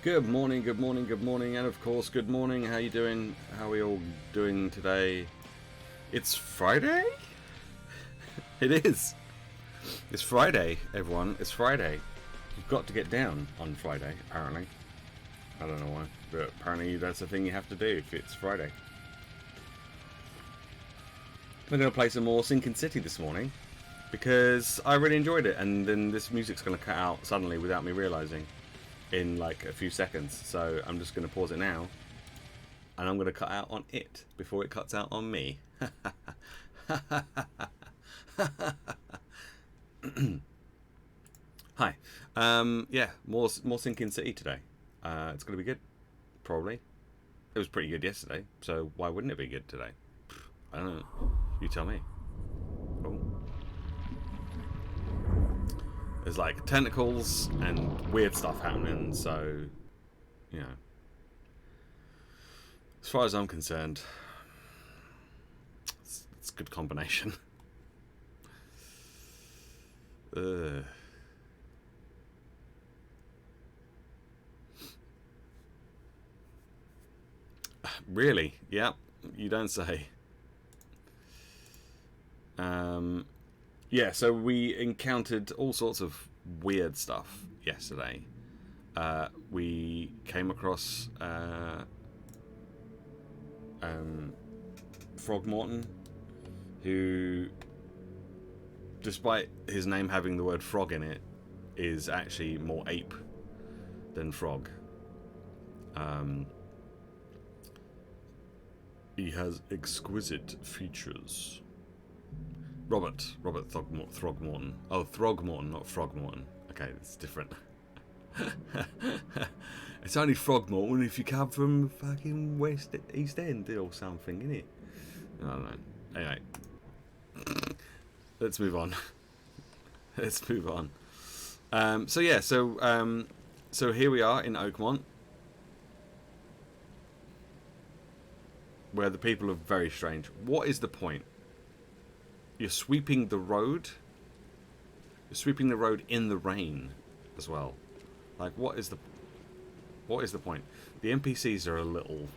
Good morning, good morning, good morning, and of course, good morning. How you doing? How are we all doing today? It's Friday? It is. It's Friday, everyone. It's Friday. You've got to get down on Friday, apparently. I don't know why, but apparently that's the thing you have to do if it's Friday. We're going to play some more Sinking City this morning because I really enjoyed it, and then this music's going to cut out suddenly without me realising in like a few seconds. So I'm just going to pause it now, and I'm going to cut out on it before it cuts out on me. Hi. Yeah, more Sinking City today. It's going to be good, probably. It was pretty good yesterday, so why wouldn't it be good today? I don't know. You tell me. Oh. There's like tentacles and weird stuff happening, so, you know. As far as I'm concerned, it's a good combination. Really? Yep. You don't say. Yeah, so we encountered all sorts of weird stuff yesterday. We came across Frogmorton, who, despite his name having the word frog in it, is actually more ape than frog. He has exquisite features. Robert Throgmorton. Oh, Throgmorton, not Frogmorton. Okay, it's different. It's only Frogmorton if you come from fucking East End or something, innit? I don't know. Anyway, let's move on. Let's move on. So here we are in Oakmont, where the people are very strange. What is the point? You're sweeping the road. You're sweeping the road in the rain as well. Like, what is the point? The NPCs are a little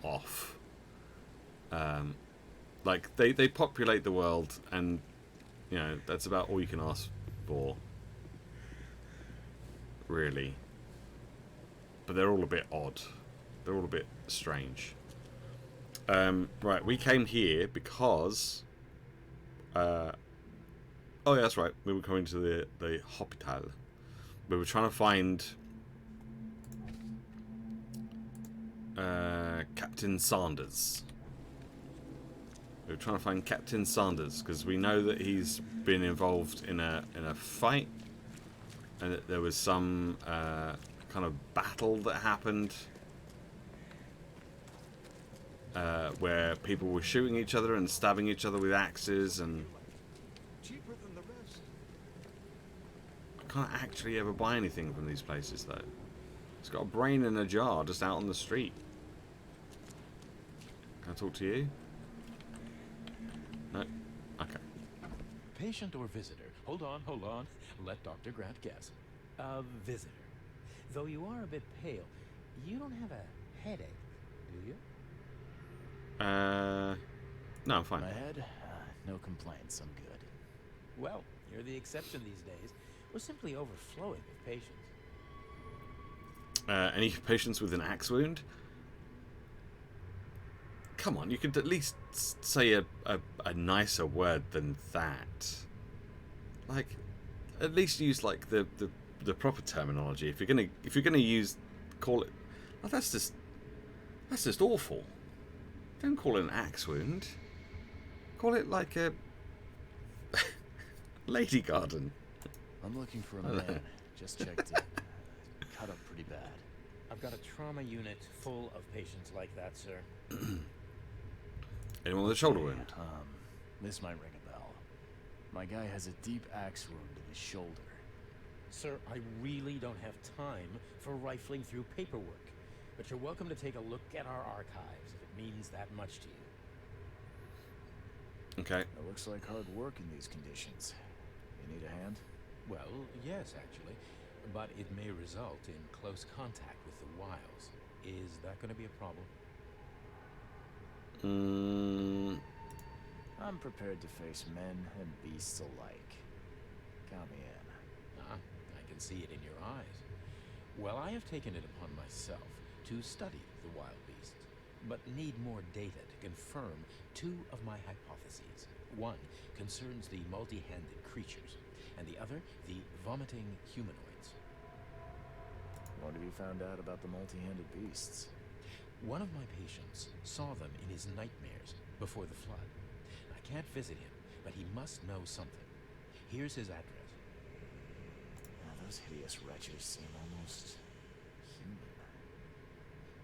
off. Like, they populate the world, and, you know, that's about all you can ask for, really. But they're all a bit odd. They're all a bit strange. Right, we came here because... oh yeah, that's right. We were coming to the hospital. We were trying to find Captain Sanders. We were trying to find Captain Sanders because we know that he's been involved in a fight, and that there was some kind of battle that happened where people were shooting each other and stabbing each other with axes, and cheaper than the rest. I can't actually ever buy anything from these places though. It's got a brain in a jar just out on the street. Can I talk to you? No? Okay. Patient or visitor? Hold on. Let Dr. Grant guess. A visitor. Though you are a bit pale, you don't have a headache, do you? No, I'm fine. My head? No complaints, I'm good. Well, you're the exception these days. We're simply overflowing with patients. Any patients with an axe wound? Come on, you could at least say a nicer word than that. Like, at least use like the proper terminology. If you're gonna use, call it. Oh, that's just awful. Don't call it an axe wound. Call it like a lady garden. I'm looking for a man. Just checked in. Cut up pretty bad. I've got a trauma unit full of patients like that, sir. Anyone with a shoulder wound? This might ring a bell. My guy has a deep axe wound in his shoulder. Sir, I really don't have time for rifling through paperwork. But you're welcome to take a look at our archives if it means that much to you. Okay. It looks like hard work in these conditions. You need a hand? Well, yes, actually. but it may result in close contact with the wiles. Is that going to be a problem? I'm prepared to face men and beasts alike. Count me in. Ah, I can see it in your eyes. Well, I have taken it upon myself to study the wild beasts, but need more data to confirm two of my hypotheses. One concerns the multi-handed creatures, and the other, the vomiting humanoids. What have you found out about the multi-handed beasts? One of my patients saw them in his nightmares before the flood. I can't visit him, but he must know something. Here's his address. Those hideous wretches seem almost human.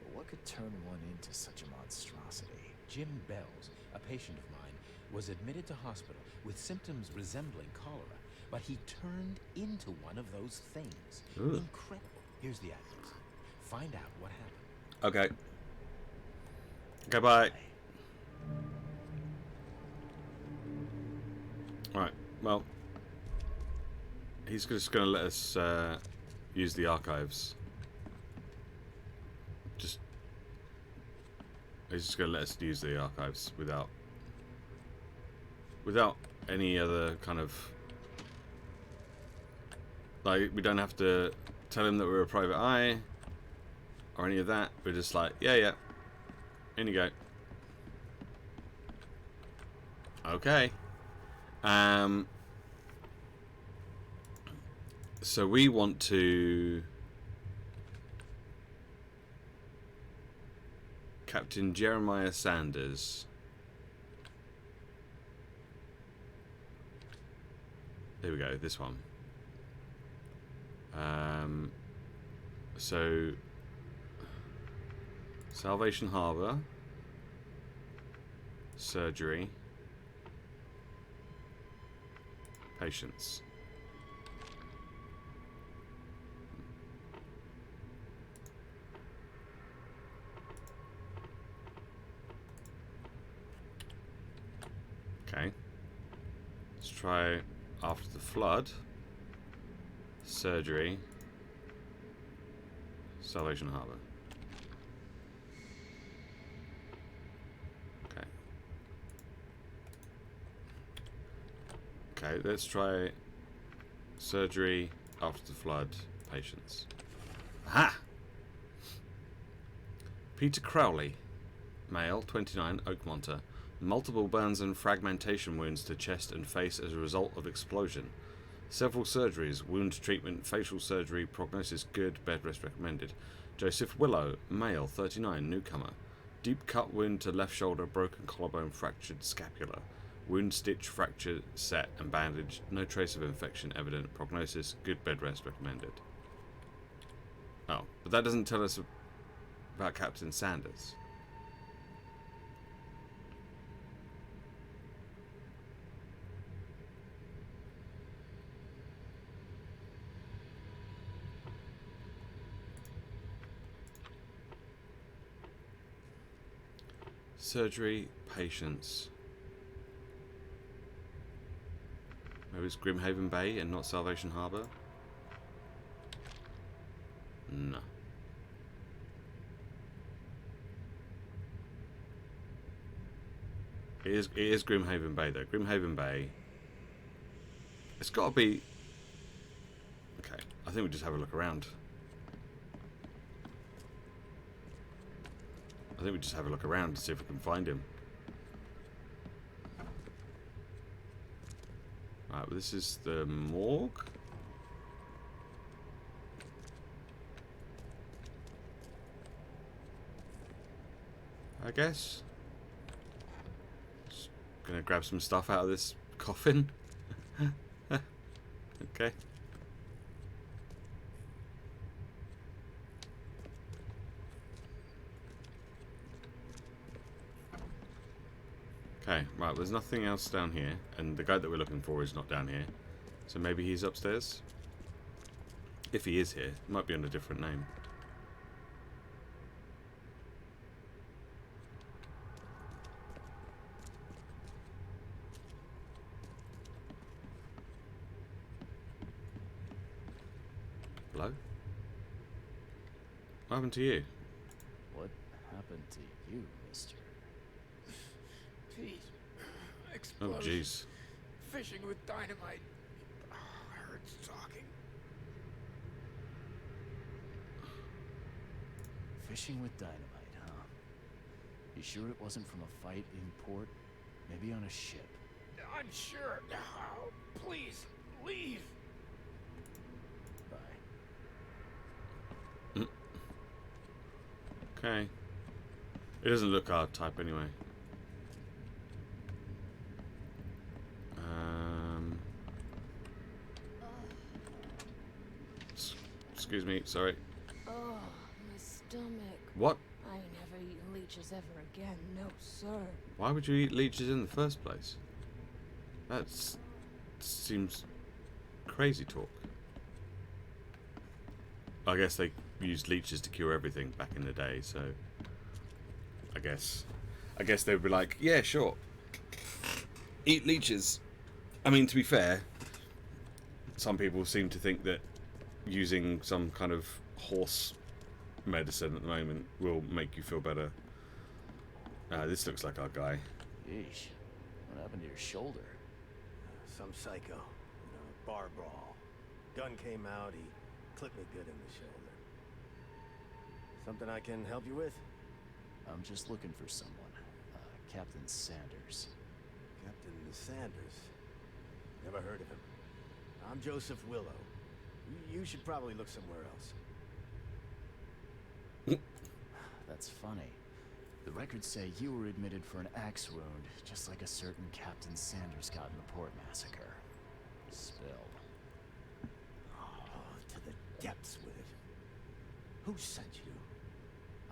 But what could turn one into such a monstrosity? Jim Bells, a patient of mine, was admitted to hospital with symptoms resembling cholera, but he turned into one of those things. Ooh. Incredible. Here's the address. Find out what happened. Okay. Goodbye. Alright, well, he's just going to let us use the archives. He's just going to let us use the archives without any other kind of, like, we don't have to tell him that we're a private eye or any of that. We're just like, yeah, in you go. Okay. So we want to Captain Jeremiah Sanders. There we go, this one. So Salvation Harbor, surgery, patients. Okay. Let's try after the flood, surgery, Salvation Harbor. Okay. Okay, let's try surgery after the flood, patients. Aha! Peter Crowley, male, 29, Oakmonter. Multiple burns and fragmentation wounds to chest and face as a result of explosion. Several surgeries, wound treatment, facial surgery, prognosis good, bed rest recommended. Joseph Willow, male, 39, newcomer. Deep cut wound to left shoulder, broken collarbone, fractured scapula. Wound stitch, fracture, set and bandaged. No trace of infection evident. Prognosis good, bed rest recommended. Oh, but that doesn't tell us about Captain Sanders. Surgery, patients. Maybe it's Grimhaven Bay and not Salvation Harbor? No. It is Grimhaven Bay though. Grimhaven Bay. It's got to be. Okay, I think we just have a look around. I think we just have a look around to see if we can find him. Right, well this is the morgue. I guess. Just gonna grab some stuff out of this coffin. Okay. Okay, right, there's nothing else down here, and the guy that we're looking for is not down here. So maybe he's upstairs? If he is here, it might be under a different name. Hello? What happened to you? What happened to you, mister? Pete. Oh, Explosion. jeez. Fishing with dynamite. I heard talking. Fishing with dynamite, huh? You sure it wasn't from a fight in port? Maybe on a ship? I'm sure. Oh, please, leave. Bye. Okay. It doesn't look our type anyway. Excuse me, sorry. Oh, my stomach. What? I ain't never eaten leeches ever again, no sir. Why would you eat leeches in the first place? That seems crazy talk. I guess they used leeches to cure everything back in the day, so I guess they'd be like, yeah, sure. Eat leeches. I mean, to be fair, some people seem to think that using some kind of horse medicine at the moment will make you feel better. This looks like our guy. Yeesh. What happened to your shoulder? Some psycho. Bar brawl. Gun came out, he clipped me good in the shoulder. Something I can help you with? I'm just looking for someone. Captain Sanders. Captain Sanders. Never heard of him. I'm Joseph Willow. You should probably look somewhere else. That's funny. The records say you were admitted for an axe wound, just like a certain Captain Sanders got in the port massacre. Spill. Oh, to the depths with it. Who sent you?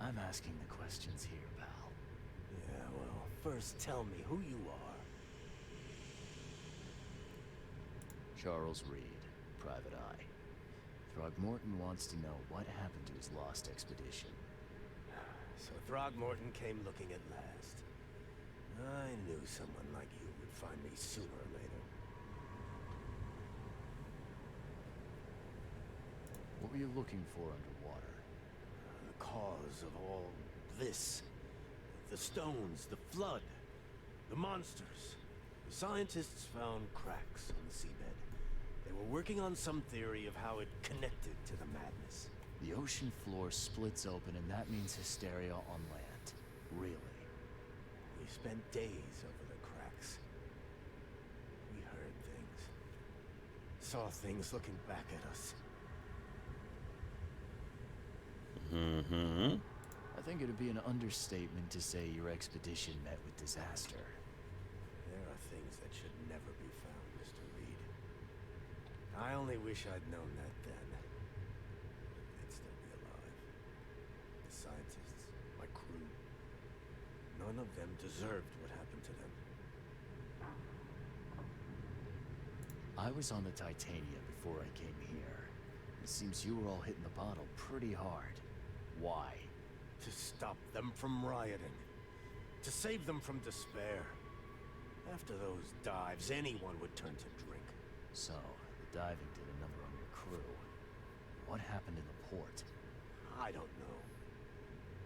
I'm asking the questions here, pal. Yeah, well, first tell me who you are. Charles Reed, Private Eye. Throgmorton wants to know what happened to his lost expedition. So Throgmorton came looking at last. I knew someone like you would find me sooner or later. What were you looking for underwater? The cause of all this. The stones, the flood, the monsters. The scientists found cracks on the seabed. They were working on some theory of how it connected to the madness. The ocean floor splits open, and that means hysteria on land. Really. We spent days over the cracks. We heard things. Saw things looking back at us. Mm-hmm. I think it'd be an understatement to say your expedition met with disaster. There are things that should never be found, Mr. Reed. I only wish I'd known that then. They'd still be alive. The scientists, my crew. None of them deserved what happened to them. I was on the Titania before I came here. It seems you were all hitting the bottle pretty hard. Why? To stop them from rioting. To save them from despair. After those dives, anyone would turn to drink. So, the diving did a number on your crew. What happened in the port? I don't know.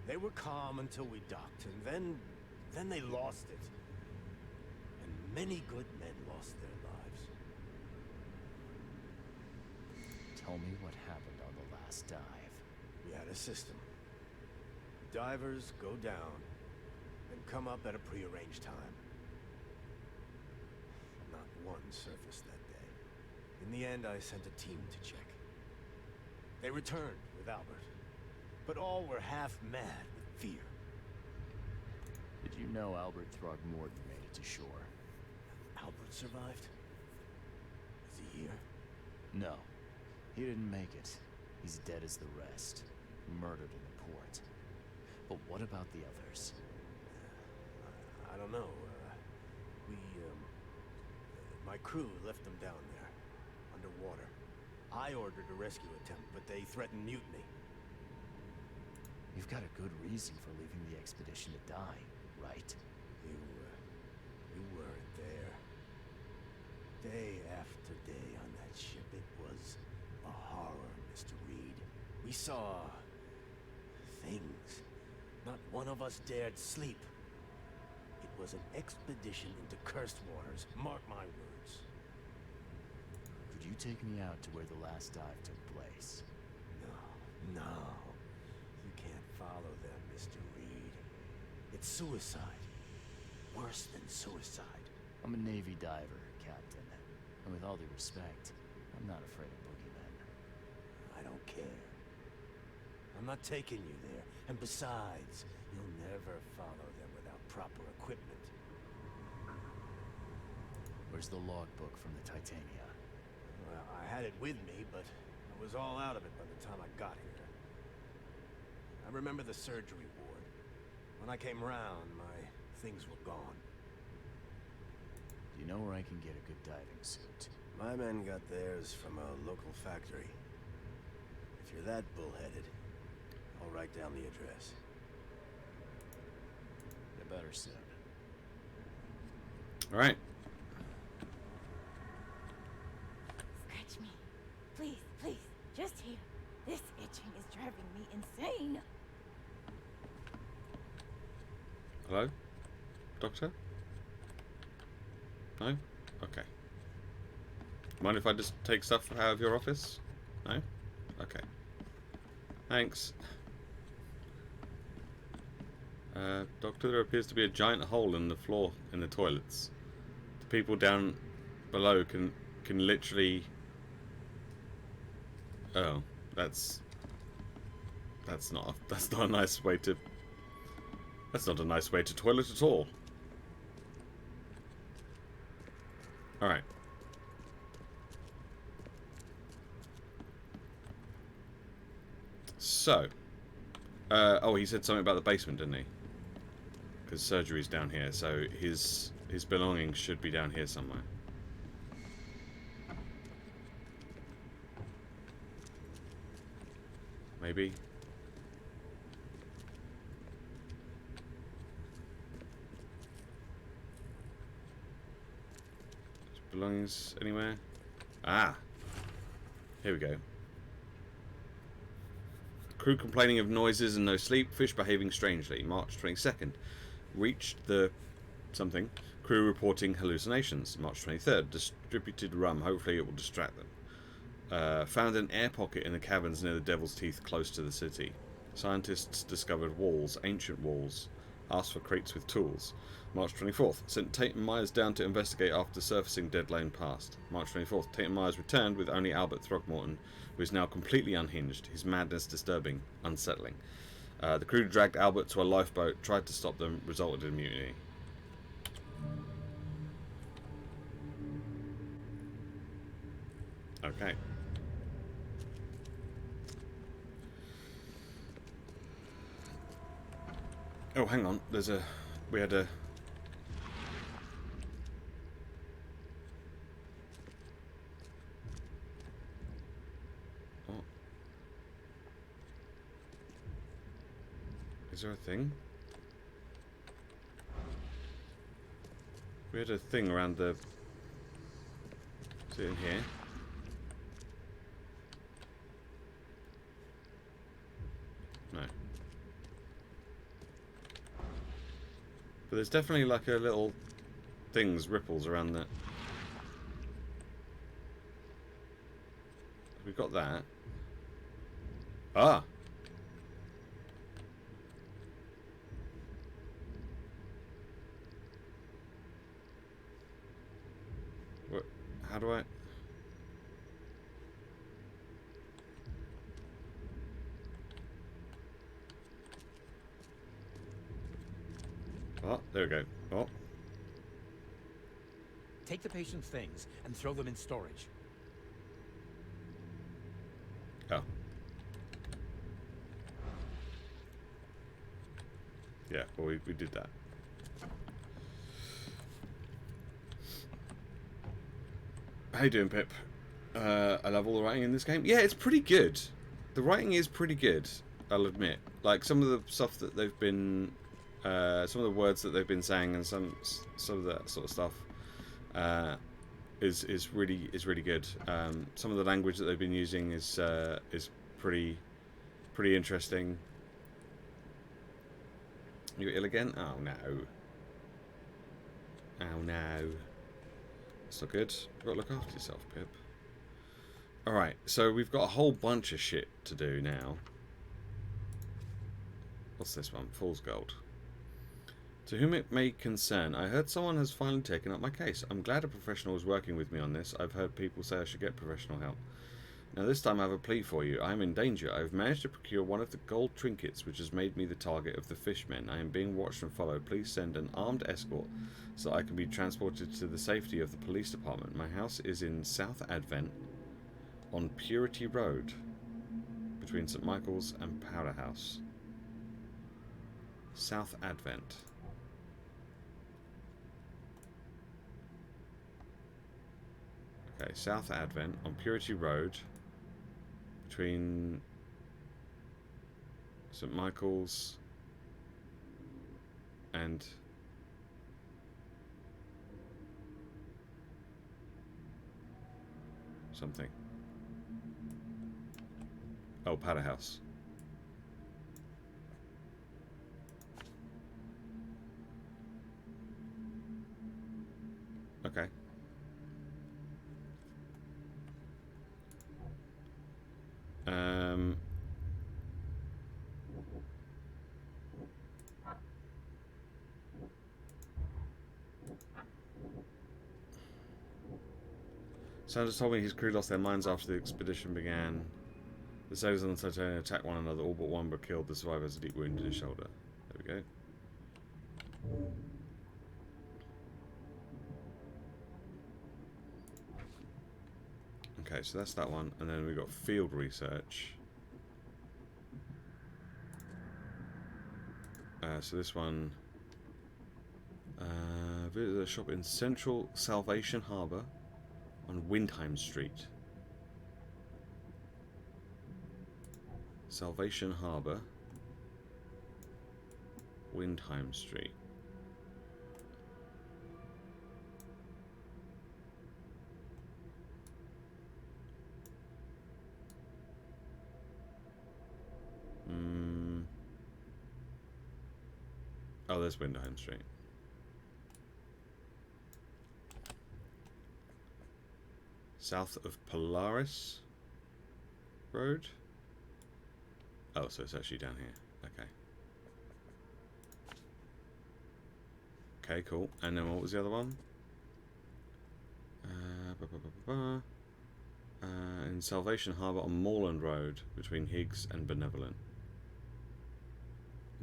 They were calm until we docked, and then they lost it. And many good men lost their lives. Tell me what happened on the last dive. We had a system. Divers go down and come up at a prearranged time. Not one surfaced that day. In the end, I sent a team to check. They returned with Albert, but all were half mad with fear. Did you know Albert Throgmorton made it to shore? Albert survived? Is he here? No. He didn't make it. He's dead as the rest. Murdered in the port. But what about the others? I don't know. My crew left them down there, underwater. I ordered a rescue attempt, but they threatened mutiny. You've got a good reason for leaving the expedition to die, right? You weren't there. Day after day on that ship, it was a horror, Mr. Reed. We saw things. Not one of us dared sleep. It was an expedition into cursed waters. Mark my words. Could you take me out to where the last dive took place? No, no. You can't follow them, Mr. Reed. It's suicide. Worse than suicide. I'm a Navy diver, Captain. And with all due respect, I'm not afraid of boogeymen. I don't care. I'm not taking you there. And besides, you'll never follow them without proper equipment. Where's the logbook from the Titania? Well, I had it with me, but I was all out of it by the time I got here. I remember the surgery ward. When I came round, my things were gone. Do you know where I can get a good diving suit? My men got theirs from a local factory. If you're that bullheaded, I'll write down the address. You better soon. All right. Scratch me. Please, please. Just here. This itching is driving me insane. Hello? Doctor? No? Okay. Mind if I just take stuff out of your office? No? Okay. Thanks. Doctor, there appears to be a giant hole in the floor in the toilets. The people down below can literally... Oh, that's not a nice way to... That's not a nice way to toilet at all. Alright. So. Oh, he said something about the basement, didn't he? Because surgery's down here, so his belongings should be down here somewhere. Maybe. Belongings anywhere? Ah! Here we go. Crew complaining of noises and no sleep. Fish behaving strangely. March 22nd. Reached the... something. Crew reporting hallucinations. March 23rd. Distributed rum. Hopefully it will distract them. Found an air pocket in the caverns near the Devil's Teeth close to the city. Scientists discovered walls. Ancient walls. Asked for crates with tools. March 24th. Sent Tate and Myers down to investigate after surfacing dead lane past. March 24th. Tate and Myers returned with only Albert Throgmorton, who is now completely unhinged, his madness disturbing, unsettling. The crew dragged Albert to a lifeboat, tried to stop them, resulted in mutiny. Okay. Oh, hang on. We had a... Oh. Is there a thing? We had a thing around the... Is it in here? No. But there's definitely like a little things, ripples around that. We've got that. Ah! What? How do I... Oh, there we go. Oh. Take the patient's things and throw them in storage. Oh. Yeah, well, we did that. How you doing, Pip? I love all the writing in this game. Yeah, it's pretty good. The writing is pretty good, I'll admit. Like, some of the stuff that they've been... some of the words that they've been saying and some of that sort of stuff is really good. Some of the language that they've been using is pretty pretty interesting. You ill again? Oh no. Oh no. That's not good. You've got to look after yourself, Pip. Alright, so we've got a whole bunch of shit to do now. What's this one? Fool's Gold. To whom it may concern, I heard someone has finally taken up my case. I'm glad a professional is working with me on this. I've heard people say I should get professional help. Now this time I have a plea for you. I am in danger. I have managed to procure one of the gold trinkets which has made me the target of the fishmen. I am being watched and followed. Please send an armed escort so that I can be transported to the safety of the police department. My house is in South Advent on Purity Road between St. Michael's and Powder House. South Advent. Okay, South Advent on Purity Road between St. Michael's and something. Oh, Powder House. Okay. Sanders told me his crew lost their minds after the expedition began. The sailors on the Titanic attacked one another, all but one were killed. The survivor has a deep wound in his shoulder. There we go. Okay, so that's that one, and then we've got field research. So this one, visit the shop in Central Salvation Harbour on Windheim Street. Salvation Harbour, Windheim Street. Oh, there's Windheim Street. South of Polaris Road. Oh, so it's actually down here. Okay. Okay, cool. And then what was the other one? In Salvation Harbour on Moreland Road between Higgs and Benevolent.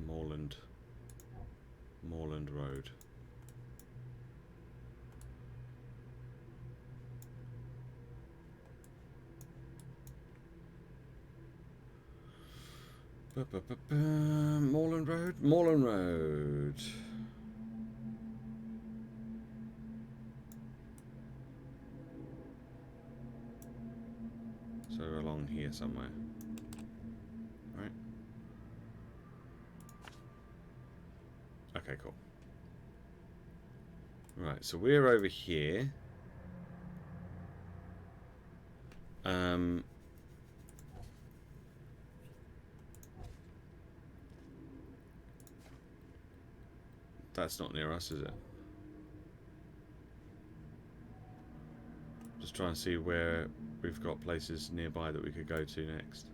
Moreland Road. Moreland Road. So along here somewhere. Right. Okay, cool. Right, so we're over here. That's not near us, is it? Just trying to see where we've got places nearby that we could go to next.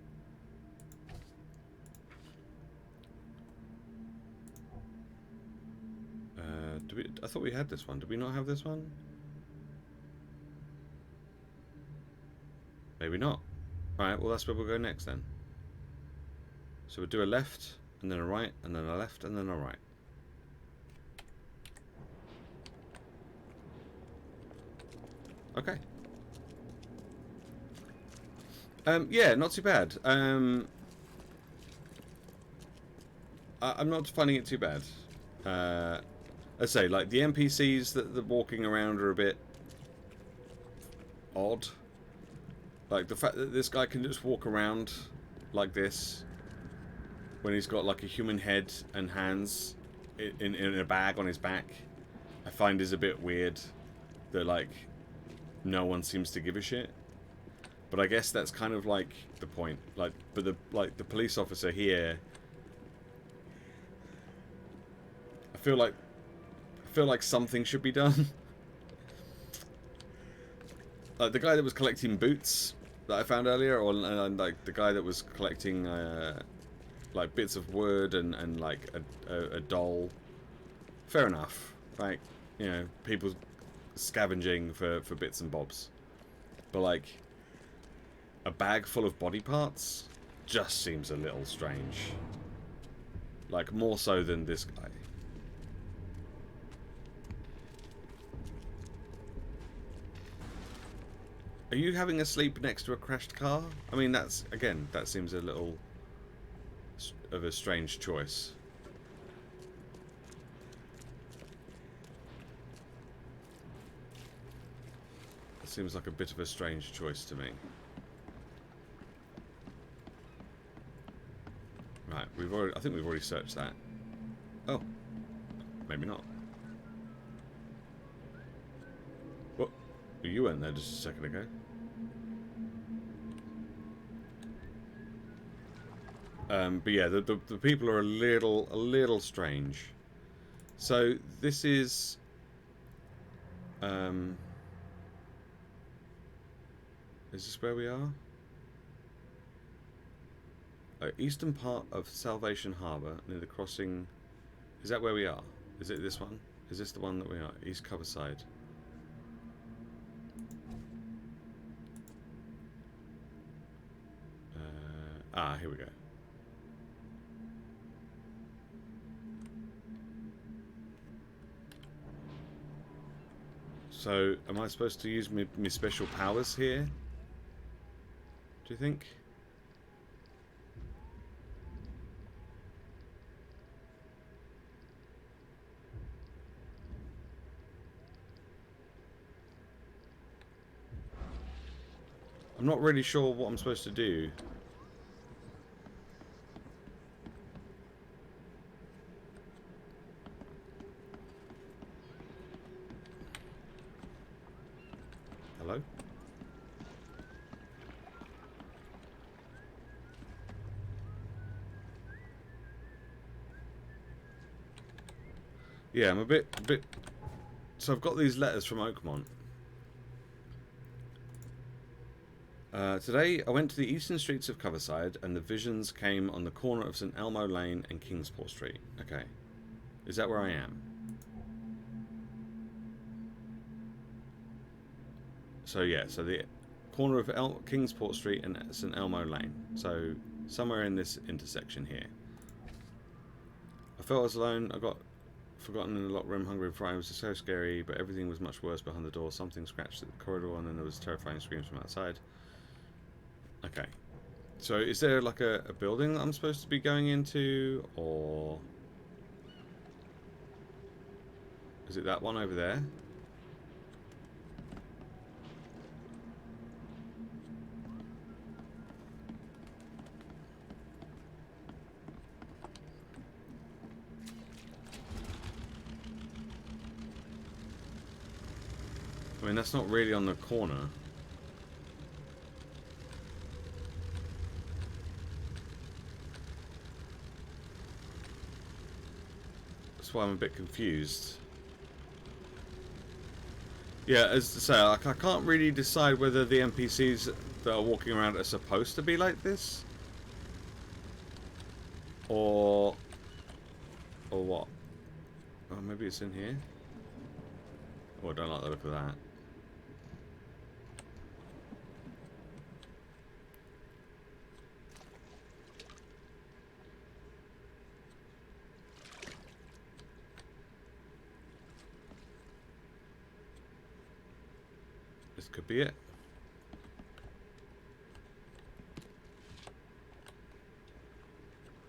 I thought we had this one. Did we not have this one? Maybe not. Alright, well that's where we'll go next then. So we'll do a left, and then a right, and then a left, and then a right. Okay. Yeah, not too bad. I'm not finding it too bad. I say, like, the NPCs that are walking around are a bit odd. Like, the fact that this guy can just walk around like this when he's got, like, a human head and hands in a bag on his back, I find is a bit weird. That, like, no one seems to give a shit. But I guess that's kind of like the point. Like, but the police officer here, I feel like something should be done. Like the guy that was collecting boots that I found earlier, or like the guy that was collecting like bits of wood and like a doll. Fair enough. Like, you know, people scavenging for bits and bobs. But like a bag full of body parts just seems a little strange. Like more so than this guy. Are you having a sleep next to a crashed car? I mean, that's, again, that seems a little of a strange choice. It seems like a bit of a strange choice to me. Right, I think we've already searched that. Oh, maybe not. What? You weren't there just a second ago. But yeah, the people are a little strange. So this is this where we are? Eastern part of Salvation Harbour, near the crossing. Is that where we are? Is it this one? Is this the one that we are? East Coverside. Here we go. So, am I supposed to use my special powers here? Do you think? I'm not really sure what I'm supposed to do. Hello? Yeah, I'm a bit... So I've got these letters from Oakmont. Today, I went to the eastern streets of Coverside, and the visions came on the corner of St. Elmo Lane and Kingsport Street. Okay. Is that where I am? So yeah, so the corner of Kingsport Street and St. Elmo Lane. So somewhere in this intersection here. I felt I was alone. I got forgotten in the locked room, hungry and frightened. It was so scary, but everything was much worse behind the door. Something scratched at the corridor, and then there was terrifying screams from outside. Okay. So is there like a building that I'm supposed to be going into, or is it that one over there? I mean, that's not really on the corner. That's why I'm a bit confused. Yeah, as I say, I can't really decide whether the NPCs that are walking around are supposed to be like this, or what? Oh, maybe it's in here. Oh, I don't like the look of that. This could be it.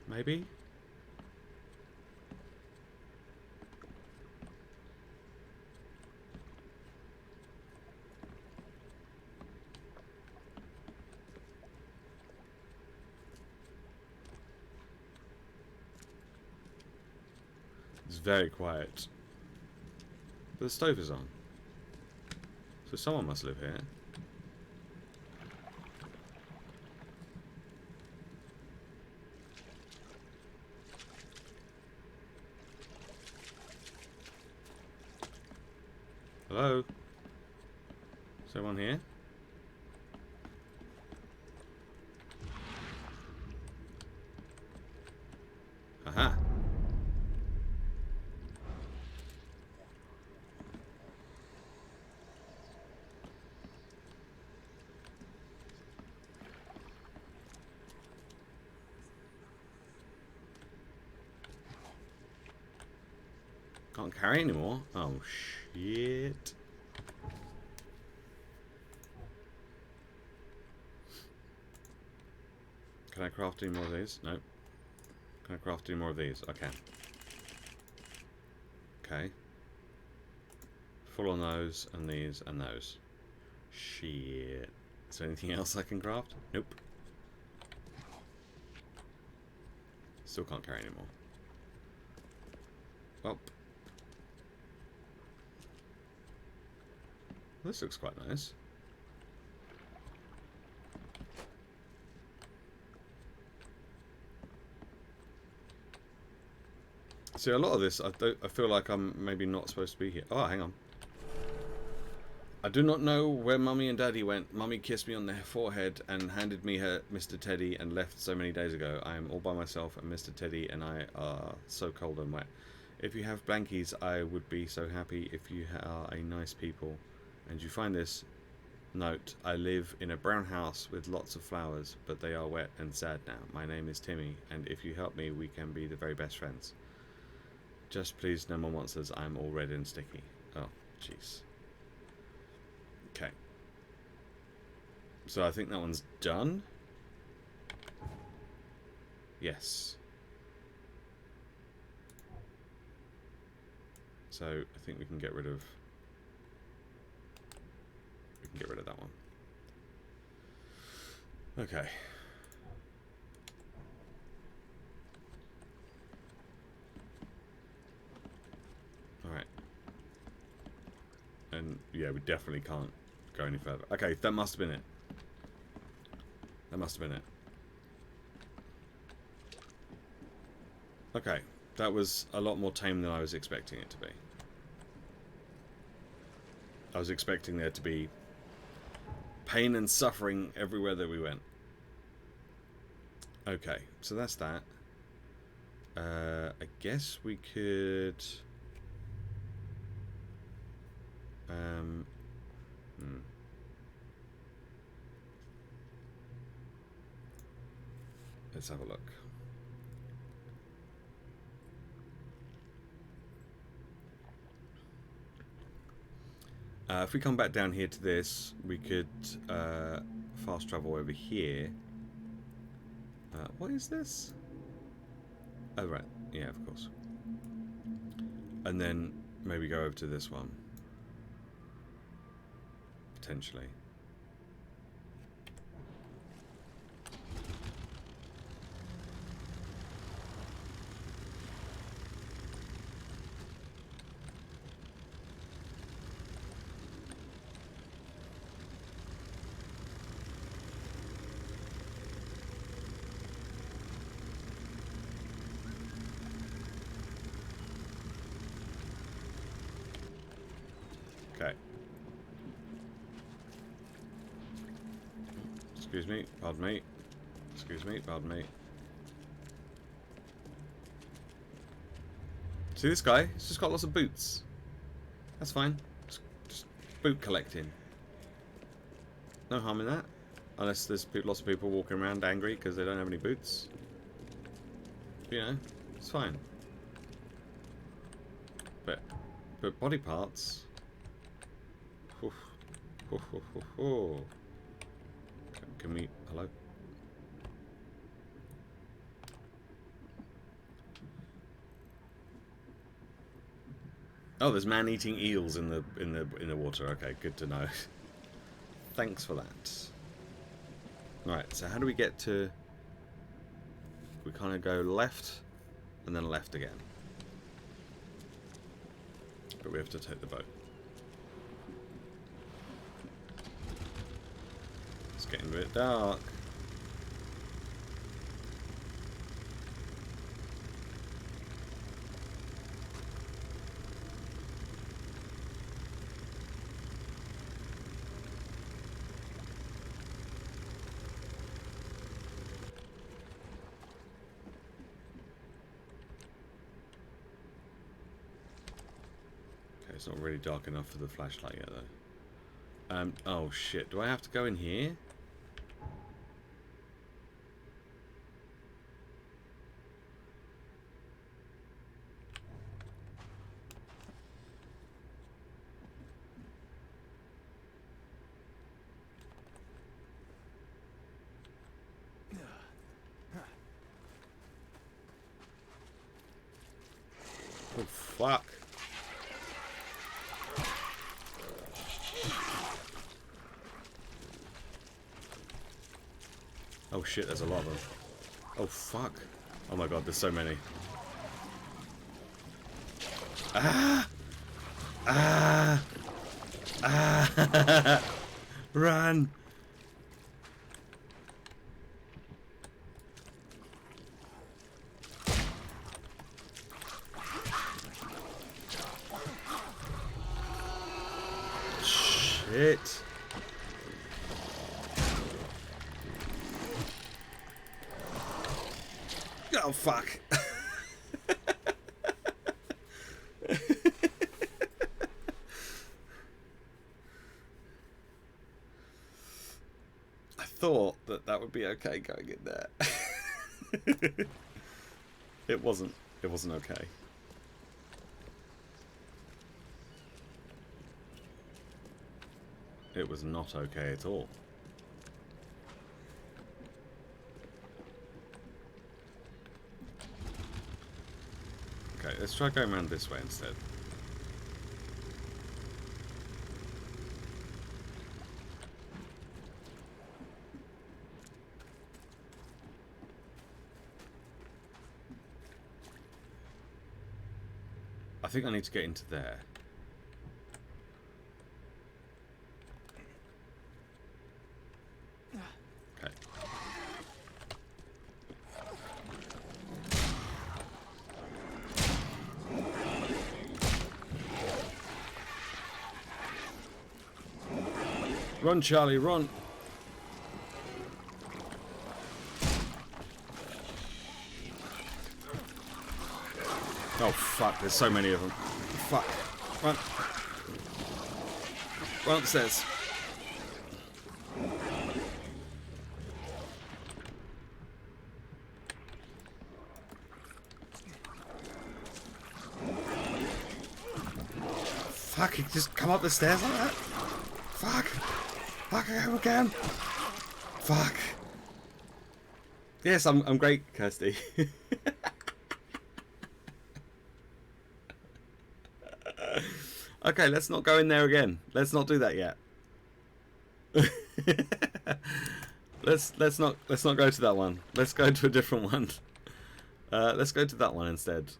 Maybe? It's very quiet. But the stove is on. So someone must live here. Hello? Is there one here? Aha. Can't carry anymore. Oh shit. Can I craft any more of these? No. Can I craft any more of these? I can. Okay. Full on those, and these, and those. Shit. Is there anything else I can craft? Nope. Still can't carry anymore. Well. This looks quite nice. See, a lot of this, I feel like I'm maybe not supposed to be here. Oh, hang on. I do not know where Mummy and Daddy went. Mummy kissed me on the forehead and handed me her Mr. Teddy and left so many days ago. I am all by myself, and Mr. Teddy and I are so cold and wet. If you have blankies, I would be so happy. If you are a nice people and you find this, note, I live in a brown house with lots of flowers, but they are wet and sad now. My name is Timmy, and if you help me, we can be the very best friends. Just please, no more monsters. I'm all red and sticky. Oh, jeez. Okay. So I think that one's done. Yes. So I think we can get rid of... We can get rid of that one. Okay. Alright. And yeah, we definitely can't go any further. Okay, that must have been it. That must have been it. Okay, that was a lot more tame than I was expecting it to be. I was expecting there to be pain and suffering everywhere that we went. Okay, so that's that. I guess we could... Let's have a look. If we come back down here to this, we could fast travel over here. What is this? Oh, right. Yeah, of course. And then maybe go over to this one. Potentially. Okay. Excuse me, pardon me. Excuse me, pardon me. See this guy? He's just got lots of boots. That's fine. Just boot collecting. No harm in that. Unless there's lots of people walking around angry because they don't have any boots. You know, it's fine. But body parts... Oof. Oof, oof, oof, oof. Can we... Hello? Oh, there's man-eating eels in the water. Okay, good to know. Thanks for that. Right, so how do we get to... We kind of go left and then left again. But we have to take the boat. It's getting a bit dark. it's not really dark enough for the flashlight yet, though. Oh shit, do I have to go in here? Oh, fuck. Oh shit, there's a lot of them. Oh fuck. Oh my god, there's so many. Ah! Ah! Ah! Run! Shit. Oh fuck. I thought that would be okay going in there. It wasn't okay. It was not okay at all. Okay, let's try going around this way instead. I think I need to get into there. Okay. Run, Charlie, run! Oh fuck, there's so many of them. Fuck. Run. Run upstairs. Fuck, he just come up the stairs like that? Fuck. Fuck, I go again. Fuck. Yes, I'm great, Kirsty. Okay, let's not go in there again. Let's not do that yet. let's not go to that one. Let's go to a different one. Let's go to that one instead.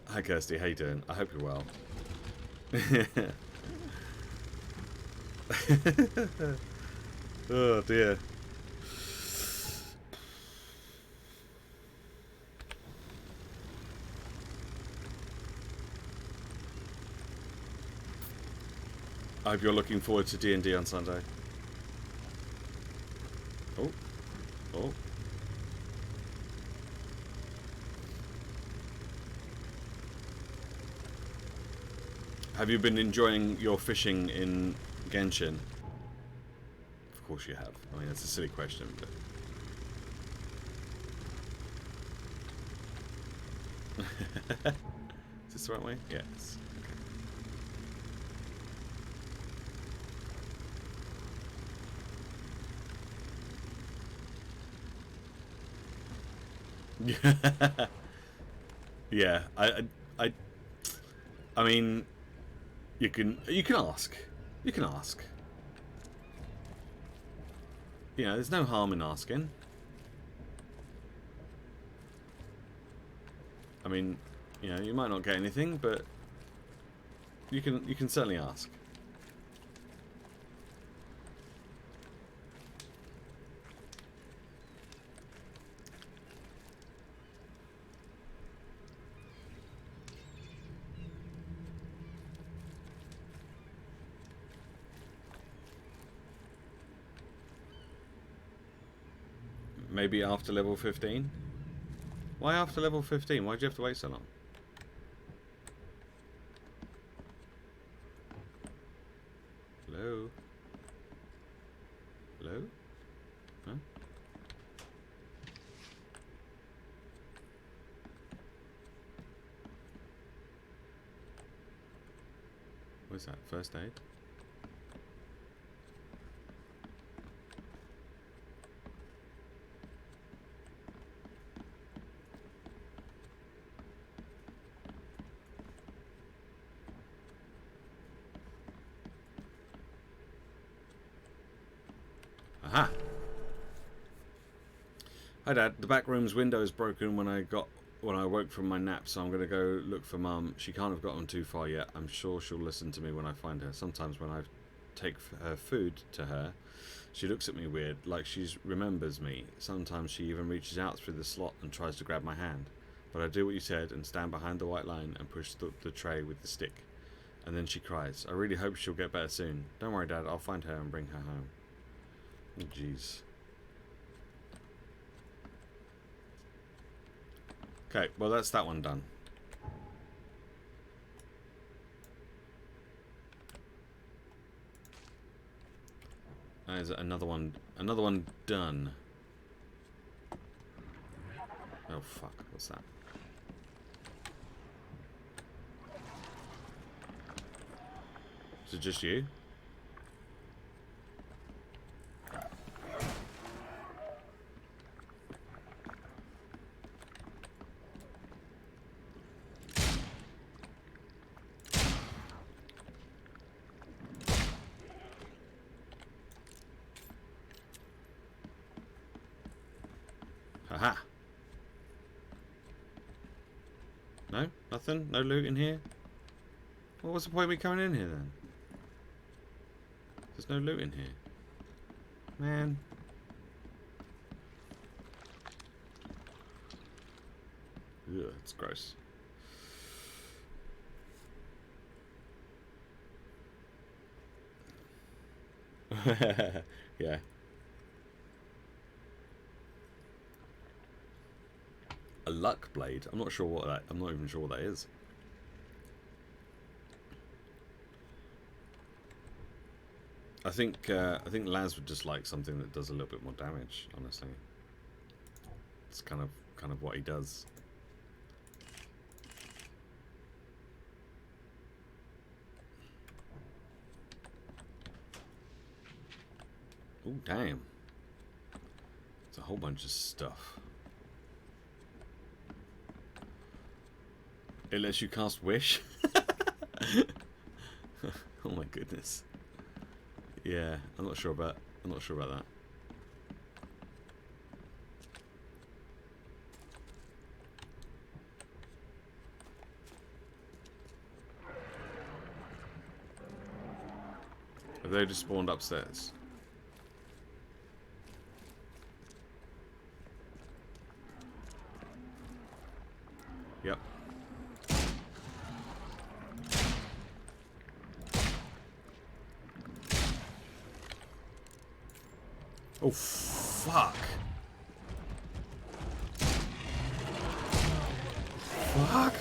Hi Kirsty, how you doing? I hope you're well. Oh dear. I hope you're looking forward to D&D on Sunday. Oh. Oh. Have you been enjoying your fishing in Genshin? Of course you have. I mean, that's a silly question, but... Is this the right way? Yes. Okay. Yeah, I mean, you can ask. You can ask. You know, there's no harm in asking. I mean, you know, you might not get anything, but you can certainly ask. Maybe after level 15? Why after level 15? Why'd you have to wait so long? Hello? Hello? Huh? What's that? First aid? Aha! Hi Dad, the back room's window is broken when I woke from my nap, so I'm gonna go look for Mum. She can't have gotten too far yet. I'm sure she'll listen to me when I find her. Sometimes when I take her food to her, she looks at me weird, like she remembers me. Sometimes she even reaches out through the slot and tries to grab my hand. But I do what you said and stand behind the white line and push the tray with the stick. And then she cries. I really hope she'll get better soon. Don't worry Dad, I'll find her and bring her home. Oh, jeez. Okay, well that's that one done. There's another one done. Oh fuck, what's that? Is it just you? Haha. No? Nothing? No loot in here? Well, what's the point of me coming in here then? There's no loot in here. Man. Ugh, it's gross. Yeah. A luck blade. I'm not even sure what that is. I think Laz would just like something that does a little bit more damage, honestly. It's kind of what he does. Oh damn. It's a whole bunch of stuff. It lets you cast Wish? Oh my goodness. Yeah, I'm not sure about that. Have they just spawned upstairs? Yep. Oh, fuck. Fuck.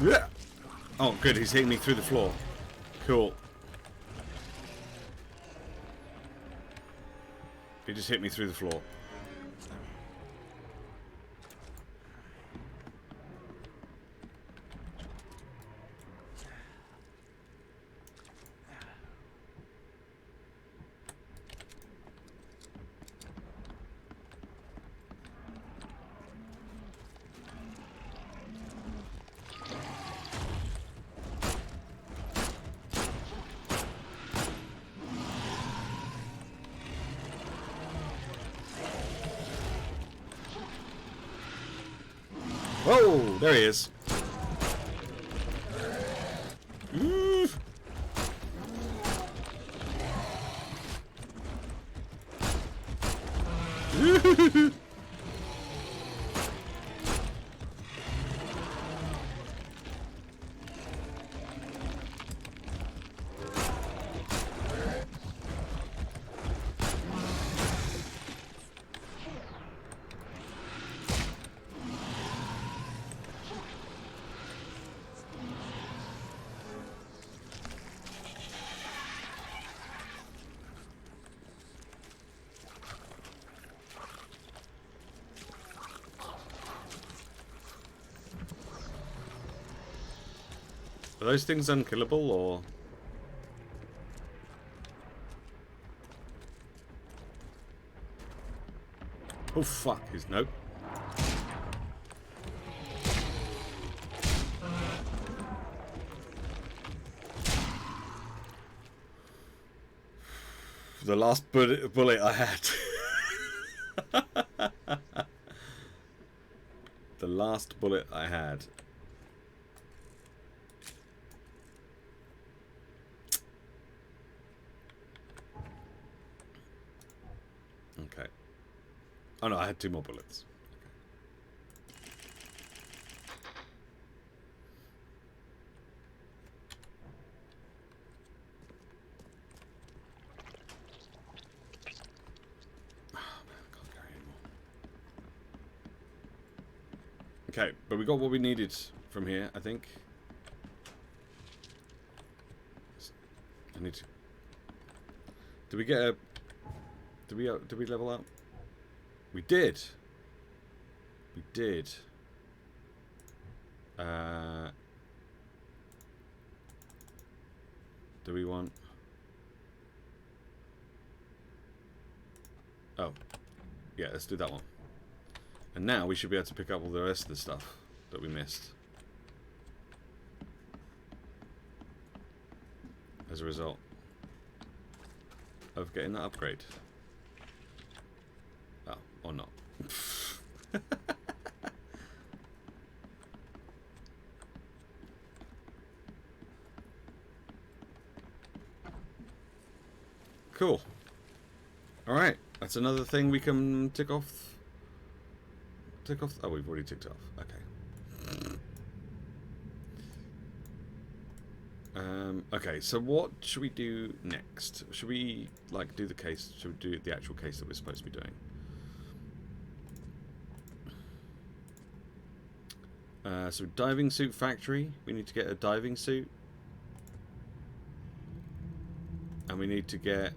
Yeah. Oh, good. He's hitting me through the floor. Cool. He just hit me through the floor. Whoa, there he is. Ooh. Are those things unkillable, or...? Oh fuck, is nope. The last bullet I had. The last bullet I had. Okay. Oh no, I had 2 more bullets. Okay, but we got what we needed from here, I think. I need to... Did we get a... Did we level up? We did. We did. Do we want... Oh. Yeah, let's do that one. And now we should be able to pick up all the rest of the stuff that we missed. As a result of getting that upgrade. Oh, or not. Cool. Alright, that's another thing we can tick off. Tick off. Oh, we've already ticked off. Okay. Okay, so what should we do next? Should we, like, do the case? Should we do the actual case that we're supposed to be doing? So diving suit factory. We need to get a diving suit. And we need to get...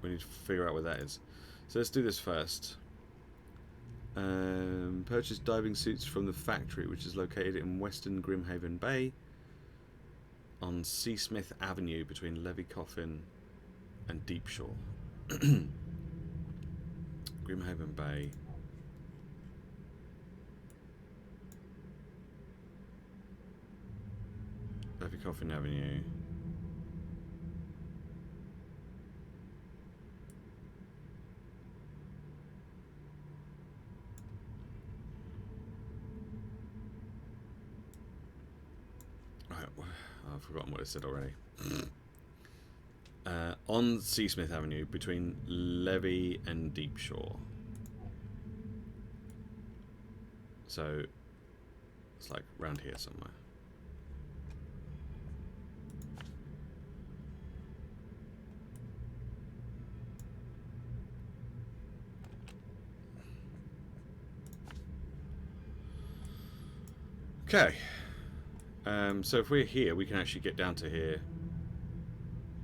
we need to figure out where that is. So let's do this first. Purchase diving suits from the factory, which is located in Western Grimhaven Bay on Seasmith Avenue between Levy Coffin and Deepshore. Grimhaven Bay. Levy Coffin Avenue. I've forgotten what it said already. On Seasmith Avenue between Levy and Deepshore. So it's like round here somewhere. Okay. So if we're here, we can actually get down to here.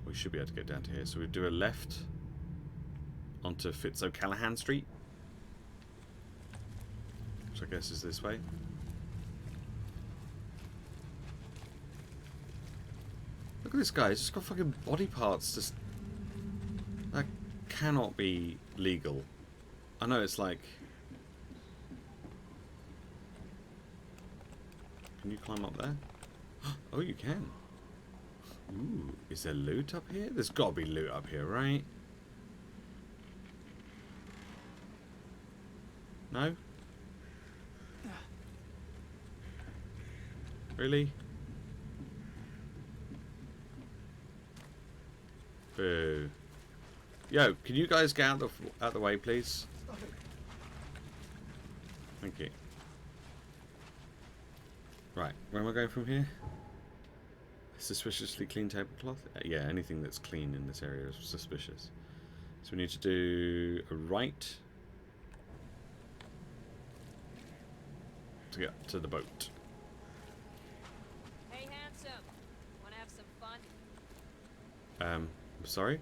We should be able to get down to here. So we do a left onto Fitz-O'Callaghan Street, which I guess is this way. Look at this guy. He's just got fucking body parts. Just that cannot be legal. I know it's like. Can you climb up there? Oh, you can. Ooh, is there loot up here? There's got to be loot up here, right? No? Really? Boo. Yo, can you guys get out the way, please? Thank you. Right, where am I going from here? Suspiciously clean tablecloth? Yeah, anything that's clean in this area is suspicious. So we need to do a right to get to the boat. Hey, handsome. Wanna have some fun? I'm sorry?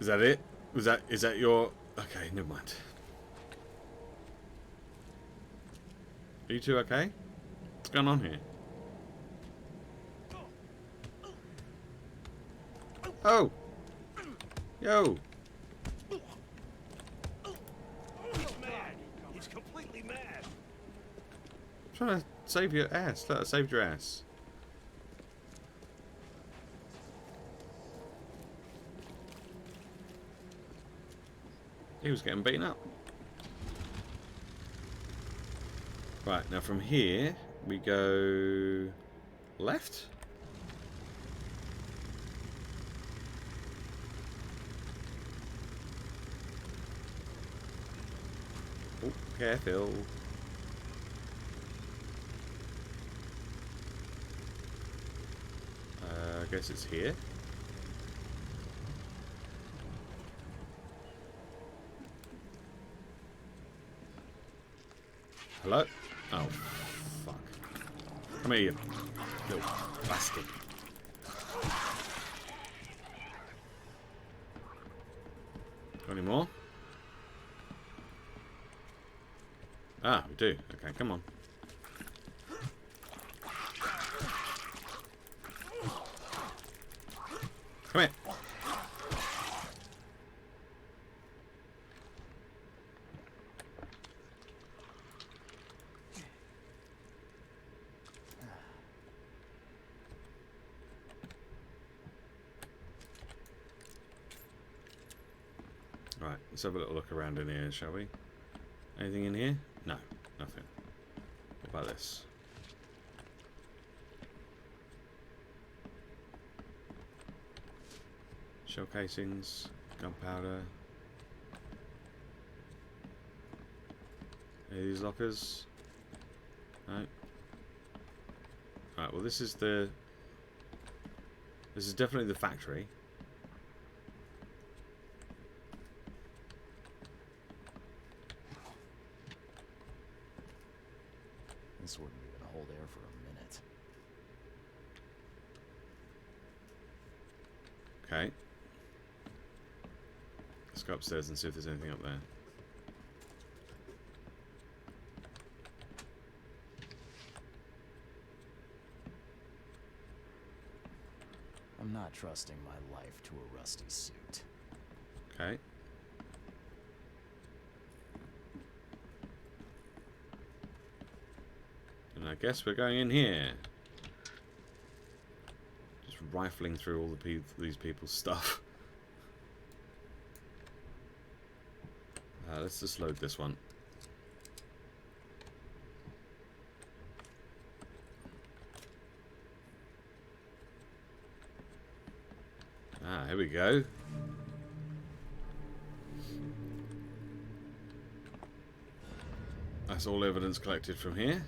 Is that it? Is that your... Okay, never mind. Are you two okay? What's going on here? Oh! Yo! He's mad. He's completely mad. I'm trying to save your ass. I saved your ass. He was getting beaten up. Right, now from here we go left. Oh, careful. I guess it's here. Hello? Oh, fuck. Come here, you little bastard. Got any more? Ah, we do. Okay, come on. Come here. Right, let's have a little look around in here, shall we? Anything in here? No, nothing. What about this? Shell casings, gunpowder. Any of these lockers? No. Right, well this is definitely the factory. This wouldn't even hold air for a minute. Okay. Let's go upstairs and see if there's anything up there. I'm not trusting my life to a rusty suit. Okay. And I guess we're going in here. Just rifling through all these people's stuff. Let's just load this one. Ah, here we go. That's all evidence collected from here.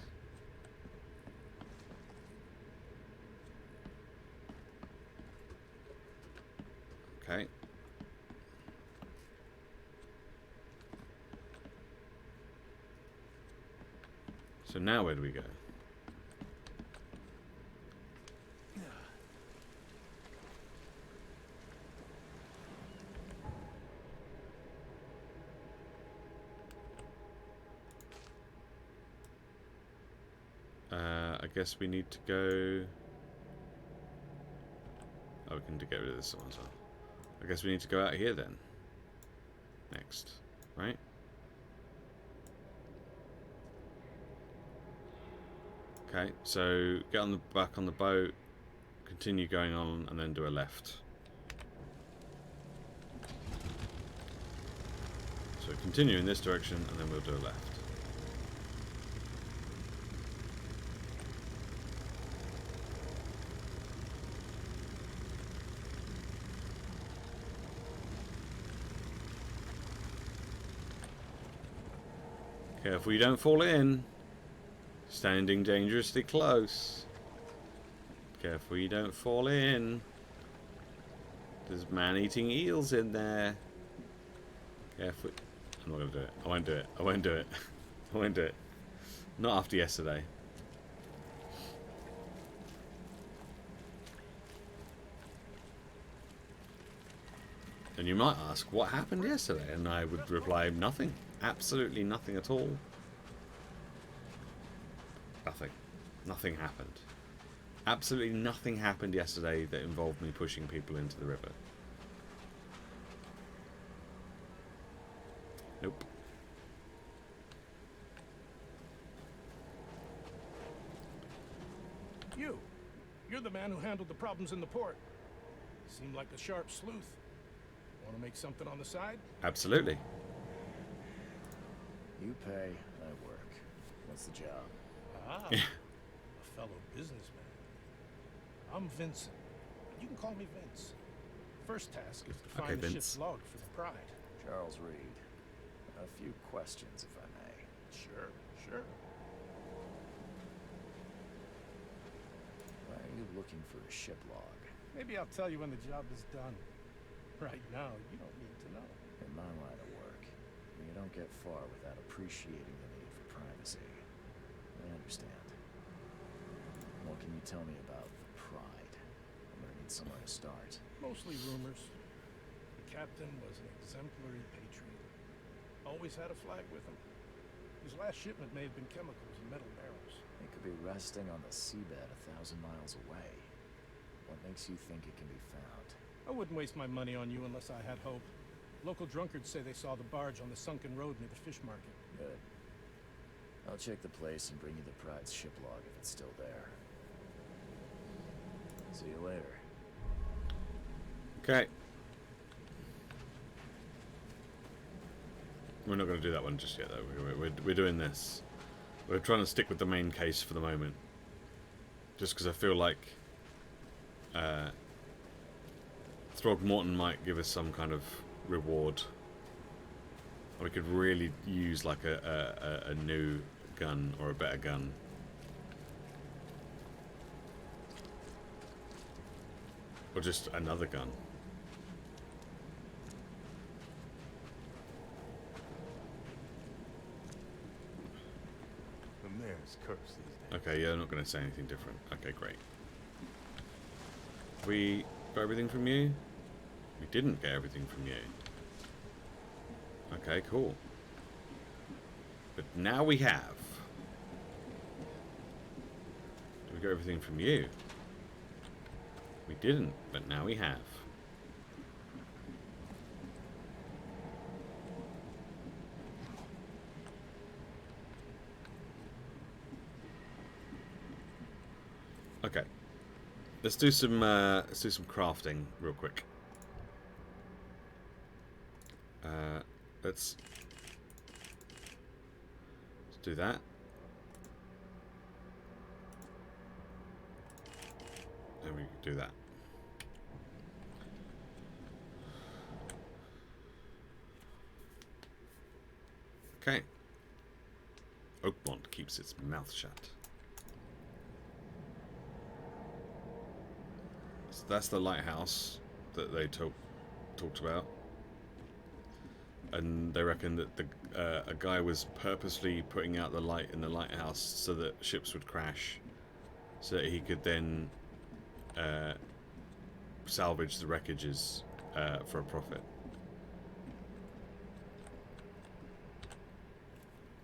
Okay. So now where do we go? I guess we need to go... Oh, we can get rid of this one as well. I guess we need to go out here then. Next, right? Okay, so get on the back on the boat, continue going on, and then do a left. So continue in this direction, and then we'll do a left. Careful you don't fall in. Standing dangerously close. Careful you don't fall in. There's man-eating eels in there. Careful. I'm not going to do it. I won't do it. I won't do it. I won't do it. Not after yesterday. And you might ask, what happened yesterday? And I would reply, nothing. Absolutely nothing at all. Nothing. Nothing happened. Absolutely nothing happened yesterday that involved me pushing people into the river. Nope. You're the man who handled the problems in the port. Seemed like a sharp sleuth. Want to make something on the side? Absolutely. You pay, I work. What's the job? Ah, a fellow businessman. I'm Vincent. You can call me Vince. First task is to find the Vince. ship's log for the Pride. Charles Reed. A few questions, if I may. Sure. Why are you looking for a ship log? Maybe I'll tell you when the job is done. Right now, you don't need to know. In my line of work, you don't get far without appreciating the need for privacy. I understand. What can you tell me about the Pride? I'm gonna need somewhere to start. Mostly rumors. The captain was an exemplary patriot. Always had a flag with him. His last shipment may have been chemicals and metal barrels. It could be resting on the seabed 1,000 miles away. What makes you think it can be found? I wouldn't waste my money on you unless I had hope. Local drunkards say they saw the barge on the sunken road near the fish market. Good. I'll check the place and bring you the Pride's ship log if it's still there. See you later. Okay. We're not going to do that one just yet, though. We're doing this. We're trying to stick with the main case for the moment. Just because I feel like Throgmorton might give us some kind of reward. Or we could really use like a new gun or a better gun. Or just another gun. And there's Kirsty's name. Okay, yeah, I'm not going to say anything different. Okay, great. We got everything from you? We didn't get everything from you. Okay, cool. But now we have. Did we get everything from you? We didn't, but now we have. Okay. Let's do some crafting real quick. Let's do that. And we do that. Okay. Oakmont keeps its mouth shut. So that's the lighthouse that they talked about. And they reckon that a guy was purposely putting out the light in the lighthouse so that ships would crash, so that he could then salvage the wreckages for a profit.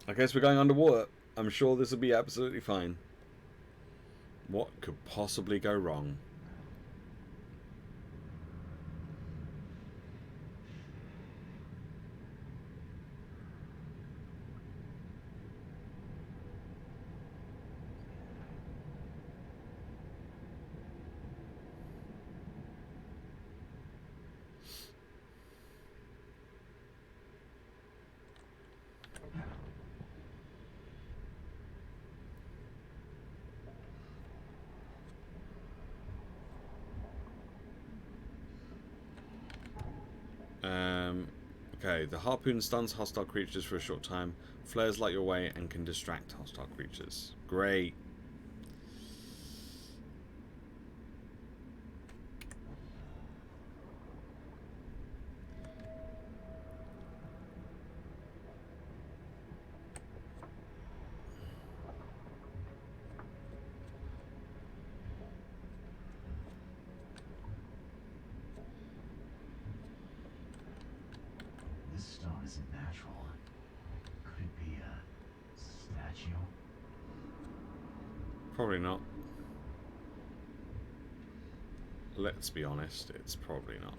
I guess we're going underwater. I'm sure this will be absolutely fine. What could possibly go wrong? Okay, the harpoon stuns hostile creatures for a short time, flares light your way, and can distract hostile creatures. Great. This stone isn't natural. Could it be a statue? Probably not. Let's be honest, it's probably not.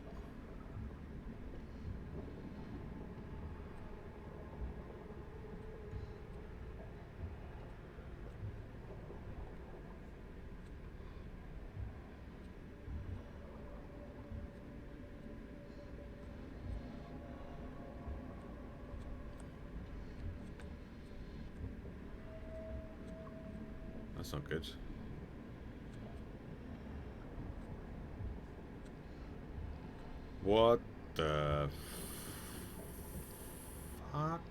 That's not good. What the fuck?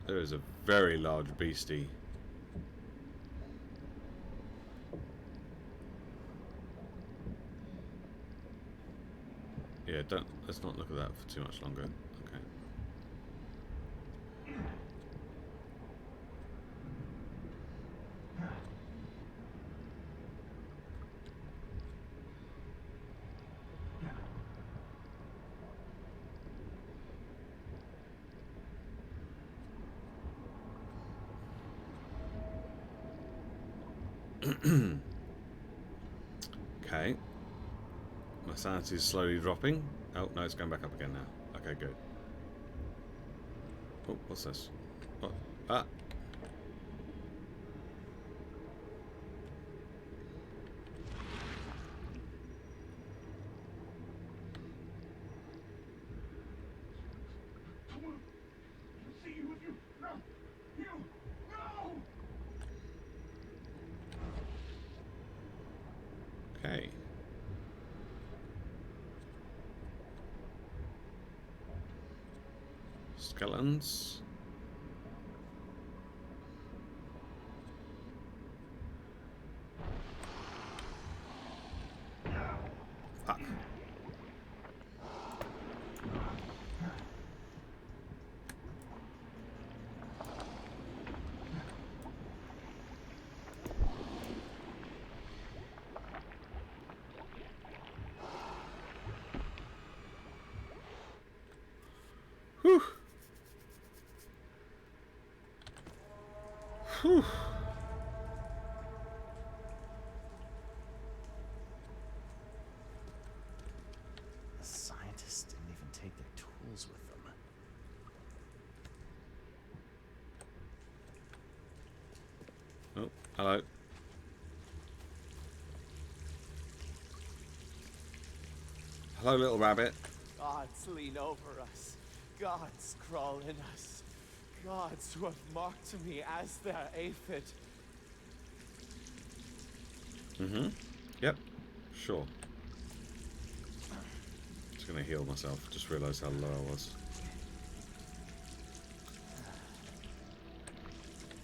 There is a very large beastie. Yeah, let's not look at that for too much longer. Okay. Okay. My sanity is slowly dropping. Oh, no, it's going back up again now. Okay, good. Oh, what's this? What? Ah! Okay. Skeletons. Fuck. Whew. Whew. The scientists didn't even take their tools with them. Oh, hello. Hello, little rabbit. Gods lean over us. Gods crawl in us. Gods who have marked me as their aphid. Mm-hmm. Yep. Sure. Just gonna heal myself. Just realised how low I was.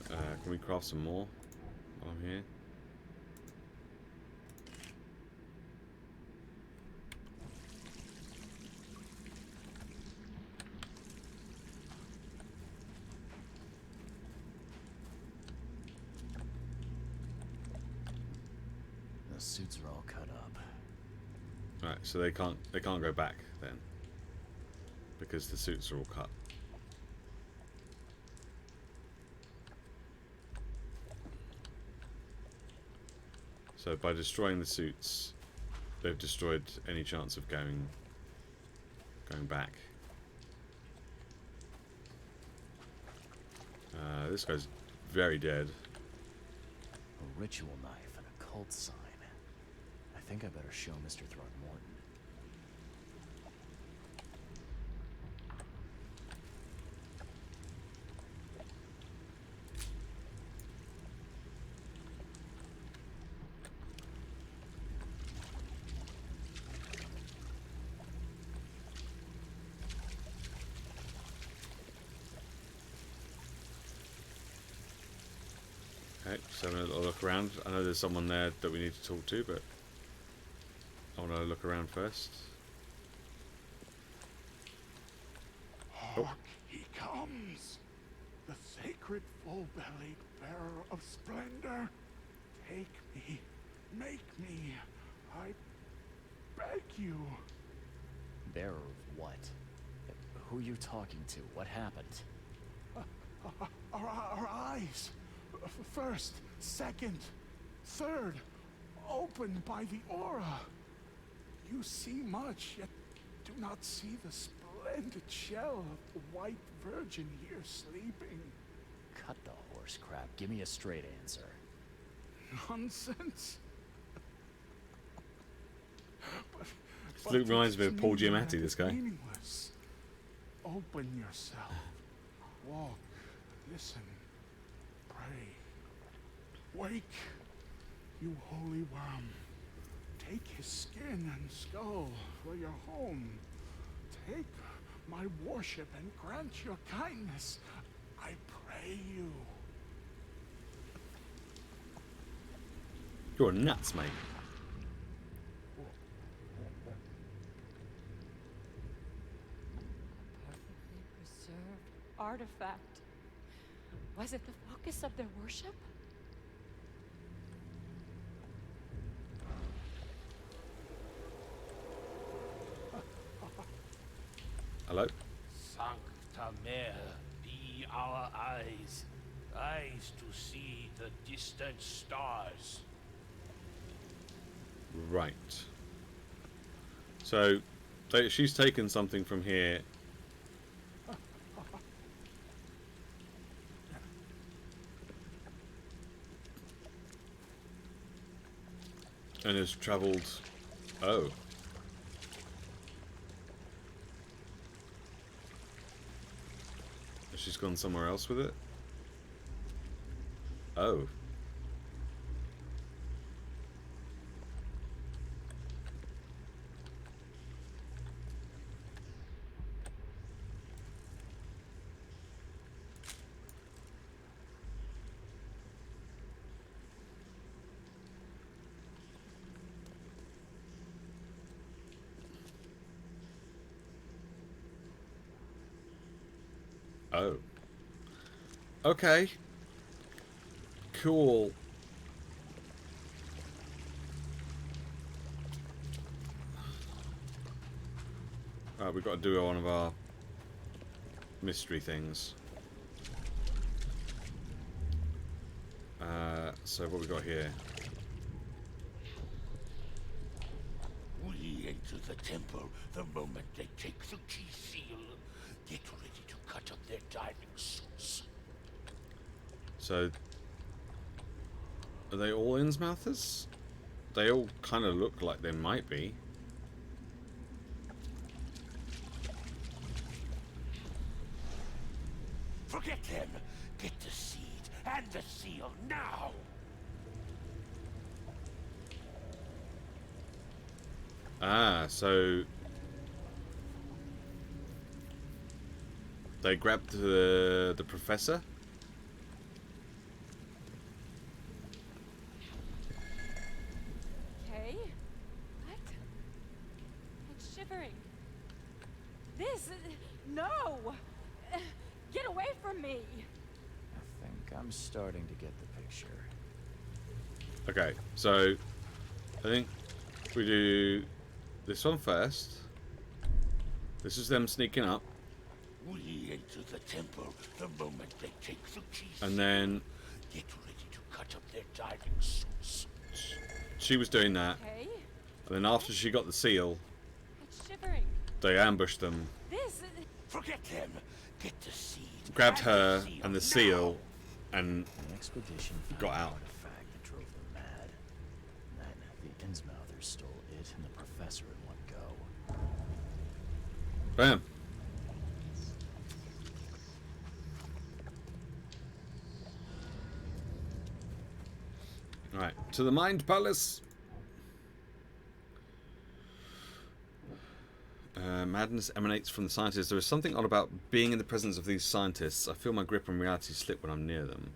Can we craft some more while I'm here? The suits are all cut up. Right, so they can't go back then, because the suits are all cut. So by destroying the suits, they've destroyed any chance of going back. This guy's very dead. A ritual knife and a cult sign. I think I better show Mr. Throckmorton. Okay, just having a little look around. I know there's someone there that we need to talk to, but I want to look around first. Hark, he comes! The sacred full-bellied bearer of splendor. Take me, make me, I beg you. Bearer of what? Who are you talking to? What happened? Our eyes. First, second, third, opened by the aura. You see much, yet do not see the splendid shell of the white virgin here sleeping. Cut the horse crap. Give me a straight answer. Nonsense. Luke reminds me of Paul Giamatti, this guy. Meaningless. Open yourself. Walk. Listen. Pray. Wake. You holy worm. Take his skin and skull for your home. Take my worship and grant your kindness. I pray you. You're nuts, mate. Perfectly preserved artifact. Was it the focus of their worship? Hello? Sancta Mare, be our eyes, eyes to see the distant stars. Right. So, she's taken something from here. And has travelled... Oh. She's gone somewhere else with it? Oh. Oh. Okay. Cool. Right, we've got to do one of our mystery things. So what we got here? We enter the temple the moment they take the key seal. Get ready to cut up their diving suits. So, are they all Innsmouthers? They all kind of look like they might be. Forget them. Get the seed and the seal now. Ah, so they grabbed the professor. Okay. What? It's shivering. This... No! Get away from me! I think I'm starting to get the picture. Okay, so I think we do this one first. This is them sneaking up. We enter the temple the moment they take the key. And then Get ready to cut up their diving suits. she was doing that. Okay. And then after she got the seal, It's shivering. they ambushed them, This... Forget them. Get the seed. grabbed and her and the now. seal, and The expedition found got an out. artifact that drove them mad. And then the Innsmouthers stole it and the professor in one go. bam. Alright, to the Mind Palace. Madness emanates from the scientists. There is something odd about being in the presence of these scientists. I feel my grip on reality slip when I'm near them.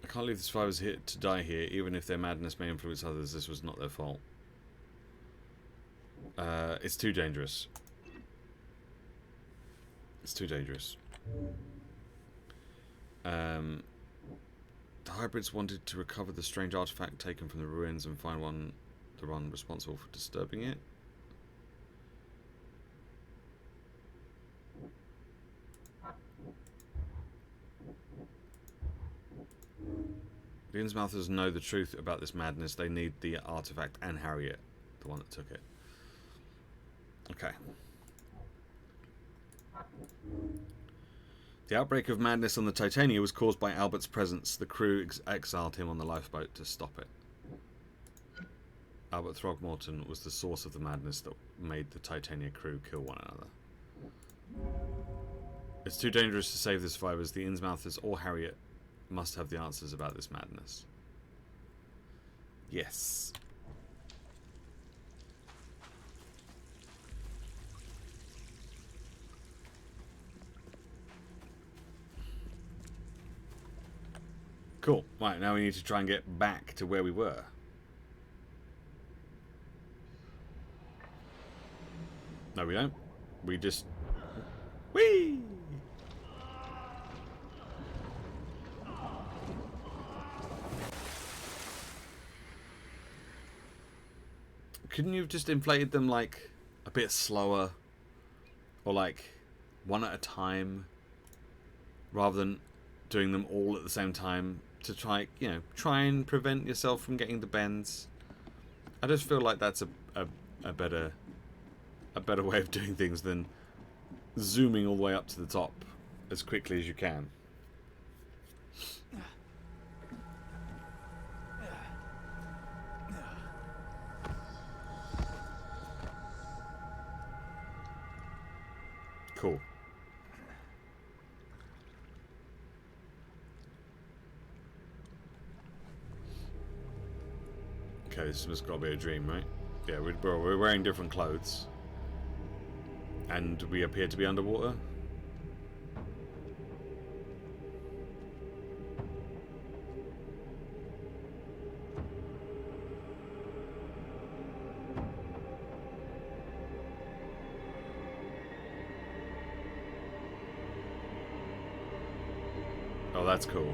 I can't leave the survivors here to die here, even if their madness may influence others. This was not their fault. It's too dangerous. It's too dangerous. The hybrids wanted to recover the strange artifact taken from the ruins and find the one responsible for disturbing it. The Innsmouthers know the truth about this madness. They need the artifact and Harriet, the one that took it. Okay. The outbreak of madness on the Titania was caused by Albert's presence. The crew exiled him on the lifeboat to stop it. Albert Throgmorton was the source of the madness that made the Titania crew kill one another. It's too dangerous to save the survivors. The Innsmouthers or Harriet must have the answers about this madness. Yes. Cool. Right, now we need to try and get back to where we were. No, we don't. We just... Whee! Couldn't you have just inflated them, like, a bit slower? Or, like, one at a time? Rather than doing them all at the same time to try, you know, try and prevent yourself from getting the bends. I just feel like that's a better way of doing things than zooming all the way up to the top as quickly as you can. Cool. Okay, this has got to be a dream, right? Yeah, we're wearing different clothes. And we appear to be underwater. Oh, that's cool.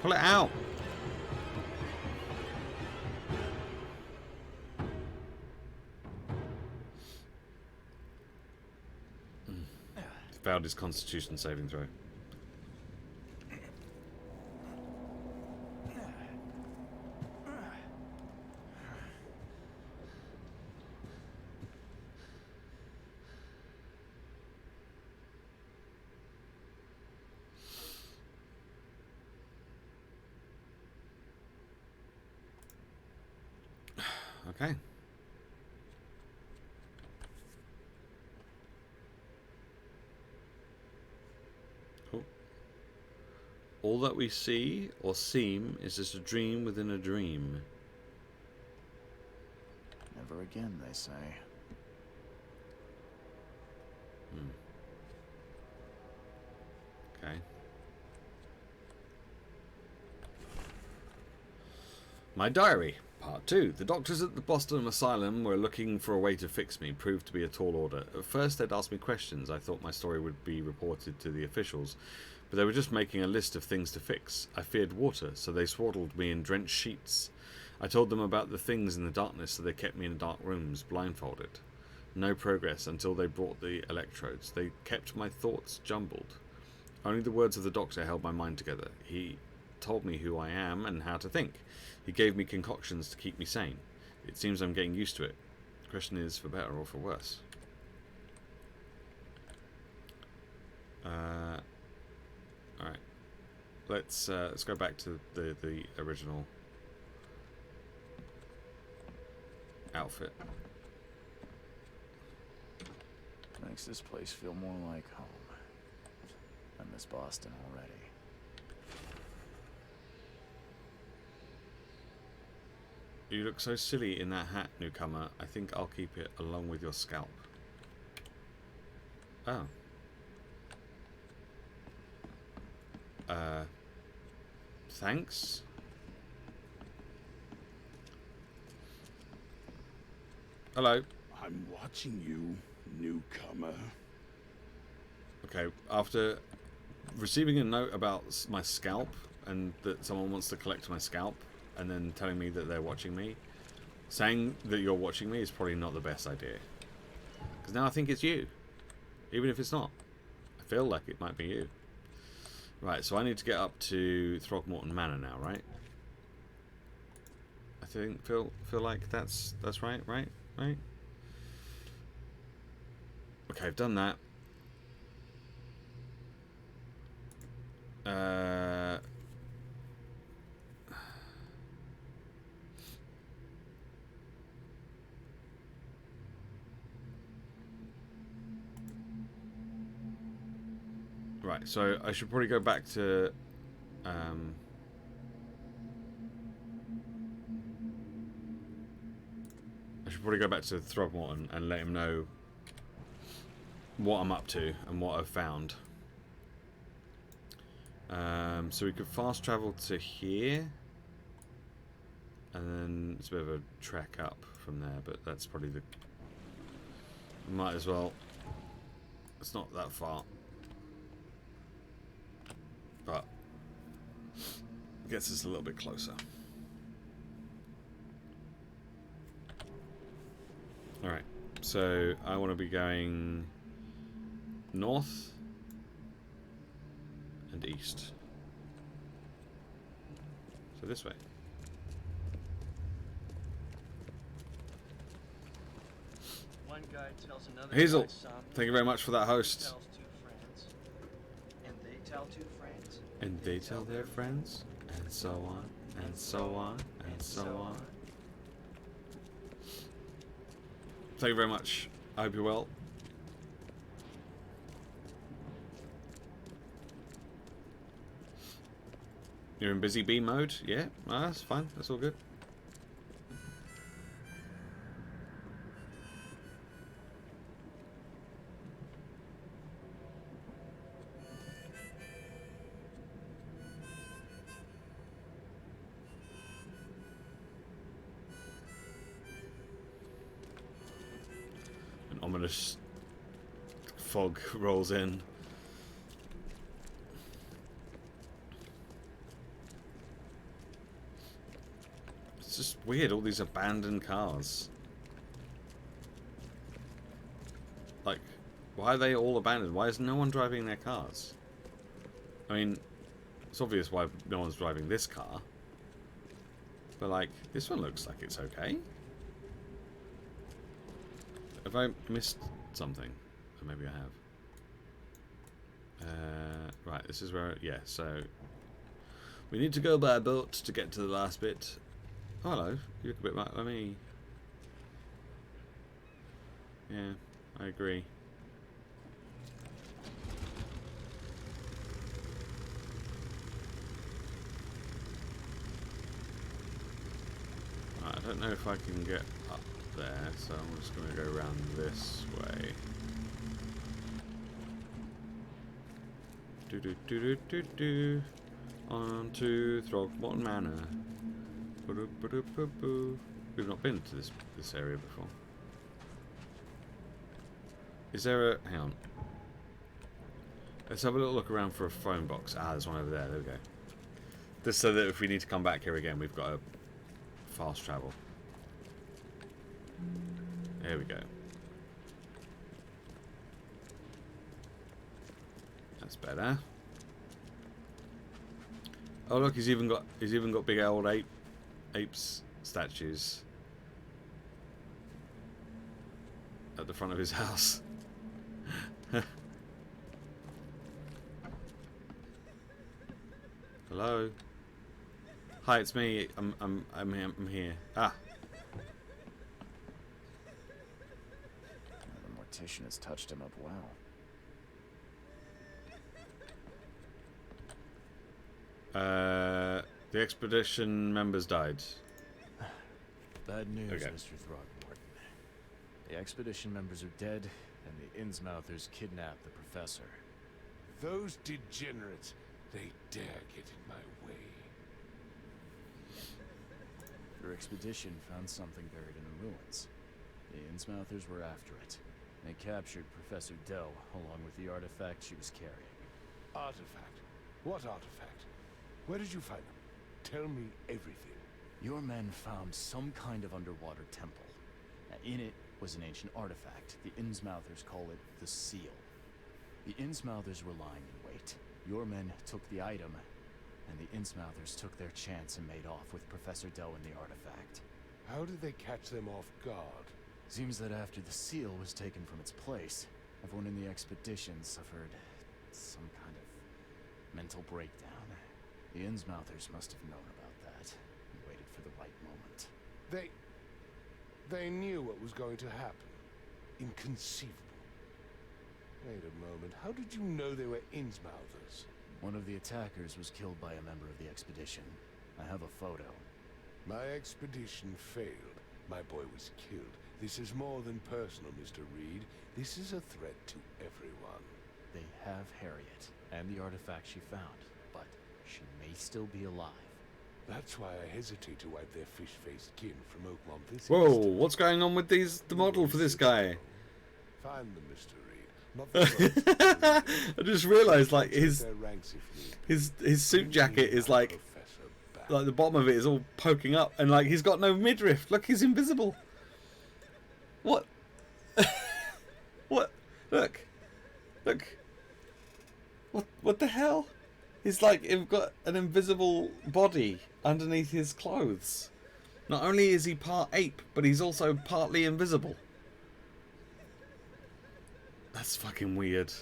Pull it out. Failed his Constitution saving throw. Okay. Cool. All that we see or seem is just a dream within a dream. Never again, they say. Okay. My diary. Part 2. The doctors at the Boston Asylum were looking for a way to fix me. Proved to be a tall order. At first they'd asked me questions. I thought my story would be reported to the officials, but they were just making a list of things to fix. I feared water, so they swaddled me in drenched sheets. I told them about the things in the darkness, so they kept me in dark rooms, blindfolded. No progress until they brought the electrodes. They kept my thoughts jumbled. Only the words of the doctor held my mind together. He told me who I am and how to think. He gave me concoctions to keep me sane. It seems I'm getting used to it. The question is, for better or for worse. Alright. Let's go back to the original outfit. Makes this place feel more like home. I miss Boston already. You look so silly in that hat, newcomer. I think I'll keep it along with your scalp. Oh. Thanks. Hello. I'm watching you, newcomer. Okay, after receiving a note about my scalp and that someone wants to collect my scalp and then telling me that they're watching me, saying that you're watching me is probably not the best idea. Because now I think it's you. Even if it's not. I feel like it might be you. Right, so I need to get up to Throckmorton Manor now, right? I think feel like that's right. Okay, I've done that. Right, so I should probably go back to I should probably go back to Throgmorton and let him know what I'm up to and what I've found. So we could fast travel to here, and then it's a bit of a trek up from there, but that's probably the... Might as well. It's not that far. But gets us a little bit closer. Alright, so I want to be going north and east. So this way. One guy tells another Hazel, guy's son, thank you very much for that host. tells two friends, and they tell two friends, And they tell their friends, and so on, and so on, and so on. Thank you very much. I hope you're well. You're in busy bee mode? Yeah, that's fine. That's all good. An ominous fog rolls in. It's just weird, all these abandoned cars. Like, why are they all abandoned? Why is no one driving their cars? I mean, it's obvious why no one's driving this car. But, like, this one looks like it's okay. Have I missed something? Or maybe I have. Right, this is where... Yeah, so... We need to go by boat to get to the last bit. Oh, hello. You look a bit like me. Yeah, I agree. Right, I don't know if I can get up there, so I'm just going to go around this way. Do. On to Throgmorton Manor. We've not been to this area before. Is there a... Hang on. Let's have a little look around for a phone box. Ah, there's one over there. There we go. Just so that if we need to come back here again, we've got a fast travel. There we go. That's better. Oh look, he's even got big old apes statues at the front of his house. Hello. Hi, it's me. I'm here. Ah. The mortician has touched him up well. The expedition members died. Bad news, Okay. Mr. Throckmorton. The expedition members are dead, and the Innsmouthers kidnapped the professor. Those degenerates, they dare get in my way. Your expedition found something buried in the ruins. The Innsmouthers were after it. They captured Professor Dell, along with the artifact she was carrying. Artifact? What artifact? Where did you find them? Tell me everything. Your men found some kind of underwater temple. In it was an ancient artifact. The Innsmouthers call it the Seal. The Innsmouthers were lying in wait. Your men took the item, and the Innsmouthers took their chance and made off with Professor Dell and the artifact. How did they catch them off guard? Seems that after the seal was taken from its place, everyone in the expedition suffered some kind of mental breakdown. The Innsmouthers must have known about that and waited for the right moment. They knew what was going to happen. Inconceivable. Wait a moment, how did you know they were Innsmouthers? One of the attackers was killed by a member of the expedition. I have a photo. My expedition failed. My boy was killed. This is more than personal, Mr. Reed. This is a threat to everyone. They have Harriet and the artifact she found, but she may still be alive. That's why I hesitate to wipe their fish-faced kin from Oakmont this Whoa, instant. what's going on with the model for this guy? Find them, Mr. Reed. Not the I just realised, like, Check his their ranks if need be. his suit jacket is like the bottom of it is all poking up, and like he's got no midriff. Look, he's invisible. What? What? Look. What the hell? He's like, he's got an invisible body underneath his clothes. Not only is he part ape, but he's also partly invisible. That's fucking weird.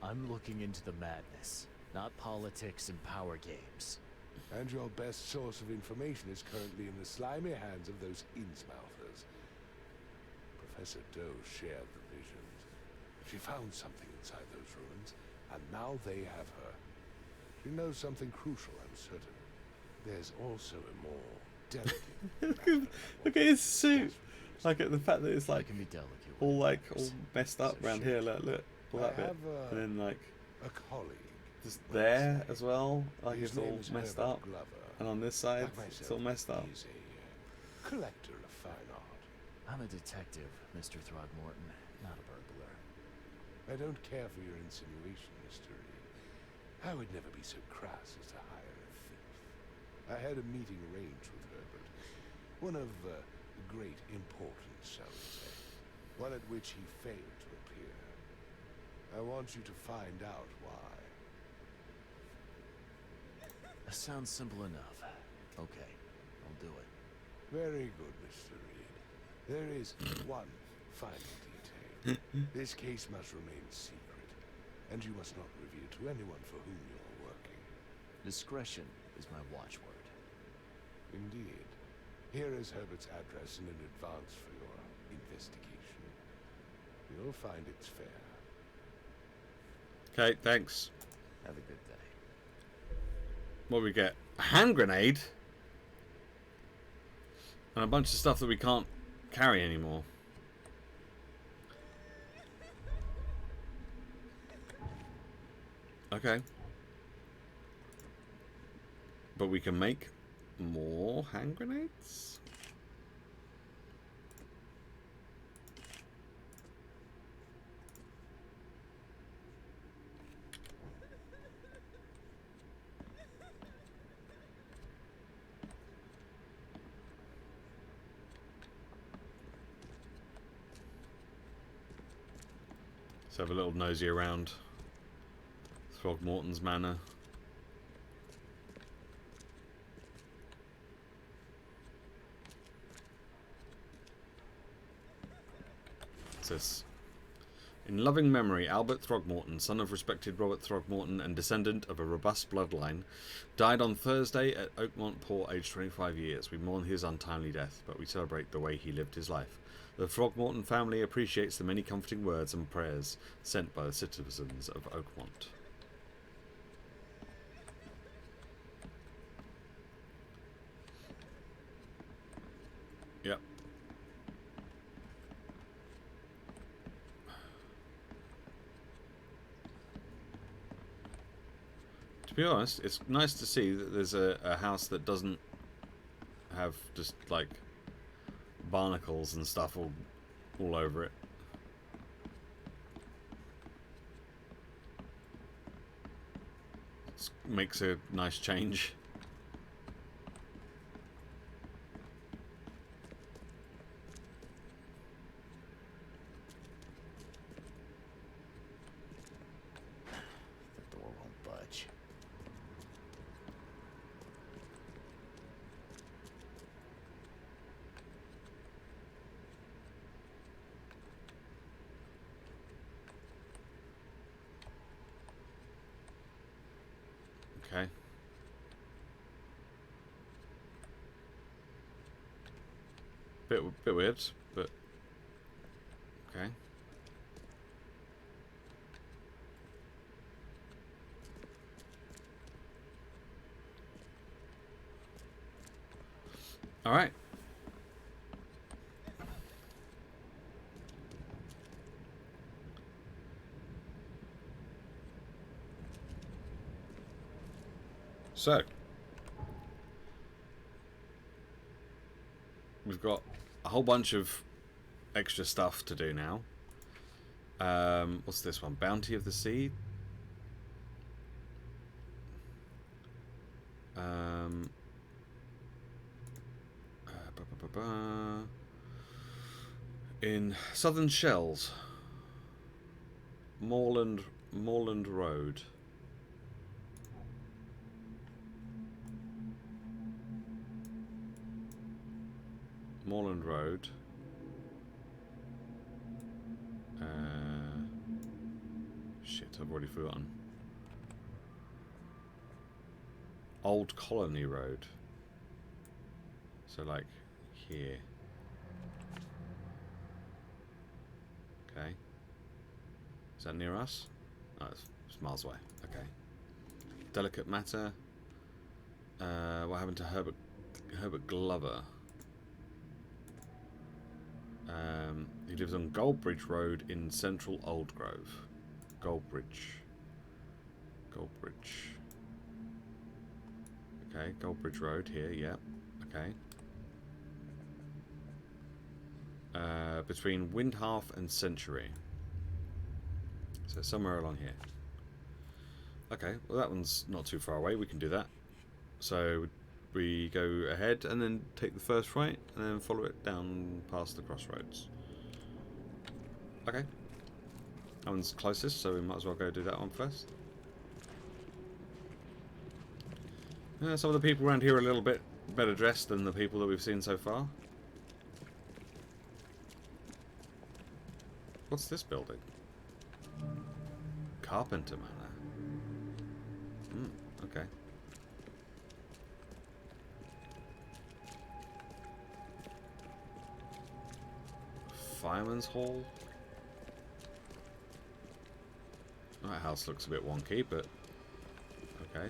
I'm looking into the madness, not politics and power games. And your best source of information is currently in the slimy hands of those Innsmouthers. Professor Doe shared the visions. She found something inside those ruins, and now they have her. She knows something crucial, I'm certain. There's also a more delicate... Look at his suit. Like at the fact that it's like can be delicate. all messed up around here. Look, all that bit, and then like a colleague. Just there as well. Like His it's all name is messed Herbert up, Glover. and on this side Like it's myself, all messed up. He's a collector of fine art. I'm a detective, Mr. Throgmorton, not a burglar. I don't care for your insinuation, Mr. Reed. I would never be so crass as to hire a thief. I had a meeting arranged with Herbert. One of great importance, shall we say. One at which he failed to appear. I want you to find out why. That sounds simple enough. Okay, I'll do it. Very good, Mr. Reed. There is one final detail. This case must remain secret, and you must not reveal to anyone for whom you are working. Discretion is my watchword. Indeed. Here is Herbert's address in advance for your investigation. You'll find it's fair. Okay, thanks. Have a good day. What do we get? A hand grenade? And a bunch of stuff that we can't carry anymore. Okay. But we can make more hand grenades? Let's have a little nosy around Throgmorton's manor. It says, in loving memory, Albert Throgmorton, son of respected Robert Throgmorton and descendant of a robust bloodline, died on Thursday at Oakmont Port, aged 25 years. We mourn his untimely death, but we celebrate the way he lived his life. The Throgmorton family appreciates the many comforting words and prayers sent by the citizens of Oakmont. To be honest, it's nice to see that there's a house that doesn't have just like barnacles and stuff all over it. It makes a nice change. The door won't budge. Okay. Bit weird, but okay. All right. So, we've got a whole bunch of extra stuff to do now. What's this one? Bounty of the Sea. In Southern Shells, Moorland Road. Moorland Road. Shit, I've already forgotten. Old Colony Road. So like here. Okay. Is that near us? Oh, it's miles away. Okay. Delicate Matter. What happened to Herbert Glover? He lives on Goldbridge Road in central Old Grove. Goldbridge. Okay, Goldbridge Road here, yeah. Okay. Between Windhalf and Century. So somewhere along here. Okay, well that one's not too far away, we can do that. So we go ahead and then take the first right and then follow it down past the crossroads. Okay. That one's closest, so we might as well go do that one first. Some of the people around here are a little bit better dressed than the people that we've seen so far. What's this building? Carpenter Manor. Okay. Fireman's Hall. That house looks a bit wonky, but okay.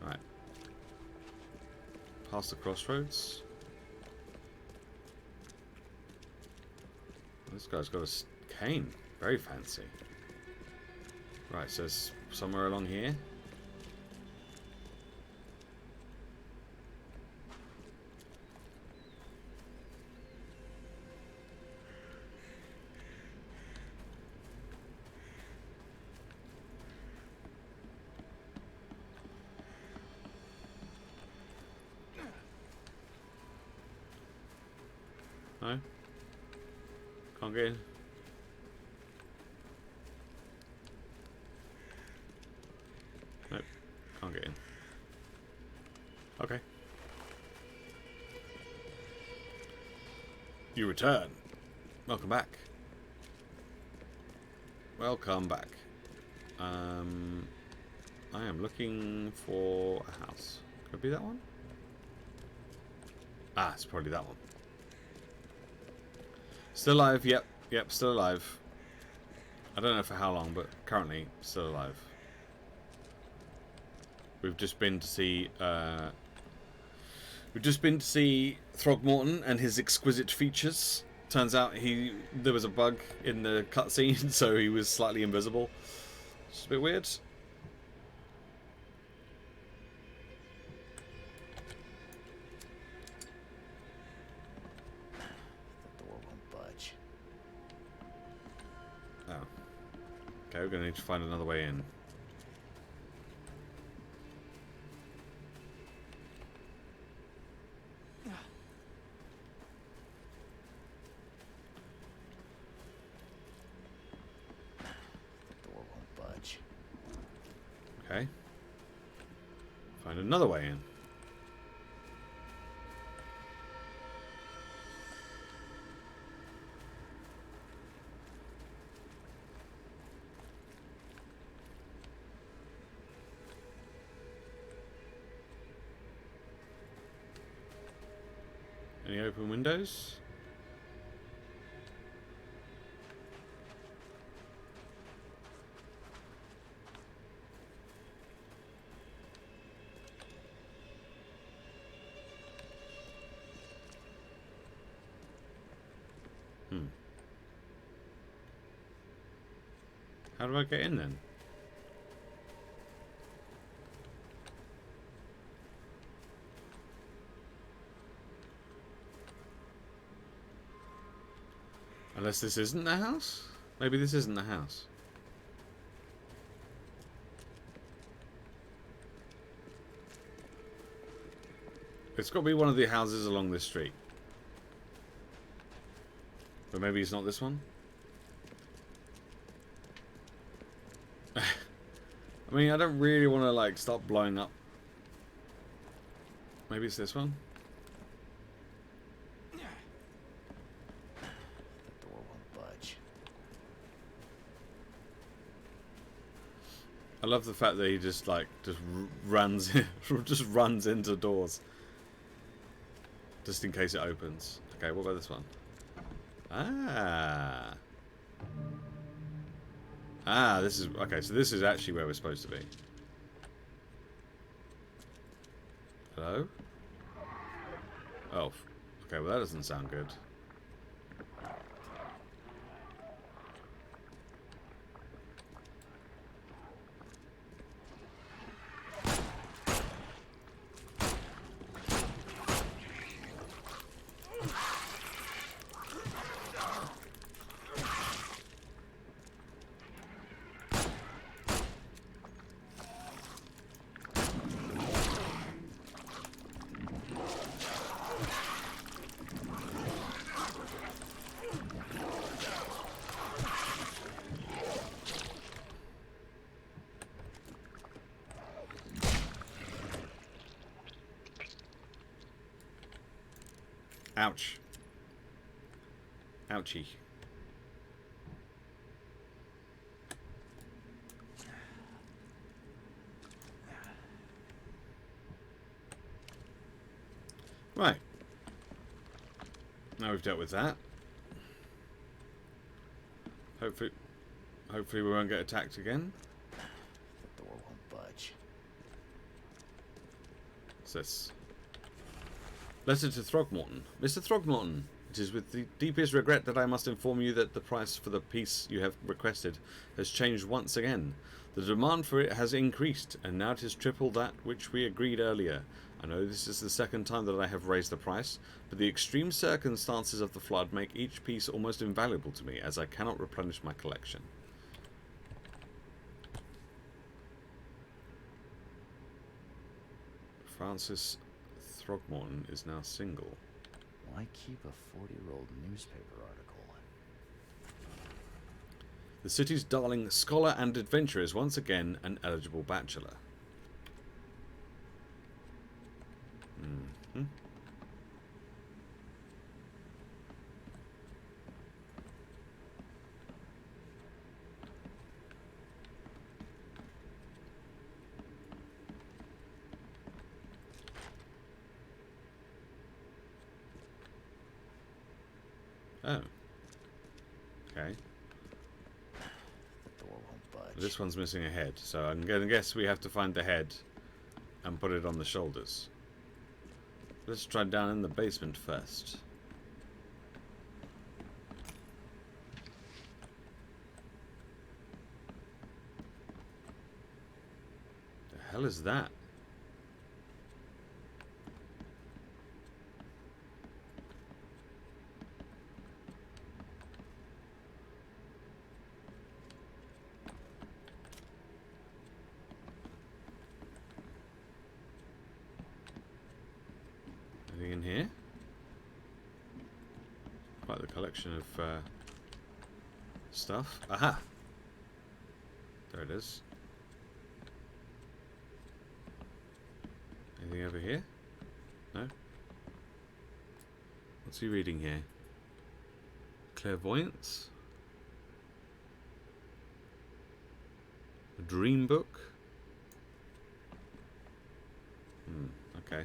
Alright. Past the crossroads. This guy's got a cane. Very fancy. Right, so it's somewhere along here. No? Can't get in. Nope. Can't get in. Okay. You return. Welcome back. Welcome back. I am looking for a house. Could it be that one? Ah, it's probably that one. Still alive, yep, still alive. I don't know for how long, but currently still alive. We've just been to see Throgmorton and his exquisite features. turns out there was a bug in the cutscene, so he was slightly invisible. It's a bit weird. The door won't budge. Oh. Okay, we're gonna need to find another way in. Okay. Find another way in. Any open windows? How do I get in then? Unless this isn't the house? Maybe this isn't the house. It's got to be one of the houses along this street. But maybe it's not this one? I mean, I don't really want to, like, start blowing up. Maybe it's this one? The door won't budge. I love the fact that he just, like, runs into doors. Just in case it opens. Okay, what about this one? Ah. Ah, this is... Okay, so this is actually where we're supposed to be. Hello? Oh. Okay, well that doesn't sound good. Ouch. Ouchie. Right. Now we've dealt with that. Hopefully we won't get attacked again. The door won't budge. What's this? Letter to Throgmorton. Mr. Throgmorton, it is with the deepest regret that I must inform you that the price for the piece you have requested has changed once again. The demand for it has increased, and now it is triple that which we agreed earlier. I know this is the second time that I have raised the price, but the extreme circumstances of the flood make each piece almost invaluable to me, as I cannot replenish my collection. Francis Throgmorton is now single. Why keep a 40-year-old newspaper article? The city's darling scholar and adventurer is once again an eligible bachelor. Mm-hmm. Oh. Okay. The door won't budge. This one's missing a head, so I'm going to guess we have to find the head and put it on the shoulders. Let's try down in the basement first. hell is that? Anything in here? Quite the collection of stuff. Aha! There it is. Anything over here? No? What's he reading here? Clairvoyance? A dream book? Okay.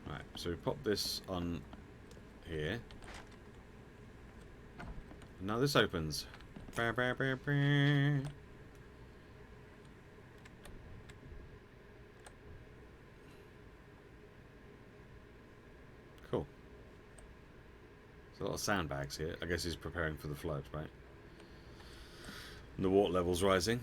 Right, so we pop this on here. Now this opens. Bah, bah, bah, bah. Cool. There's a lot of sandbags here. I guess he's preparing for the flood, right? And the water level's rising.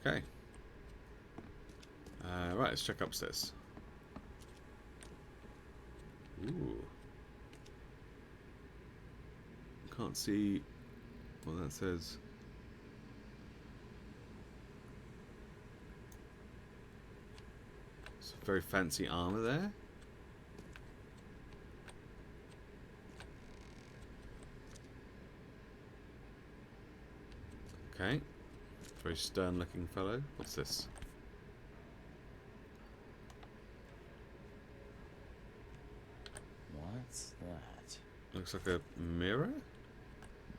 Okay. Right, let's check upstairs. Ooh. Can't see what that says. Some very fancy armor there. Okay. Very stern looking fellow. What's this? What's that? Looks like a mirror?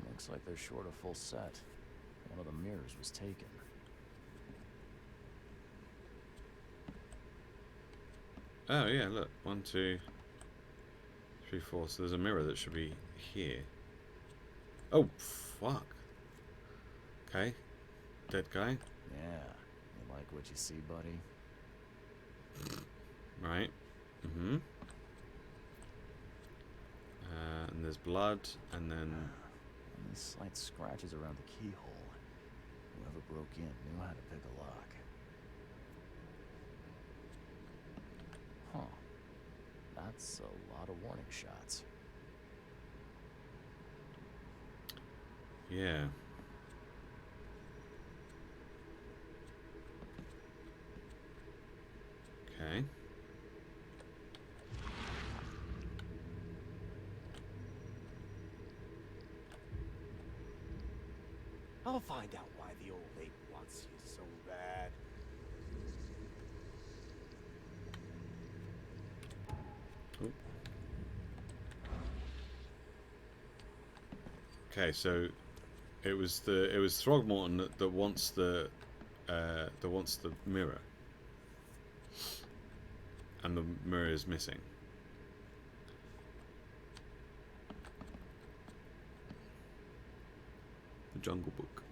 Looks like they're short a full set. One of the mirrors was taken. Oh yeah, look. 1, 2, 3, 4. So there's a mirror that should be here. Oh, fuck. Okay. Dead guy. Yeah. You like what you see, buddy? Right. Mm-hmm. And there's blood, and then... And these slight scratches around the keyhole. Whoever broke in knew how to pick a lock. Huh. That's a lot of warning shots. Yeah. Okay. I'll find out why the old ape wants you so bad. Ooh. Okay, so it was Throgmorton that wants the mirror, and the mirror is missing. The Jungle Book.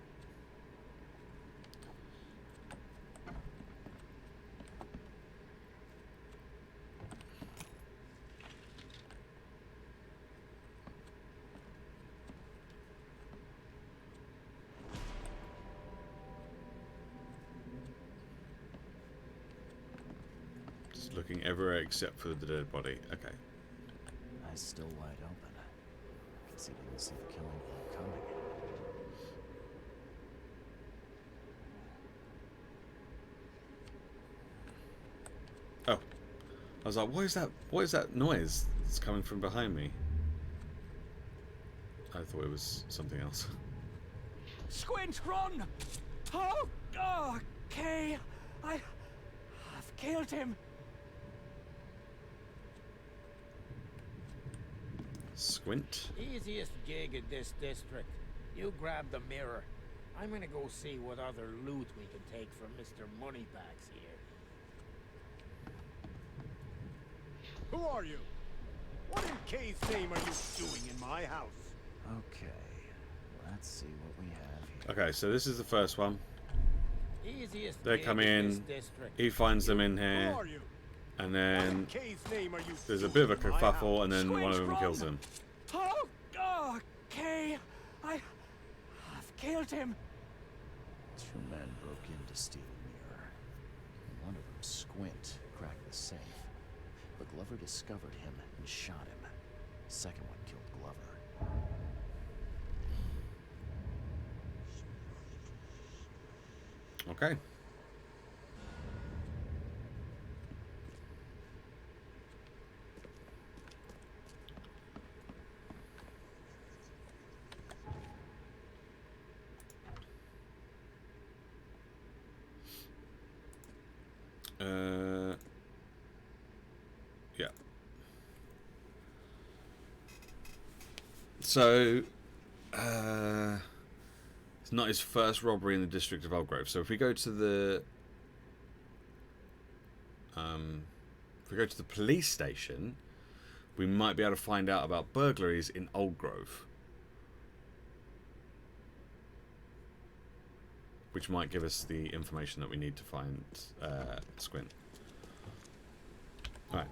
Just looking everywhere except for the dead body. Okay. Eyes still wide open. Guess he didn't see the killing blow coming. Oh, I was like, what is that? What is that noise that's coming from behind me? I thought it was something else. Squint, run! Oh, okay. I've killed him. Squint. Easiest gig in this district. You grab the mirror. I'm gonna go see what other loot we can take from Mr. Moneybags here. Who are you? What in K's name are you doing in my house? Okay, let's see what we have here. Okay, so this is the first one. Easiest They gig come in this in, district. he finds them in Who here, are you? and What in then K's name are you there's a doing bit of a in my kerfuffle, house? and then one of them kills him. Oh, Kay, I've killed him. 2 men broke in to steal a mirror. One of them, Squint, cracked the safe. But Glover discovered him and shot him. Second one killed Glover. Okay. Yeah. So, it's not his first robbery in the district of Elgrove. So if we go to the, police station, we might be able to find out about burglaries in Old Grove, which might give us the information that we need to find Squint. All right.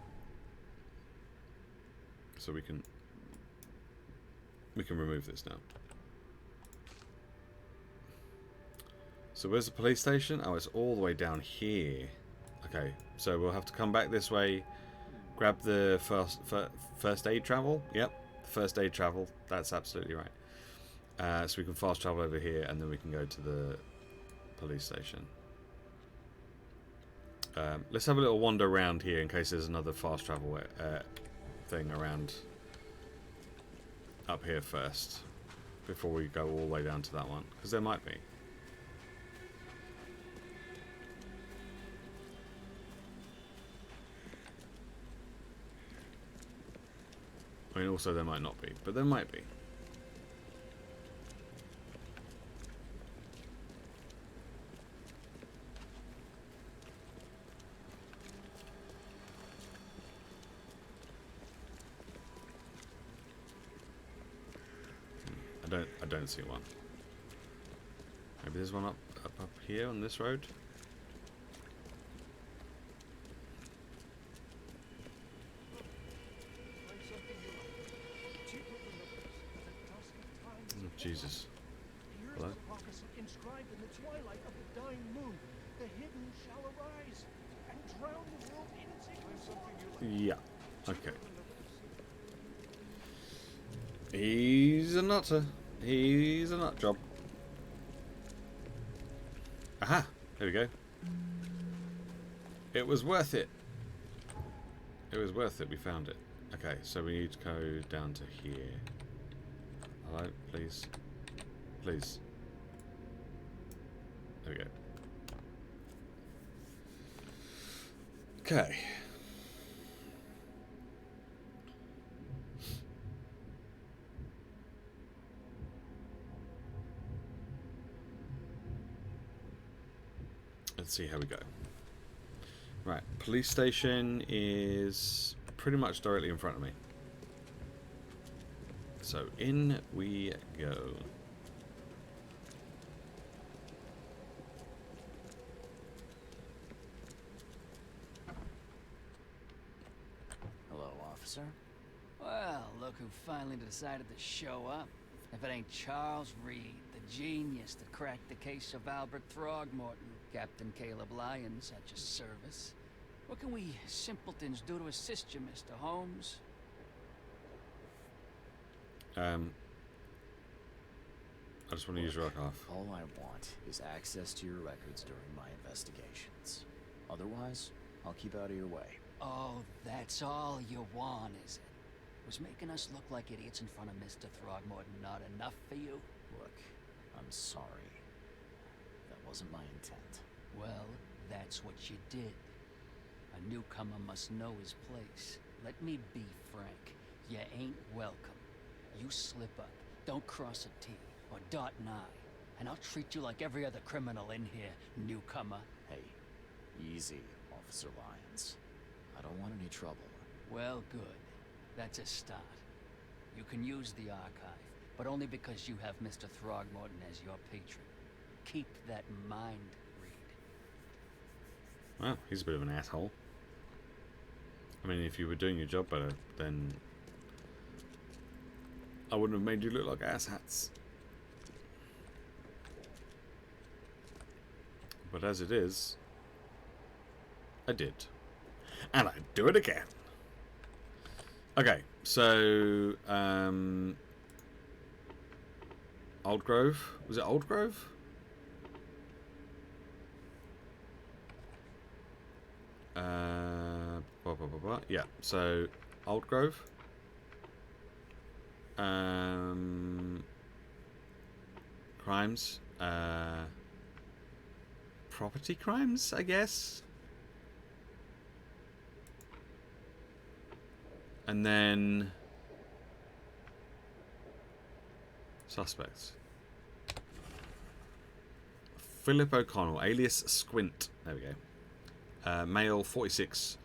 So we can remove this now. So where's the police station? Oh, it's all the way down here. Okay, so we'll have to come back this way, grab the first aid travel. Yep, first aid travel. That's absolutely right. So we can fast travel over here, and then we can go to the police station. Let's have a little wander around here in case there's another fast travel thing around up here first, before we go all the way down to that one, because there might be. I mean, also there might not be, but there might be. I don't see one. Maybe there's one up here on this road. Oh, Jesus. Hello? Inscribed in the twilight of the dying moon, the hidden shall arise and drown the world in its ignorance. Yeah. Okay. He's a nutter. He's a nut job. Aha! There we go. It was worth it. It was worth it. We found it. Okay, so we need to go down to here. Hello, please. Please. There we go. Okay. Let's see how we go. Right, police station is pretty much directly in front of me. So in we go. Hello, officer. Well, look who finally decided to show up. If it ain't Charles Reed, the genius that cracked the case of Albert Throgmorton. Captain Caleb Lyons at your service. What can we simpletons do to assist you, Mr. Holmes? I just want to use rock off. All I want is access to your records during my investigations. Otherwise, I'll keep out of your way. Oh, that's all you want, is it? Was making us look like idiots in front of Mr. Throgmorton not enough for you? Look, I'm sorry. That wasn't my intent. Well, that's what you did. A newcomer must know his place. Let me be frank. You ain't welcome. You slip up, don't cross a T, or dot an I, and I'll treat you like every other criminal in here, newcomer. Hey, easy, Officer Lyons. I don't want any trouble. Well, good. That's a start. You can use the archive, but only because you have Mr. Throgmorton as your patron. Keep that in mind, Reed. Well, he's a bit of an asshole. I mean, if you were doing your job better, then I wouldn't have made you look like asshats. But as it is, I did. And I'd do it again. Okay, so Old Grove. Was it Old Grove? Yeah, so Old Grove. Crimes. Property crimes, I guess. And then suspects. Philip O'Connell, alias Squint. There we go. Male, 46.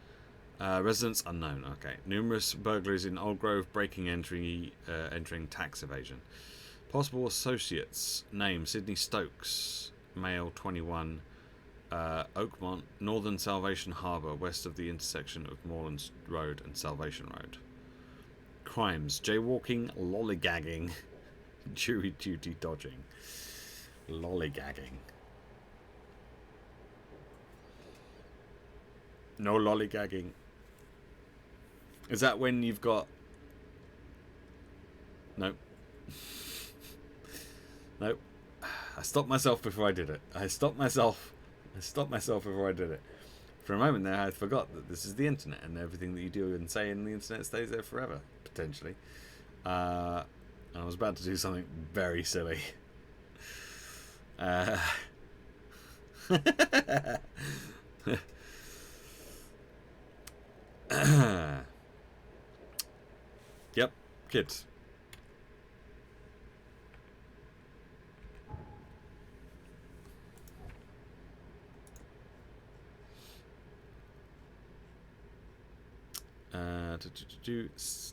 Residence unknown. Okay. Numerous burglaries in Old Grove, breaking entering tax evasion. Possible associates. Name, Sydney Stokes. Male, 21. Oakmont, Northern Salvation Harbour, west of the intersection of Moreland Road and Salvation Road. Crimes, jaywalking, lollygagging, jury duty dodging. Lollygagging. No lollygagging. Is that when you've got... Nope. Nope. I stopped myself before I did it. I stopped myself before I did it. For a moment there, I forgot that this is the internet and everything that you do and say in the internet stays there forever, potentially. And I was about to do something very silly. Yep, kids.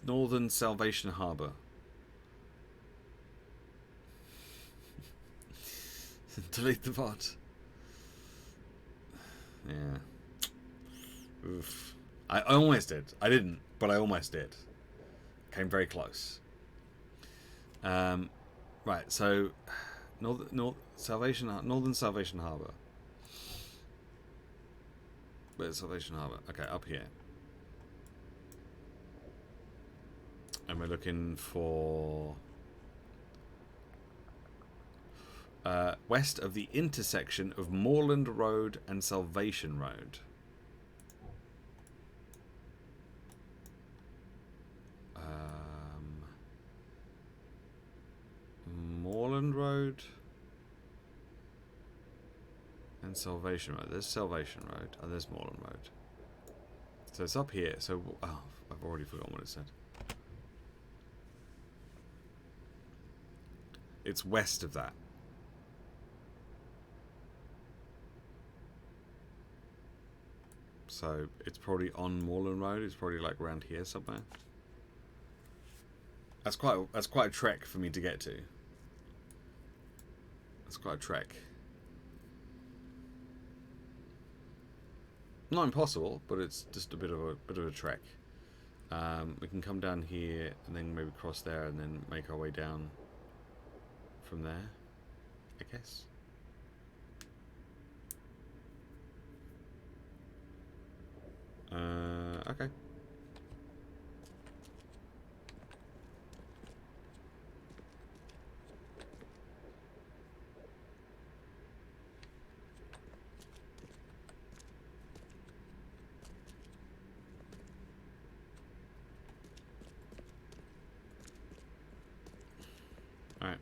Northern Salvation Harbour. Delete the bot. Yeah. Oof. I almost did. I didn't, but I almost did. Came very close. Right, so Northern Salvation Harbour. Where's Salvation Harbour? Okay, up here. And we're looking for west of the intersection of Moreland Road and Salvation Road. Moreland Road and Salvation Road. There's Salvation Road and there's Moreland Road. So it's up here. So, oh, I've already forgotten what it said. It's west of that. So it's probably on Moreland Road. It's probably like around here somewhere. That's quite a trek for me to get to. That's quite a trek. Not impossible, but it's just a bit of a trek. We can come down here and then maybe cross there and then make our way down from there, I guess. Okay. Alright.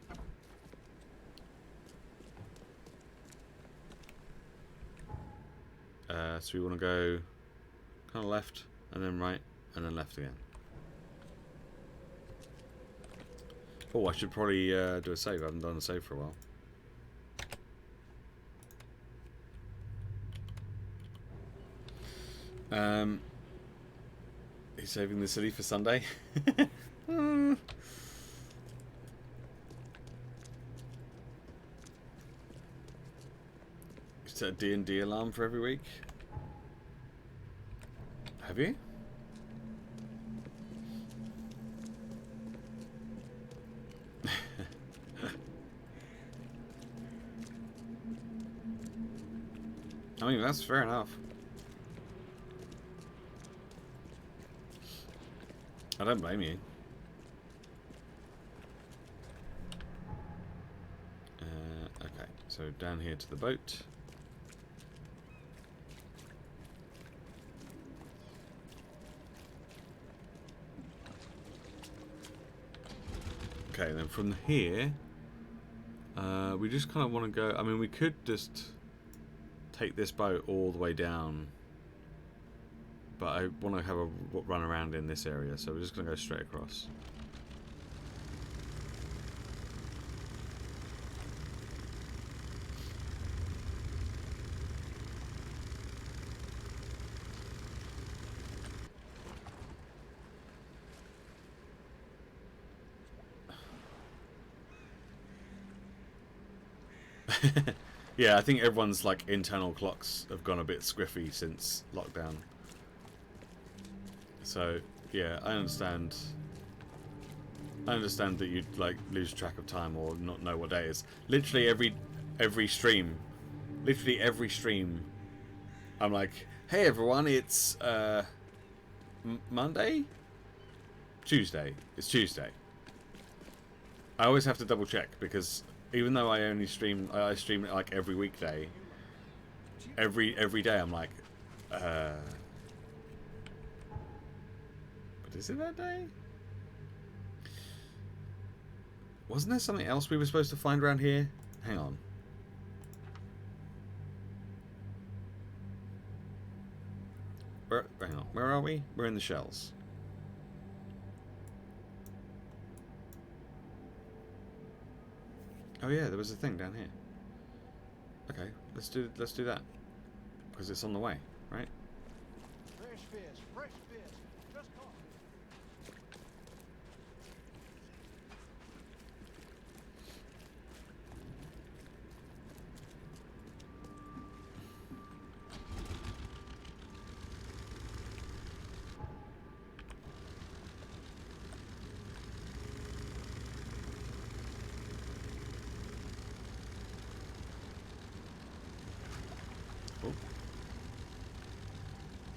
So we want to go kind of left, and then right, and then left again. Oh, I should probably do a save. I haven't done a save for a while. He's saving the city for Sunday. Set a D&D alarm for every week. Have you? I mean, that's fair enough. I don't blame you. Okay, so down here to the boat. Okay, then from here, we just kind of want to go. I mean, we could just take this boat all the way down, but I want to have a run around in this area, so we're just going to go straight across. Yeah, I think everyone's like internal clocks have gone a bit squiffy since lockdown. So yeah, I understand. I understand that you'd like lose track of time or not know what day it is. Literally every stream, I'm like, hey everyone, it's Monday, Tuesday. It's Tuesday. I always have to double check because even though I only stream, I stream it like every weekday. Every day I'm like, but is it that day? Wasn't there something else we were supposed to find around here? Hang on. Hang on. Where are we? We're in the shells. Oh yeah, there was a thing down here. Okay, let's do that because it's on the way, right? Fresh fish, just caught.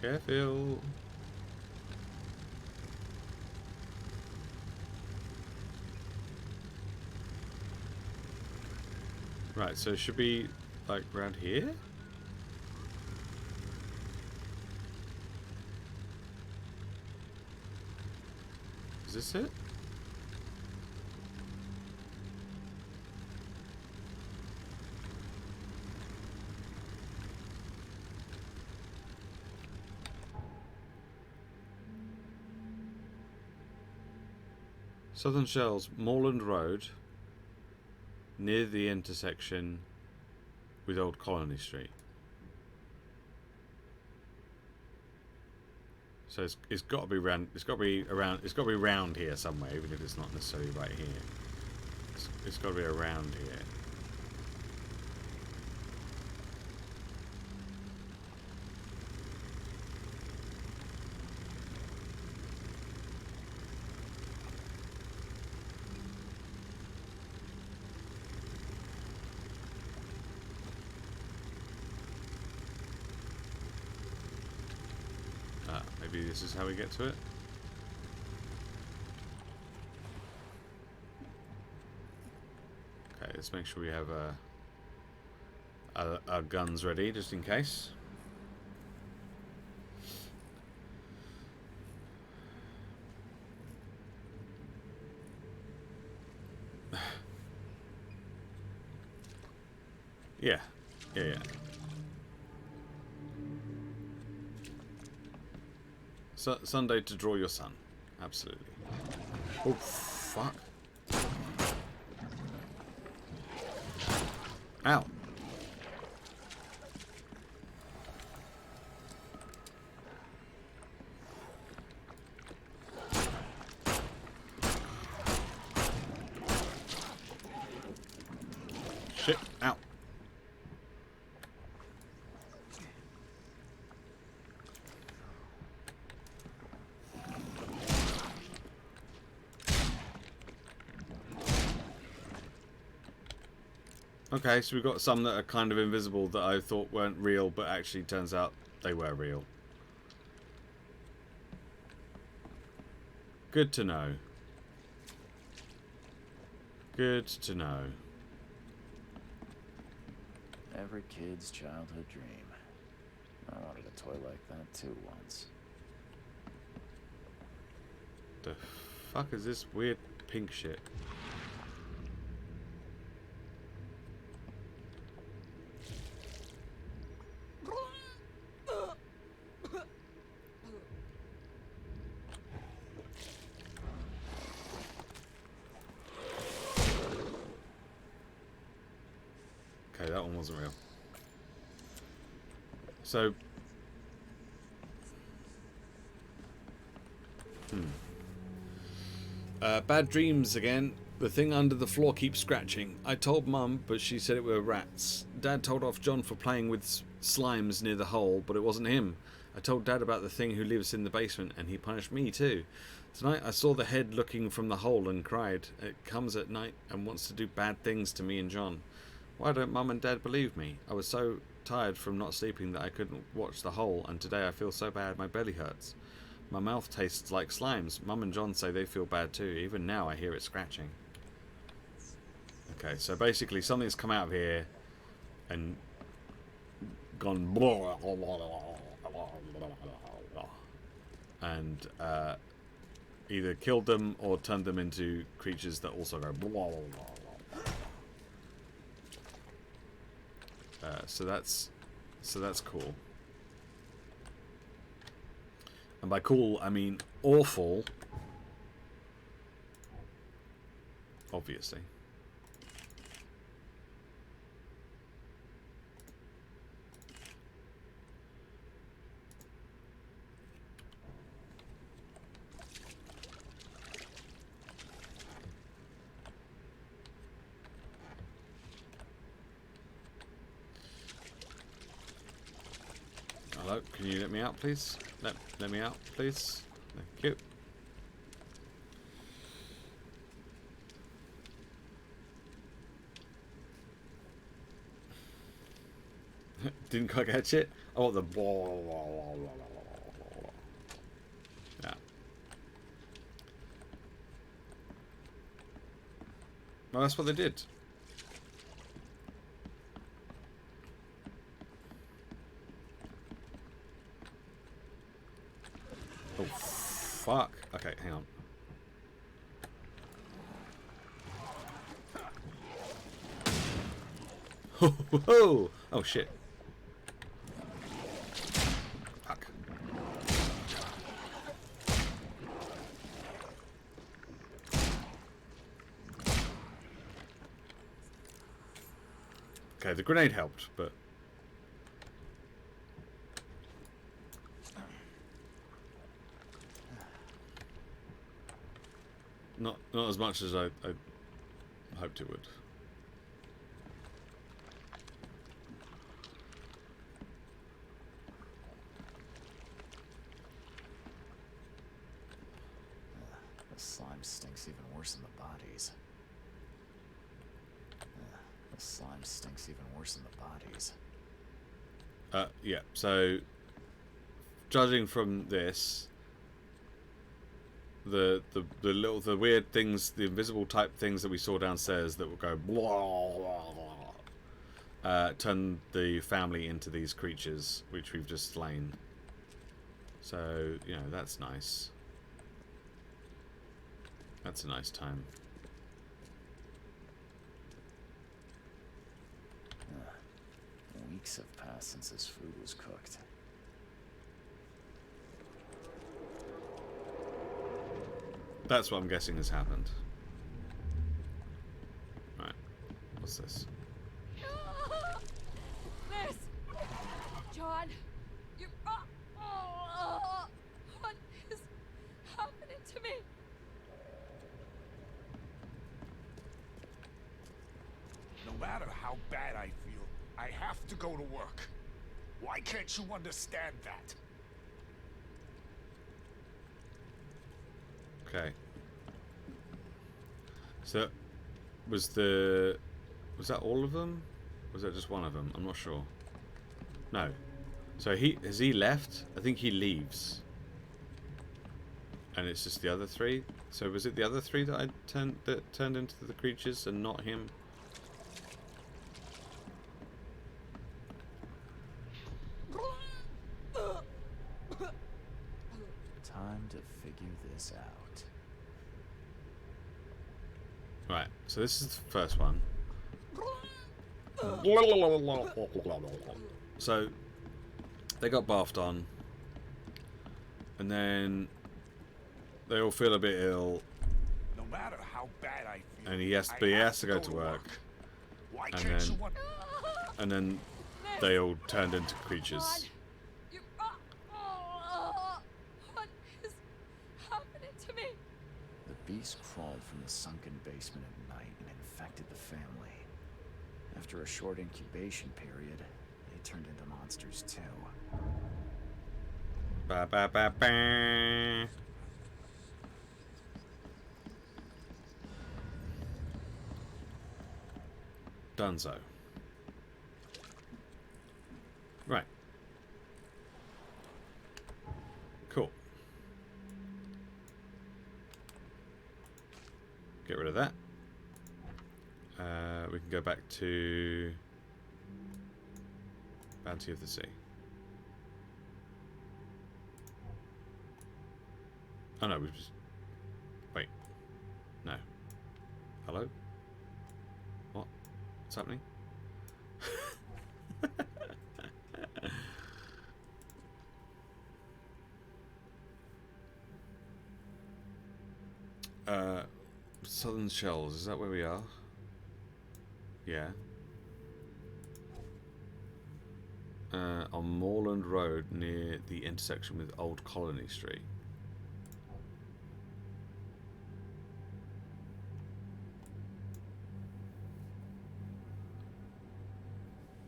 Careful. Right, so it should be like around here? Is this it? Southern Shells, Moorland Road, near the intersection with Old Colony Street. So it's got to be around. It's got to be around. It's got to be around here somewhere, even if it's not necessarily right here. It's got to be around here. Maybe this is how we get to it. Okay, let's make sure we have our guns ready, just in case. Yeah. Sunday to draw your sun. Absolutely. Oh, fuck. Ow. Okay, so we've got some that are kind of invisible that I thought weren't real, but actually turns out they were real. Good to know. Good to know. Every kid's childhood dream. I wanted a toy like that too once. The fuck is this weird pink shit? Okay, that one wasn't real. So, bad dreams again. The thing under the floor keeps scratching. I told Mum, but she said it were rats. Dad told off John for playing with slimes near the hole, but it wasn't him. I told Dad about the thing who lives in the basement, and he punished me too. Tonight I saw the head looking from the hole and cried. It comes at night and wants to do bad things to me and John. Why don't Mum and Dad believe me? I was so tired from not sleeping that I couldn't watch the hole, and today I feel so bad my belly hurts. My mouth tastes like slimes. Mum and John say they feel bad too. Even now I hear it scratching. Okay, so basically something's come out of here and gone and either killed them or turned them into creatures that also go so that's cool. And by cool, I mean awful. Obviously. Hello, can you let me out, please? Let me out, please. Thank you. Didn't quite catch it. Oh, the yeah. Well, that's what they did. Oh, fuck. Okay, hang on. Oh, oh shit. Fuck. Okay, the grenade helped, but not as much as I hoped it would. The slime stinks even worse than the bodies. The slime stinks even worse than the bodies. Yeah, so judging from this, the weird things, the invisible type things that we saw downstairs that would go blah, blah, blah, turn the family into these creatures which we've just slain. So, you know, that's nice. That's a nice time. Weeks have passed since this food was cooked. That's what I'm guessing has happened. Right. What's this? Liz! John! You're... what is happening to me? No matter how bad I feel, I have to go to work. Why can't you understand that? Okay. So, was that all of them? Was that just one of them? I'm not sure. No. So has he left? I think he leaves. And it's just the other three? So was it the other three that turned into the creatures and not him? Time to figure this out. Right, so this is the first one. So they got bathed on, and then they all feel a bit ill. No matter how bad I feel, And he has to go to work. Why And can't then, you want... and then they all turned into creatures. What is happening to me? The beast crawled from the sunken basement at night and infected the family. After a short incubation period, they turned into monsters too. Ba ba ba ba. Dunzo. Right. Cool. Get rid of that. We can go back to Bounty of the Sea. Oh no, we've just... Wait. No. Hello? What? What's happening? Southern Shells, is that where we are? Yeah. On Moorland Road near the intersection with Old Colony Street.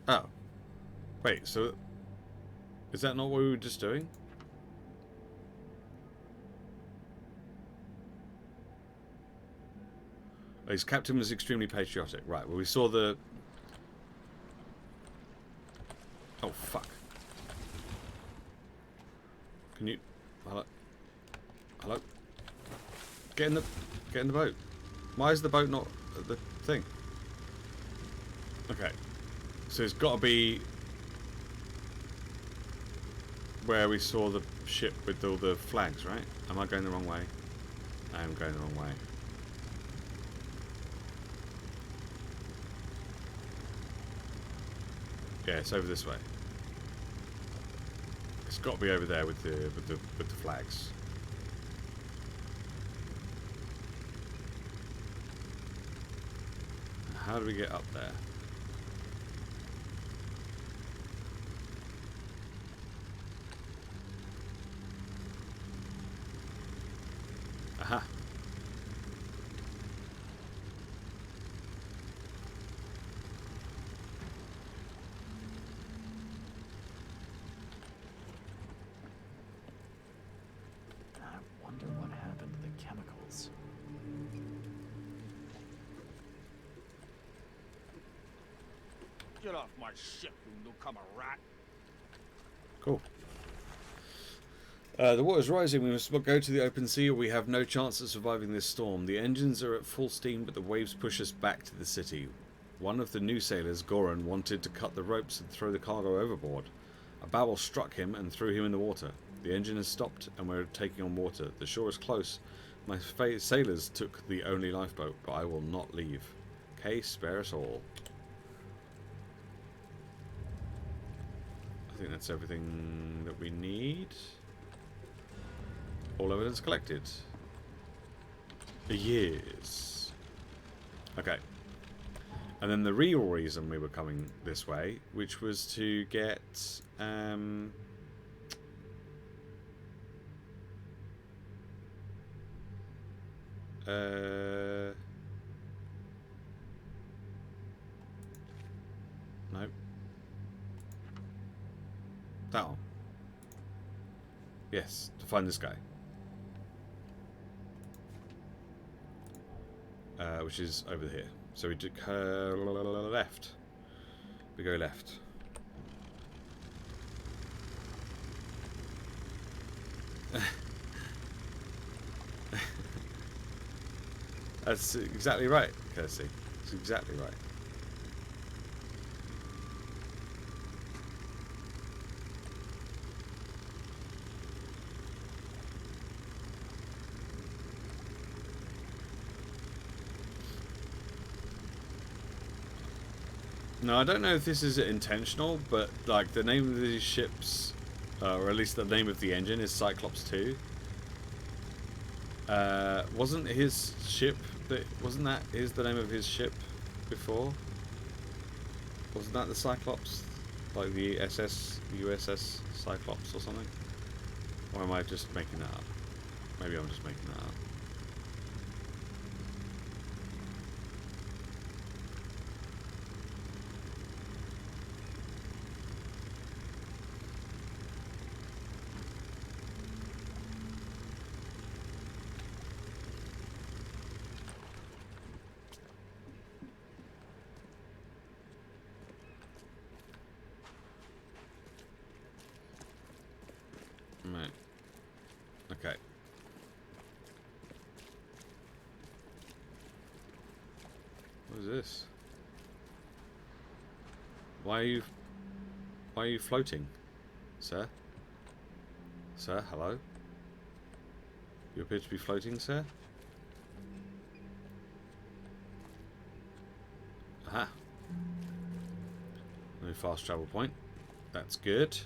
Oh. Wait, so... Is that not what we were just doing? His captain was extremely patriotic. Right, well we saw the... Oh, fuck. Can you... Hello? Hello? Get in the boat. Why is the boat not at the thing? Okay. So it's got to be... where we saw the ship with all the flags, right? Am I going the wrong way? I am going the wrong way. Yeah, it's over this way. It's got to be over there with the flags. How do we get up there? Aha. I wonder what happened to the chemicals. Get off my ship, you newcomer rat. Cool. The water's rising. We must go to the open sea or we have no chance of surviving this storm. The engines are at full steam, but the waves push us back to the city. One of the new sailors, Goran, wanted to cut the ropes and throw the cargo overboard. A barrel struck him and threw him in the water. The engine has stopped and we're taking on water. The shore is close. My sailors took the only lifeboat, but I will not leave. Kay, spare us all. I think that's everything that we need. All evidence collected. Yes. Okay. And then the real reason we were coming this way, which was to get no. That one. Yes, to find this guy. Which is over here. So we took her left. We go left. That's exactly right, Kirsty. That's exactly right. No, I don't know if this is intentional, but like the name of these ships, or at least the name of the engine, is Cyclops 2. Wasn't his ship wasn't that the name of his ship before? Wasn't that the Cyclops, like the USS Cyclops or something? Or am I just making that up? Maybe I'm just making that up. Right. Okay. What is this? Why are you floating, sir? Sir, hello? You appear to be floating, sir? Aha. No fast travel point. That's good.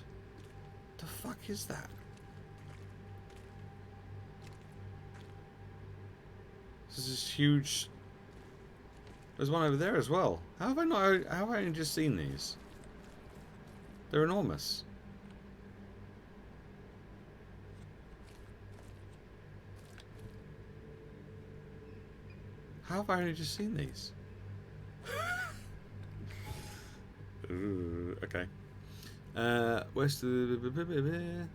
The fuck is that? This is huge. There's one over there as well. How have I only just seen these? They're enormous. How have I only just seen these? Ooh, okay. Where's the...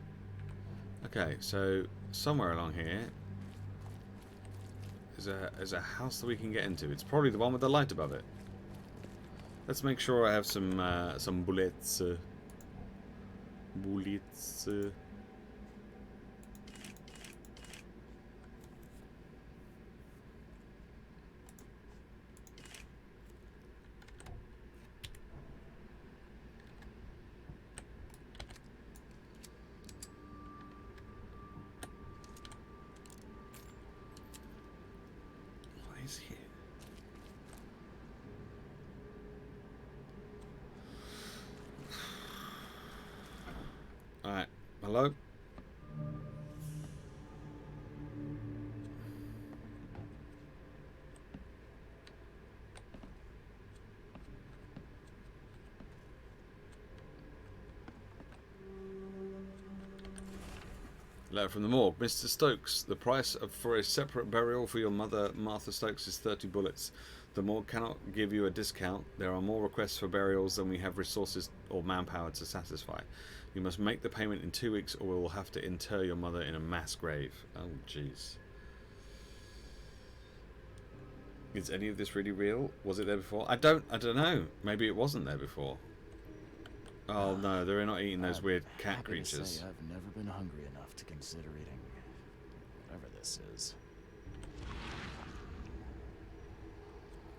Okay, so somewhere along here is a house that we can get into. It's probably the one with the light above it. Let's make sure I have some bullets. Bullets. Alright, hello? Letter from the morgue. Mr. Stokes, the price for a separate burial for your mother, Martha Stokes, is 30 bullets. The morgue cannot give you a discount. There are more requests for burials than we have resources or manpower to satisfy. You must make the payment in 2 weeks or we will have to inter your mother in a mass grave. Oh, jeez. Is any of this really real? Was it there before? I don't know. Maybe it wasn't there before. Oh no, they're not eating those weird cat creatures. Say I've never been hungry enough to consider eating whatever this is.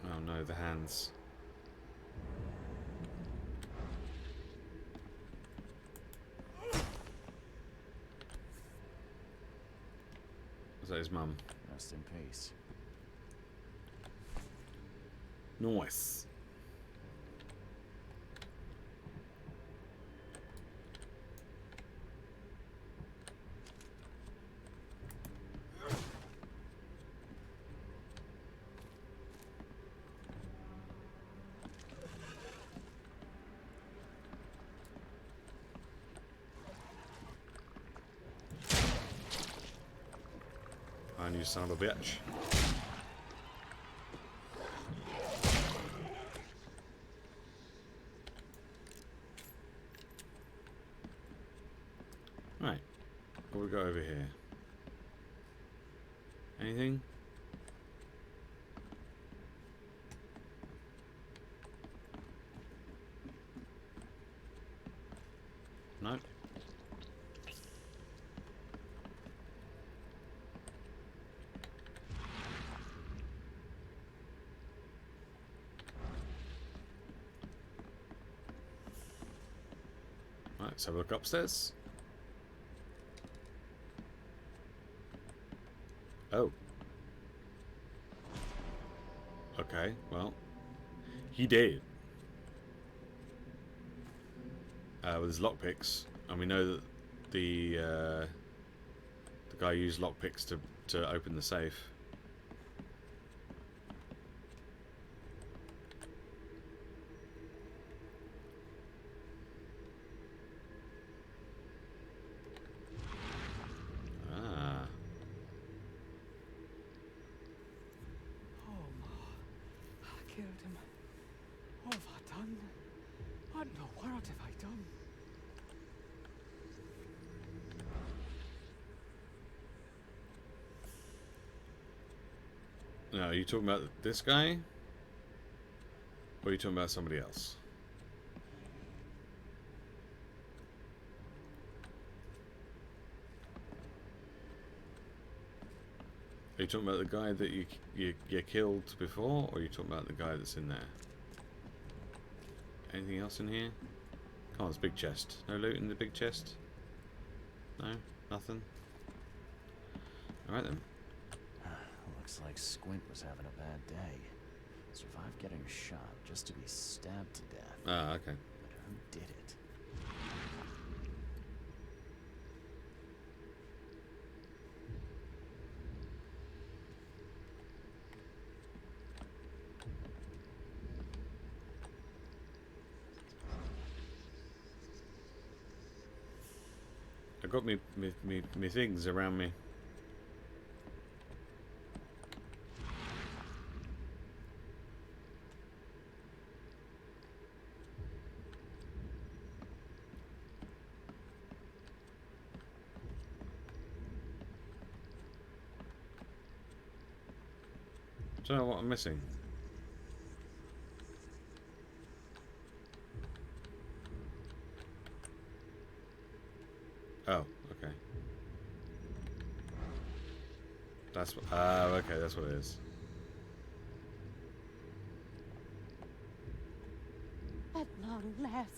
Oh no, the hands. Was that his mum? Rest in peace. Nice. And you son of a bitch. Right. What we got over here? Anything? No. Right, let's have a look upstairs. Oh. Okay, well, he did. With his lockpicks, and we know that the guy used lockpicks to open the safe. Ah. Oh, Ma. I killed him. What have I done? What in the world have I done? Now, are you talking about this guy? Or are you talking about somebody else? Are you talking about the guy that you killed before, or are you talking about the guy that's in there? Anything else in here? Come on, it's a big chest. No loot in the big chest? No? Nothing? Alright then. Looks like Squint was having a bad day. Survived getting shot just to be stabbed to death. Ah, okay. But who did it? I got me things around me. Don't know what I'm missing. Oh, okay. That's okay, that's what it is. At long last,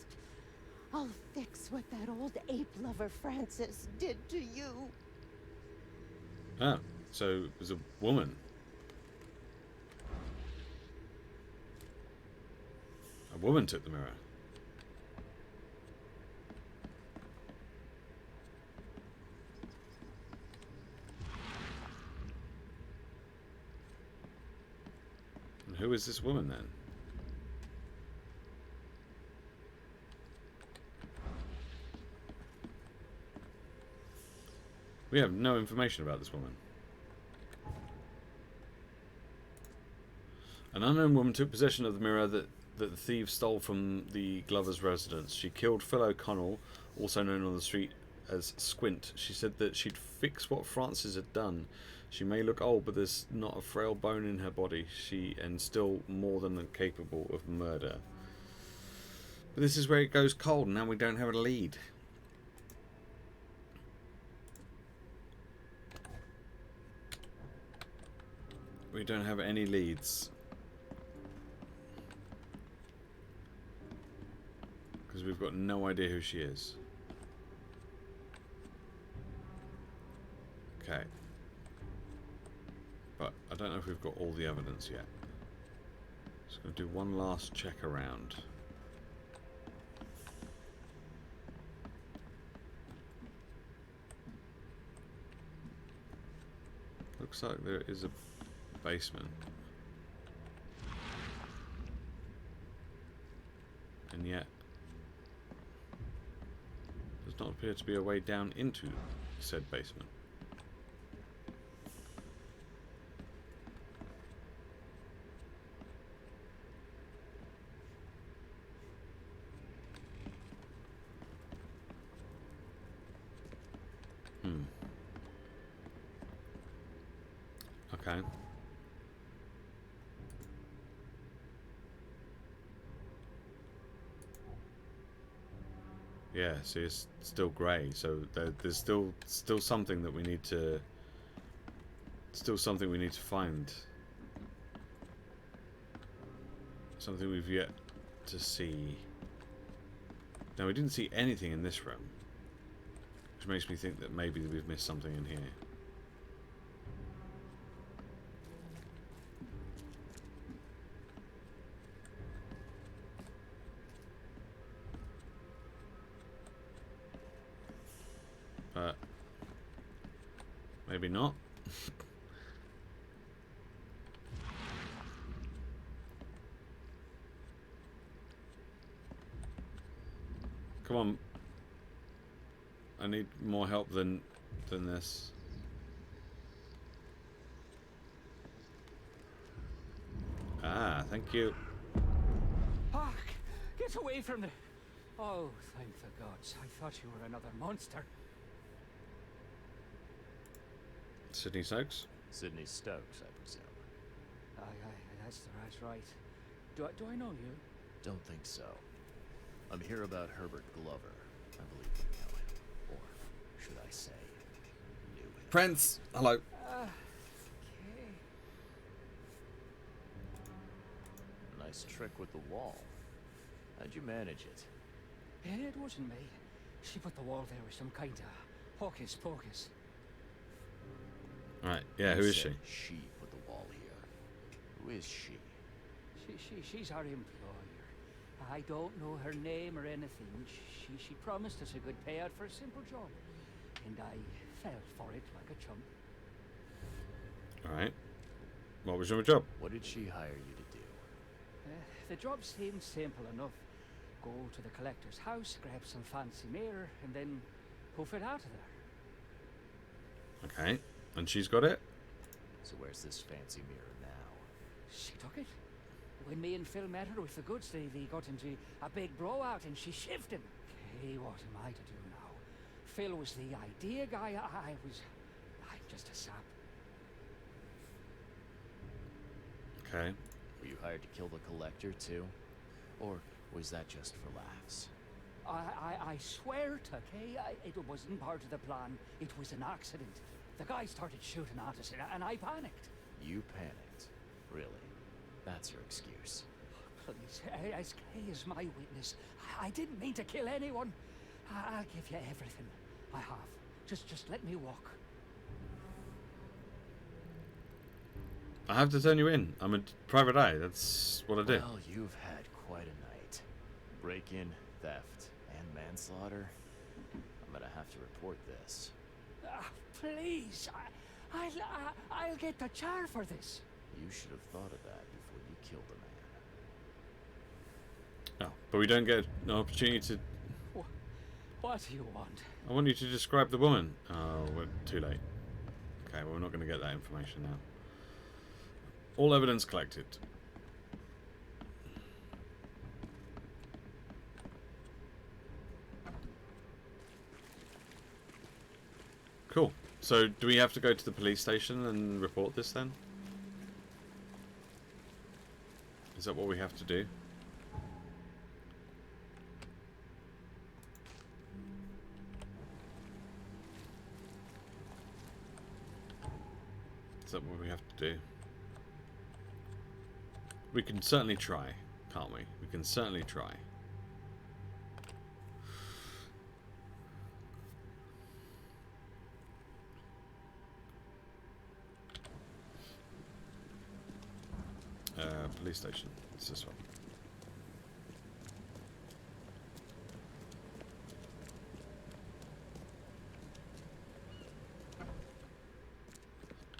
I'll fix what that old ape lover Francis did to you. Oh, so it was a woman. A woman took the mirror. And who is this woman then? We have no information about this woman. An unknown woman took possession of the mirror that the thieves stole from the Glover's residence. She killed Phil O'Connell, also known on the street as Squint. She said that she'd fix what Francis had done. She may look old, but there's not a frail bone in her body. And still more than capable of murder. But this is where it goes cold, and now we don't have a lead. We don't have any leads. Because we've got no idea who she is. Okay. But I don't know if we've got all the evidence yet. Just going to do one last check around. Looks like there is a basement. And yet does not appear to be a way down into said basement. Okay. Yeah, see, it's still grey, so there's still something that we need to... Still something we need to find. Something we've yet to see. Now, we didn't see anything in this room, which makes me think that maybe we've missed something in here. Maybe not. Come on. I need more help than this. Ah, thank you. Fuck! Get away from the... Oh, thank the gods. I thought you were another monster. Sydney Stokes? Sydney Stokes, I presume. Aye, that's right. Do I know you? Don't think so. I'm here about Herbert Glover. I believe you know him. Or should I say, knew him. Prince! Hello. Okay. Nice trick with the wall. How'd you manage it? It wasn't me. She put the wall there with some kind of hocus pocus. Right, yeah, who is she? She put the wall here. Who is she? She's our employer. I don't know her name or anything. She promised us a good payout for a simple job. And I fell for it like a chump. Alright. What was your job? What did she hire you to do? The job seemed simple enough. Go to the collector's house, grab some fancy mirror, and then hoof it out of there. Okay. And she's got it? So where's this fancy mirror now? She took it. When me and Phil met her with the goods, they got into a big blowout and she shifted him. Okay, what am I to do now? Phil was the idea guy. I'm just a sap. Okay. Were you hired to kill the collector too? Or was that just for laughs? I swear to Kay, it wasn't part of the plan. It was an accident. The guy started shooting at us and I panicked. You panicked? Really? That's your excuse? Please, as Kay is my witness, I didn't mean to kill anyone. I'll give you everything. I have. Just let me walk. I have to turn you in. I'm a private eye. That's what I do. Well, you've had quite a night. Break-in, theft, and manslaughter. I'm gonna have to report this. Please, I'll get the char for this. You should have thought of that before you killed a man. Oh, but we don't get an opportunity to... What do you want? I want you to describe the woman. Oh, we're too late. Okay, well, we're not going to get that information now. All evidence collected. Cool. So, do we have to go to the police station and report this then? Is that what we have to do? Is that what we have to do? We can certainly try, can't we? We can certainly try. Police station. It's this one.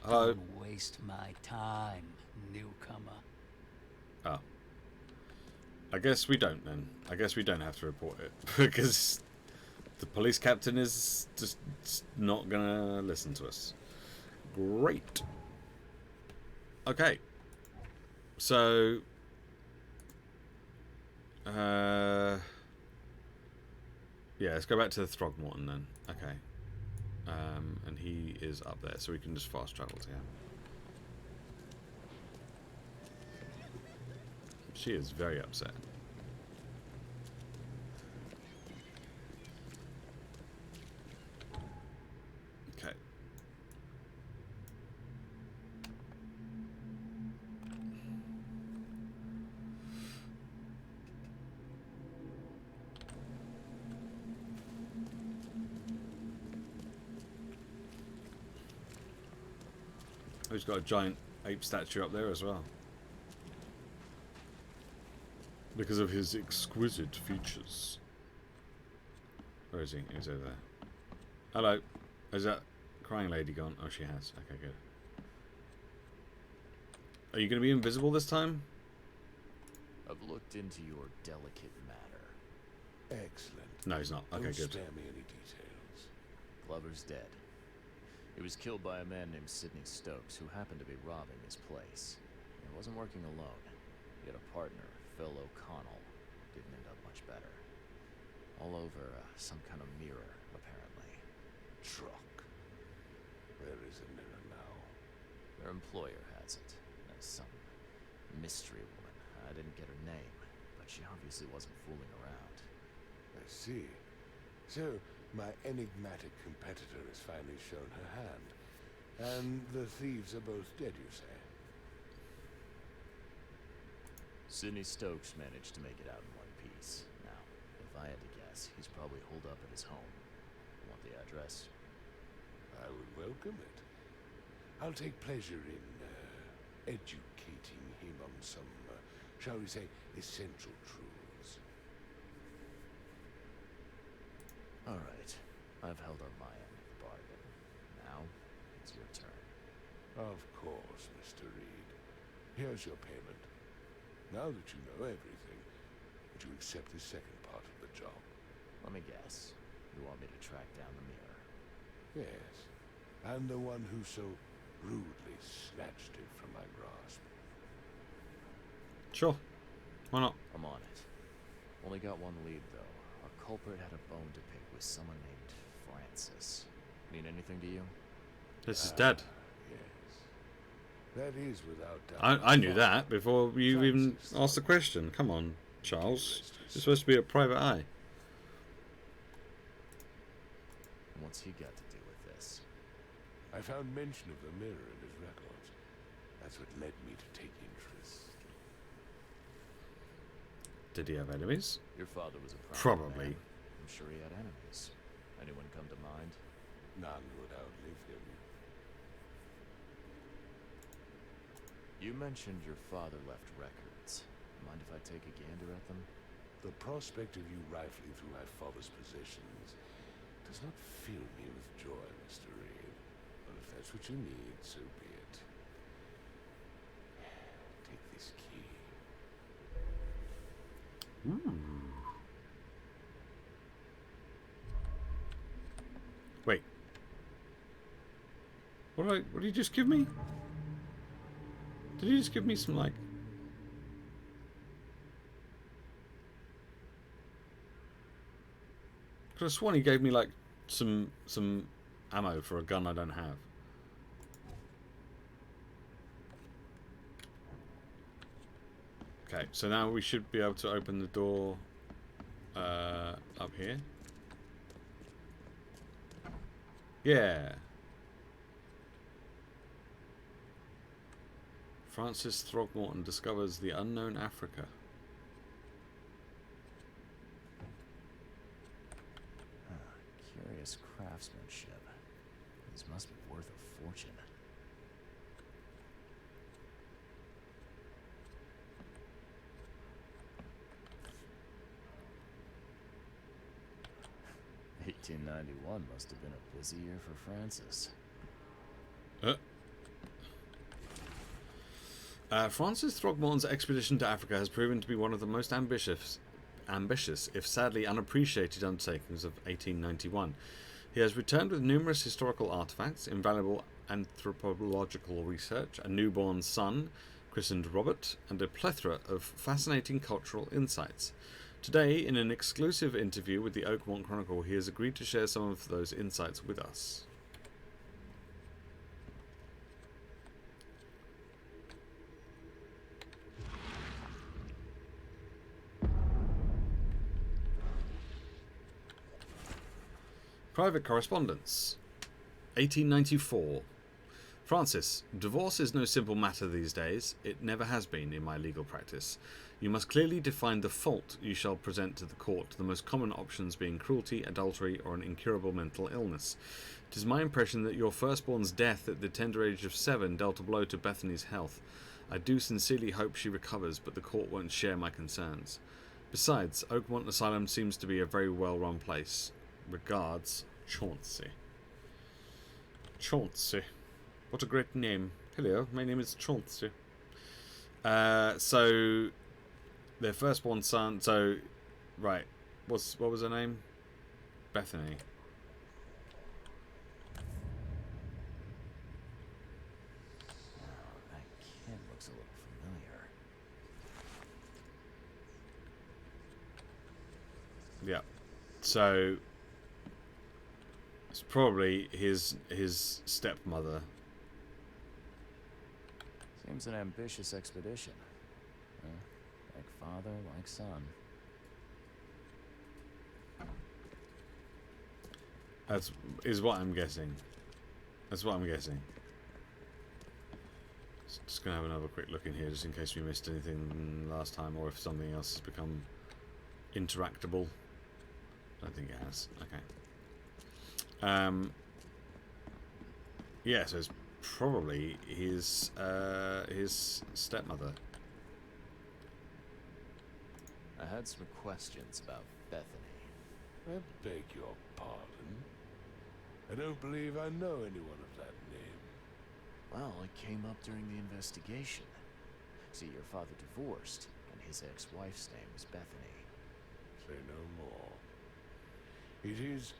Hello. Don't waste my time, newcomer. Oh. I guess we don't then. I guess we don't have to report it because the police captain is just not gonna listen to us. Great. Okay. So, yeah, let's go back to the Throgmorton then. Okay. And he is up there, so we can just fast travel to him. She is very upset. He's got a giant ape statue up there as well. Because of his exquisite features. Where is he? He's over there. Hello. Is that crying lady gone? Oh, she has. Okay, good. Are you going to be invisible this time? I've looked into your delicate matter. Excellent. No, he's not. Okay, Don't good. spare me any details. Glover's dead. He was killed by a man named Sidney Stokes, who happened to be robbing his place. He wasn't working alone. He had a partner, Phil O'Connell. Didn't end up much better. All over some kind of mirror, apparently. Truck. Where is the mirror now? Their employer has it. There's some mystery woman. I didn't get her name, but she obviously wasn't fooling around. I see. So, my enigmatic competitor has finally shown her hand. And the thieves are both dead, you say? Sidney Stokes managed to make it out in one piece. Now, if I had to guess, he's probably holed up at his home. Want the address? I would welcome it. I'll take pleasure in educating him on some, shall we say, essential truths. All right. I've held up my end of the bargain. Now, it's your turn. Of course, Mr. Reed. Here's your payment. Now that you know everything, would you accept the second part of the job? Let me guess. You want me to track down the mirror? Yes. And the one who so rudely snatched it from my grasp. Sure. Why not? I'm on it. Only got one lead, though. Our culprit had a bone to pick with someone named Francis. Mean anything to you? This is dead. Yes. That is without doubt. I knew that before you even asked the question. Come on, Charles. You're supposed to be a private eye. What's he got to do with this? I found mention of the mirror in his records. That's what led me to take interest. Did he have enemies? Your father was a Probably. man. I'm sure he had enemies. Anyone come to mind? None would outlive him. You mentioned your father left records. Mind if I take a gander at them? The prospect of you rifling through my father's possessions does not fill me with joy, Mr. Reed. But if that's what you need, so be it. Take this key. Ooh. Wait. What did you just give me? Did you just give me some, like... I could have sworn he gave me, like, some ammo for a gun I don't have. Okay, so now we should be able to open the door up here. Yeah. Francis Throgmorton discovers the unknown Africa. Curious craftsmanship. These must be worth a fortune. $1891 must have been a busy year for Francis. Francis Throgmorton's expedition to Africa has proven to be one of the most ambitious, if sadly unappreciated, undertakings of 1891. He has returned with numerous historical artifacts, invaluable anthropological research, a newborn son, christened Robert, and a plethora of fascinating cultural insights. Today, in an exclusive interview with the Oakmont Chronicle, he has agreed to share some of those insights with us. Private correspondence. 1894. Francis, divorce is no simple matter these days. It never has been in my legal practice. You must clearly define the fault you shall present to the court, the most common options being cruelty, adultery, or an incurable mental illness. It is my impression that your firstborn's death at the tender age of 7 dealt a blow to Bethany's health. I do sincerely hope she recovers, but the court won't share my concerns. Besides, Oakmont Asylum seems to be a very well-run place. Regards, Chauncey. Chauncey. What a great name. Hello, my name is Chauncey. So, their firstborn son... So, right. What was her name? Bethany. Oh, that kid looks a little familiar. Yeah. So, it's probably his stepmother. Seems an ambitious expedition. Like father, like son. Is what I'm guessing. That's what I'm guessing. Just gonna have another quick look in here, just in case we missed anything last time, or if something else has become interactable. Don't think it has. Okay. Yeah, so it's probably his stepmother. I had some questions about Bethany. I beg your pardon. I don't believe I know anyone of that name. Well, it came up during the investigation. See, your father divorced, and his ex-wife's name was Bethany. Say no more. It is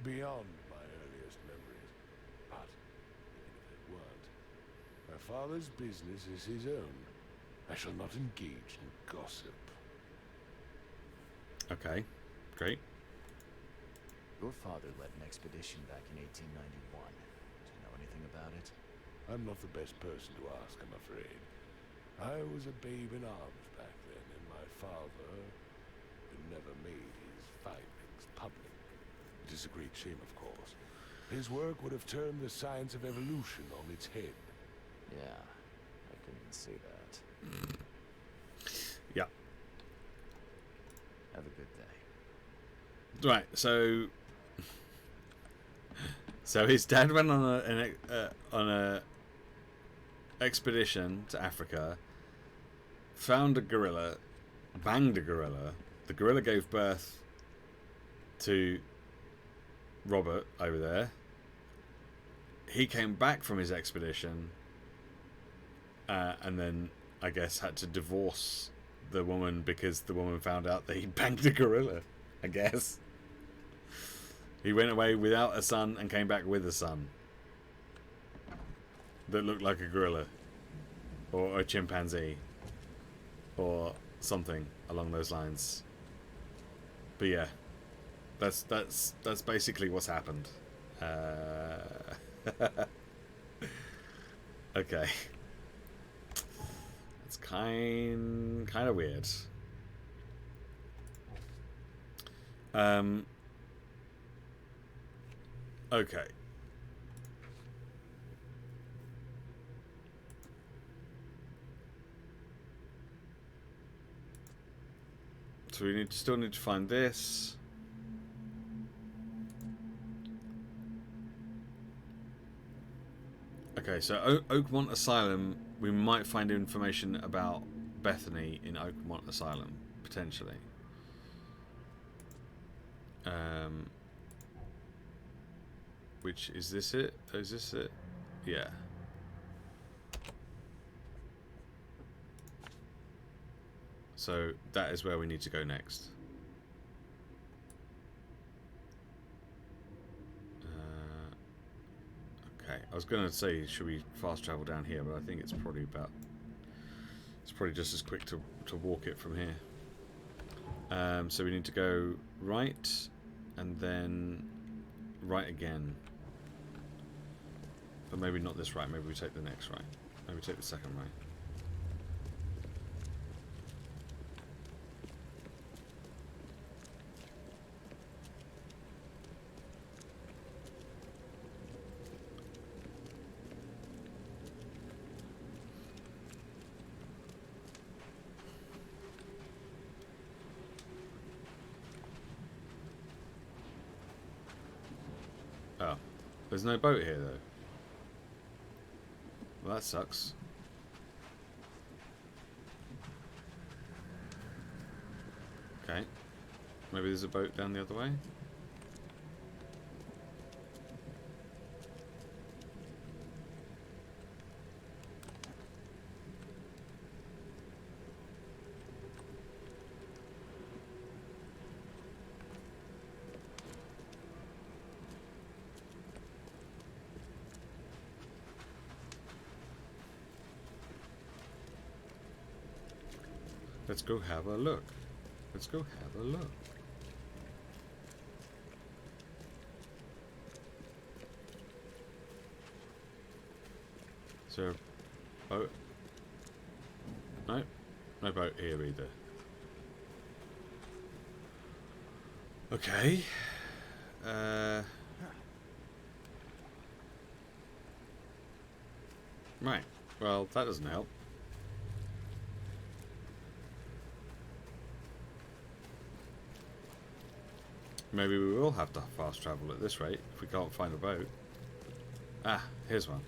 beyond my earliest memories, but even if it weren't, my father's business is his own. I shall not engage in gossip. Okay, great. Your father led an expedition back in 1891. Do you know anything about it? I'm not the best person to ask, I'm afraid. I was a babe in arms back then, and my father never made his findings public. It is a great shame, of course. His work would have turned the science of evolution on its head. Yeah, I couldn't see that. Yeah. Have a good day. Right, so his dad went on a expedition to Africa, found a gorilla, banged a gorilla. The gorilla gave birth to Robert over there. He came back from his expedition, and then I guess had to divorce the woman because the woman found out that he banged a gorilla. I guess he went away without a son and came back with a son that looked like a gorilla or a chimpanzee or something along those lines. But yeah, that's basically what's happened. Okay, it's kind of weird. Okay. So we still need to find this. Okay, so Oakmont Asylum, we might find information about Bethany in Oakmont Asylum, potentially. Which, is this it? Is this it? Yeah. So that is where we need to go next. Okay, I was going to say, should we fast travel down here, but I think it's probably just as quick to walk it from here. So we need to go right, and then right again. But maybe not this right, maybe we take the next right. Maybe take the second right. There's no boat here, though. Well, that sucks. Okay. Maybe there's a boat down the other way? Let's go have a look. Let's go have a look. Is there a boat? No? No boat here either. Okay. Right. Well, that doesn't help. Maybe we will have to fast travel at this rate if we can't find a boat. Ah, here's one.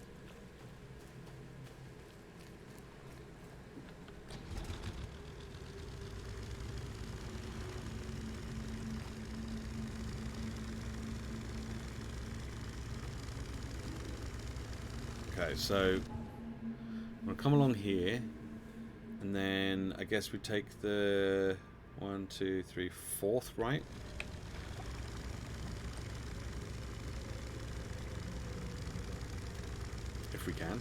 Okay, so I'm gonna come along here, and then I guess we take the 1, 2, 3, 4th right. If we can.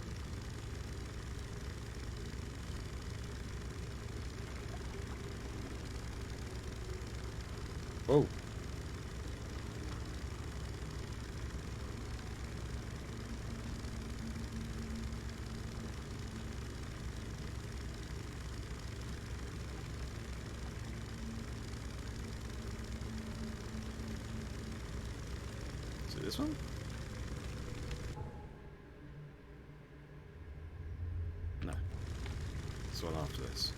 Oh. Is it this one? No. This one after this.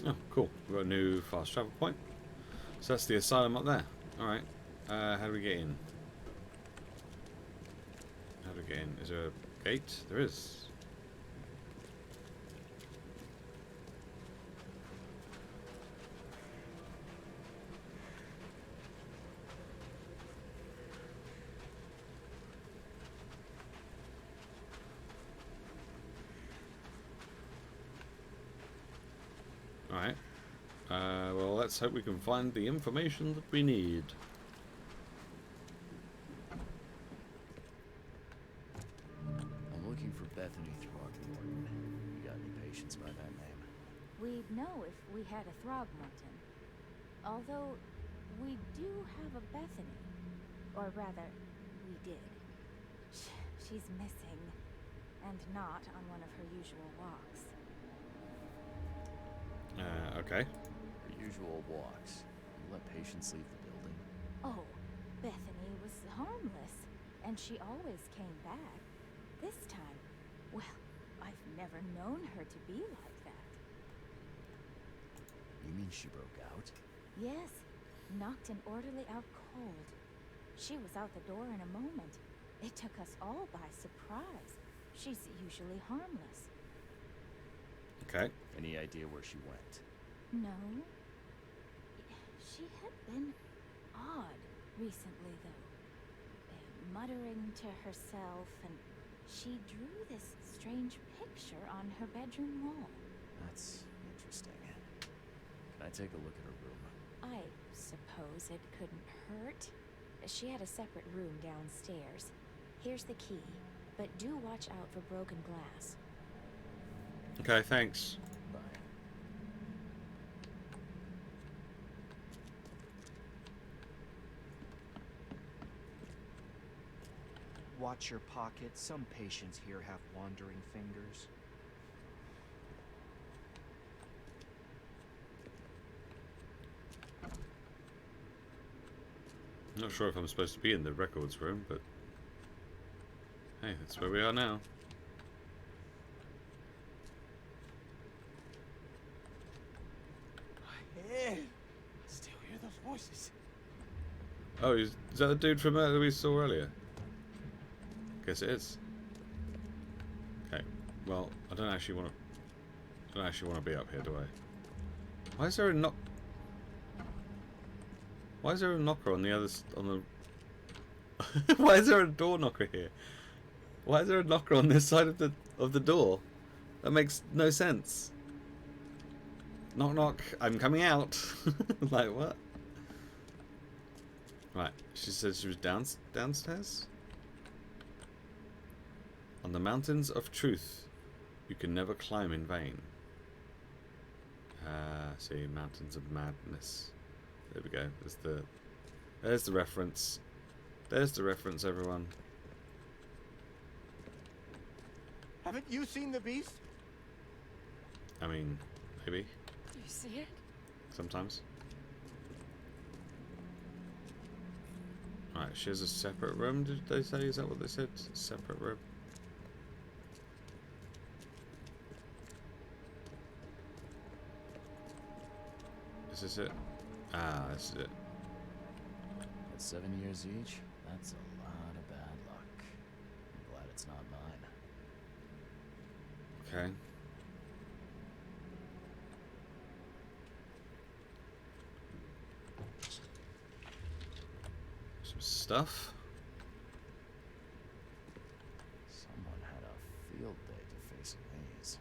Oh, cool. We've got a new fast travel point. So that's the asylum up there. Alright. How do we get in? How do we get in? Is there a gate? There is. Alright. Well, let's hope we can find the information that we need. I'm looking for Bethany Throckmorton. You got any patients by that name? We'd know if we had a Throgmorton. Although, we do have a Bethany. Or rather, we did. She's missing. And not on one of her usual walks. Okay. Her usual walks. You let patients leave the building? Oh, Bethany was harmless. And she always came back. This time, well, I've never known her to be like that. You mean she broke out? Yes, knocked an orderly out cold. She was out the door in a moment. It took us all by surprise. She's usually harmless. Okay. Any idea where she went? No. She had been odd recently, though. Muttering to herself, and she drew this strange picture on her bedroom wall. That's interesting. Can I take a look at her room? I suppose it couldn't hurt. She had a separate room downstairs. Here's the key, but do watch out for broken glass. Okay, thanks. Bye. watch your pocket. Some patients here have wandering fingers. Not sure if I'm supposed to be in the records room, but hey, that's where we are now. Hey, still hear those voices. Oh, is that the dude from that we saw earlier? Guess it is. Okay. Well, I don't actually want to be up here, do I? Why is there a knock? Why is there a knocker on the other on the? Why is there a door knocker here? Why is there a knocker on this side of the door? That makes no sense. Knock knock. I'm coming out. Like what? Right. She said she was downstairs. On the mountains of truth, you can never climb in vain. See, mountains of madness. There we go. There's the reference. There's the reference, everyone. Haven't you seen the beast? I mean, maybe. You see it? Sometimes. Right, she has a separate room, did they say? Is that what they said? Separate room. Is this it? Ah, this is it. At 7 years each, that's a lot of bad luck. I'm glad it's not mine. Okay. Some stuff. Someone had a field day to face a maze.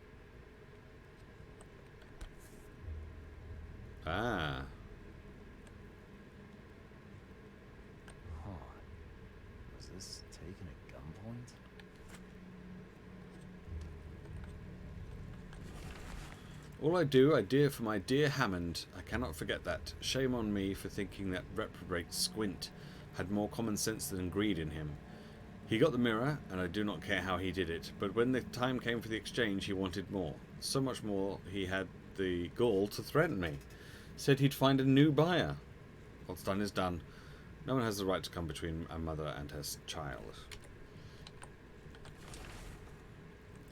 Ah. Huh. Was this taken at gunpoint? All I do for my dear Hammond. I cannot forget that. Shame on me for thinking that reprobate Squint had more common sense than greed in him. He got the mirror, and I do not care how he did it, but when the time came for the exchange, he wanted more. So much more, he had the gall to threaten me. Said he'd find a new buyer. What's done is done. No one has the right to come between a mother and her child.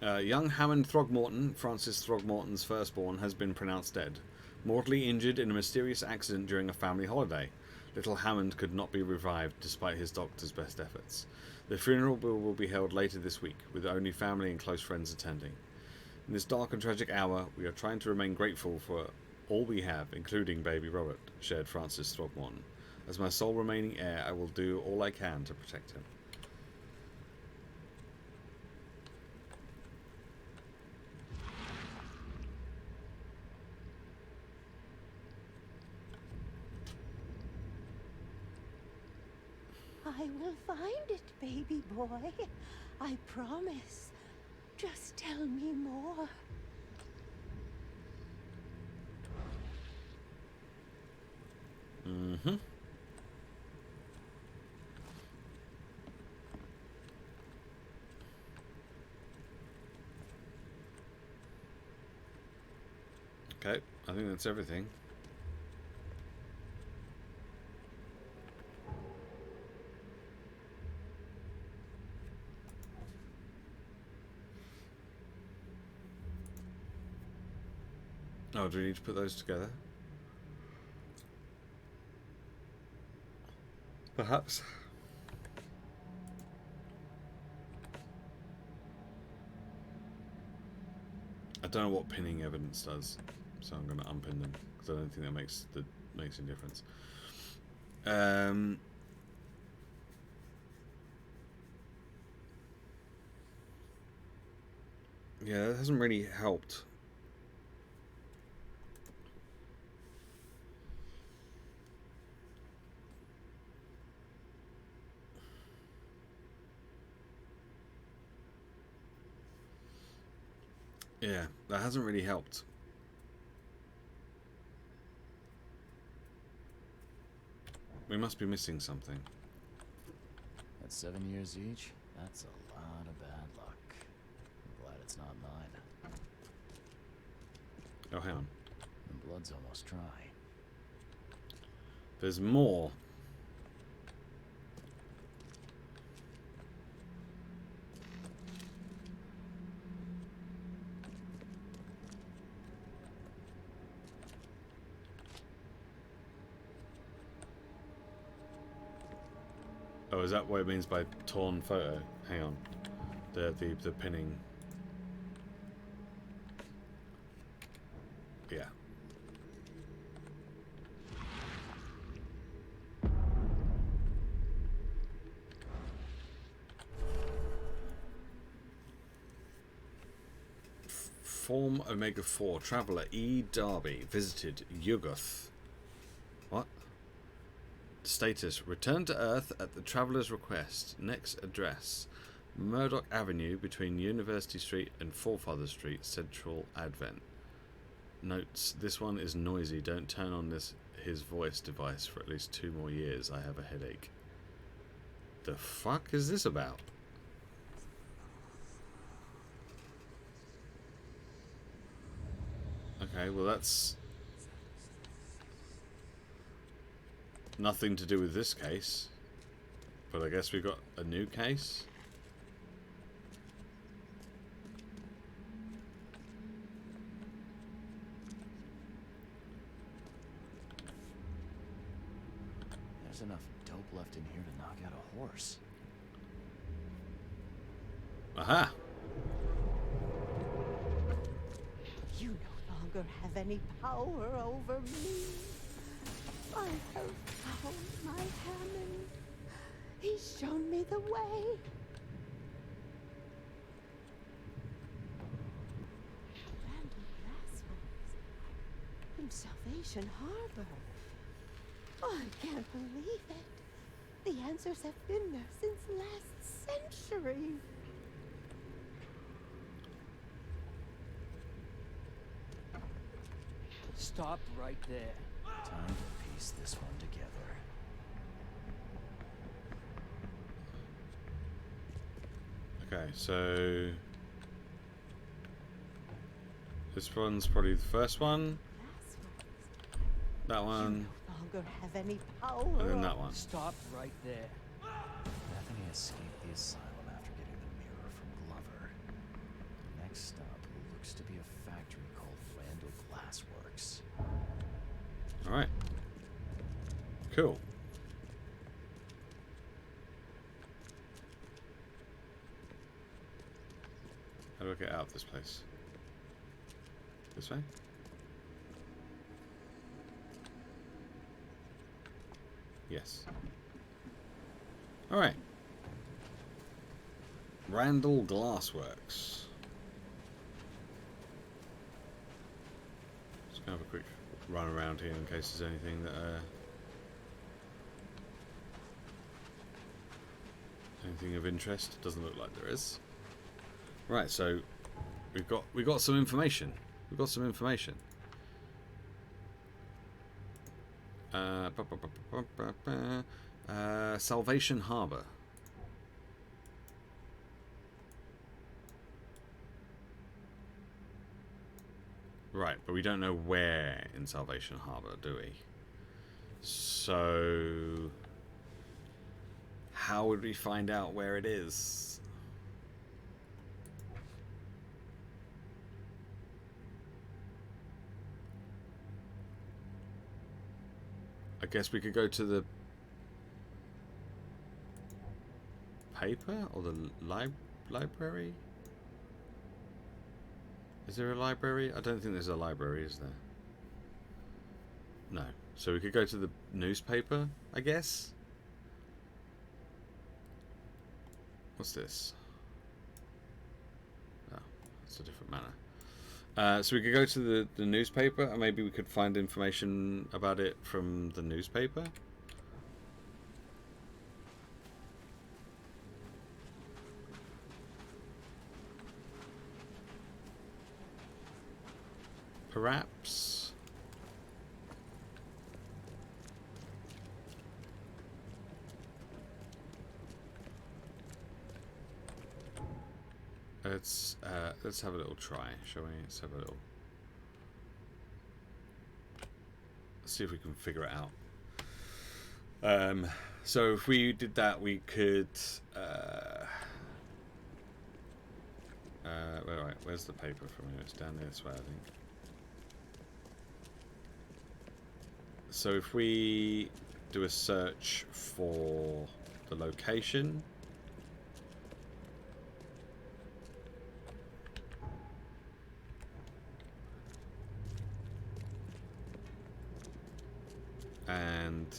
Young Hammond Throgmorton, Francis Throgmorton's firstborn, has been pronounced dead. Mortally injured in a mysterious accident during a family holiday. Little Hammond could not be revived despite his doctor's best efforts. The funeral will be held later this week, with only family and close friends attending. In this dark and tragic hour, we are trying to remain grateful for all we have, including baby Robert, shared Francis Throgmorton. As my sole remaining heir, I will do all I can to protect him. I will find it, baby boy. I promise. Just tell me more. Mm-hmm. Okay, I think that's everything. Oh, do we need to put those together? Perhaps. I don't know what pinning evidence does, so I'm going to unpin them because I don't think that makes any difference. Yeah, that hasn't really helped. Yeah, that hasn't really helped. We must be missing something. At 7 years each, That's a lot of bad luck. I'm glad it's not mine. Oh, hang on. The blood's almost dry. There's more. Oh, is that what it means by torn photo? Hang on. The pinning. Yeah. Form Omega-4 Traveller E. Darby visited Yugoth. What? Status: returned to Earth at the Traveller's request. Next address: Murdoch Avenue between University Street and Forefather Street, Central Advent. Notes: this one is noisy. Don't turn on his voice device for at least 2 more years. I have a headache. The fuck is this about? Okay, well that's nothing to do with this case. But I guess we've got a new case. There's enough dope left in here to knock out a horse. Aha! You no longer have any power over me. I have found my Hammond. He's shown me the way. Randall Glassworks from Salvation Harbor. Oh, I can't believe it. The answers have been there since last century. Stop right there. Time to piece this one together. Okay, so this one's probably the first one. That one. No longer have any power. And then that one. Stop right there. Bethany escaped the asylum after getting the mirror from Glover. The next stop looks to be a factory called Randall Glassworks. Alright. Cool. How do I get out of this place? This way? Yes. Alright. Randall Glassworks. Just gonna have a quick run around here in case there's anything that anything of interest. Doesn't look like there is. Right, so we got some information. We've got some information. Salvation Harbor. Right, but we don't know where in Salvation Harbor, do we? So how would we find out where it is? I guess we could go to the paper or the library? Is there a library? I don't think there's a library, is there? No. So we could go to the newspaper, I guess? What's this? Oh, it's a different manner. So we could go to the newspaper and maybe we could find information about it from the newspaper. Perhaps. Let's have a little try, shall we? Let's have a little. Let's see if we can figure it out. So if we did that, we could. Right, where's the paper from here? It's down this way, I think. So if we do a search for the location. And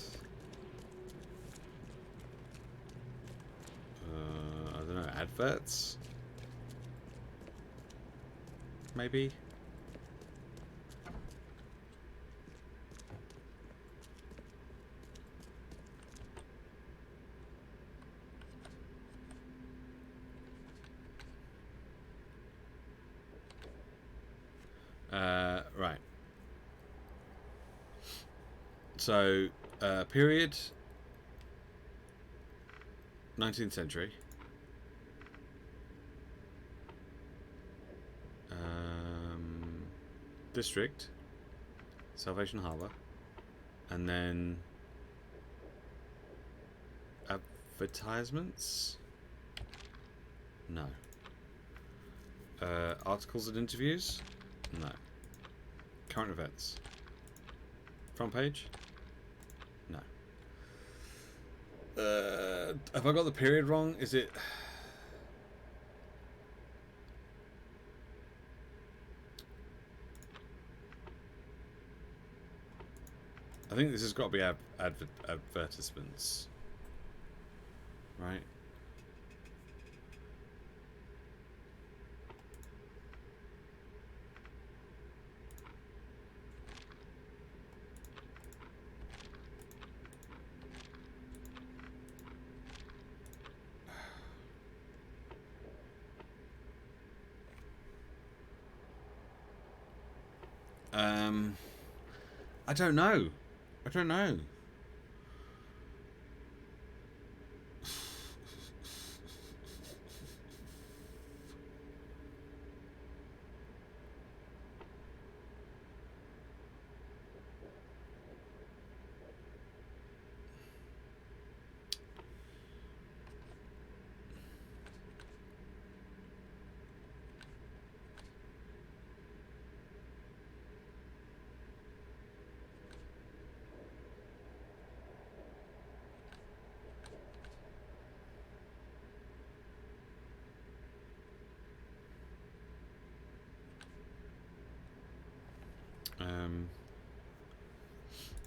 I don't know, adverts? Maybe? Right. So, period 19th century. District, Salvation Harbour, and then advertisements? No. Articles and interviews? No. Current events? Front page? No. Have I got the period wrong? Is it... I think this has got to be advertisements. Right? I don't know. I don't know.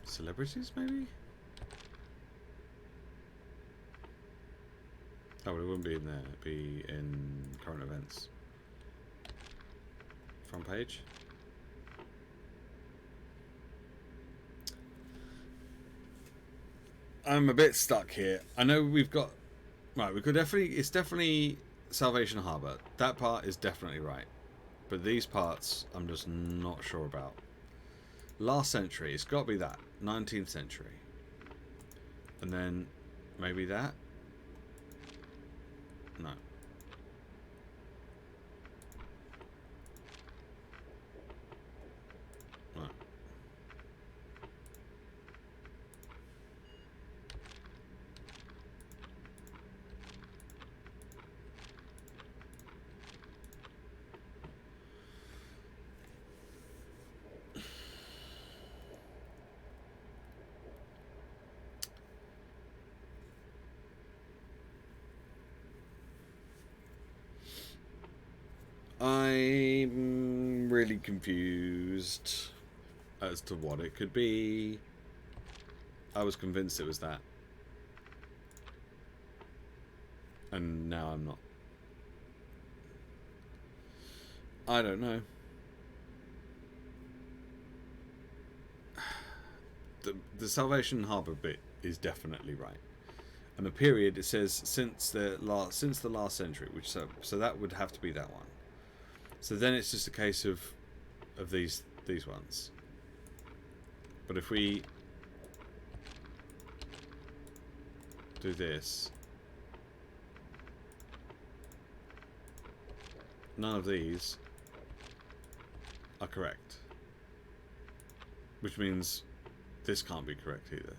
Celebrities, maybe? Oh, well, it wouldn't be in there. It'd be in current events. Front page. I'm a bit stuck here. I know we've got... Right, we could definitely... It's definitely Salvation Harbour. That part is definitely right. But these parts, I'm just not sure about. Last century, it's got to be that. 19th century. And then maybe that? No. No. I'm really confused as to what it could be. I was convinced it was that. And now I'm not. I don't know. The Salvation Harbour bit is definitely right. And the period, it says since the last century, which so that would have to be that one. So then it's just a case of these ones. But if we do this, none of these are correct. Which means this can't be correct either.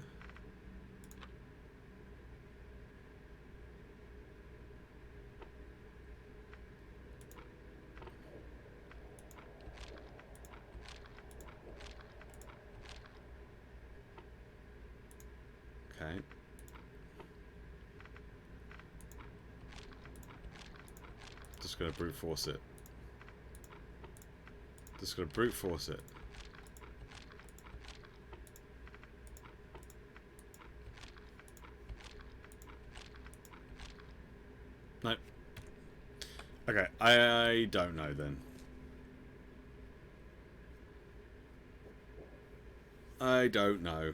Okay. Just gonna brute force it. Just gonna brute force it. Nope. Okay, I don't know then. I don't know.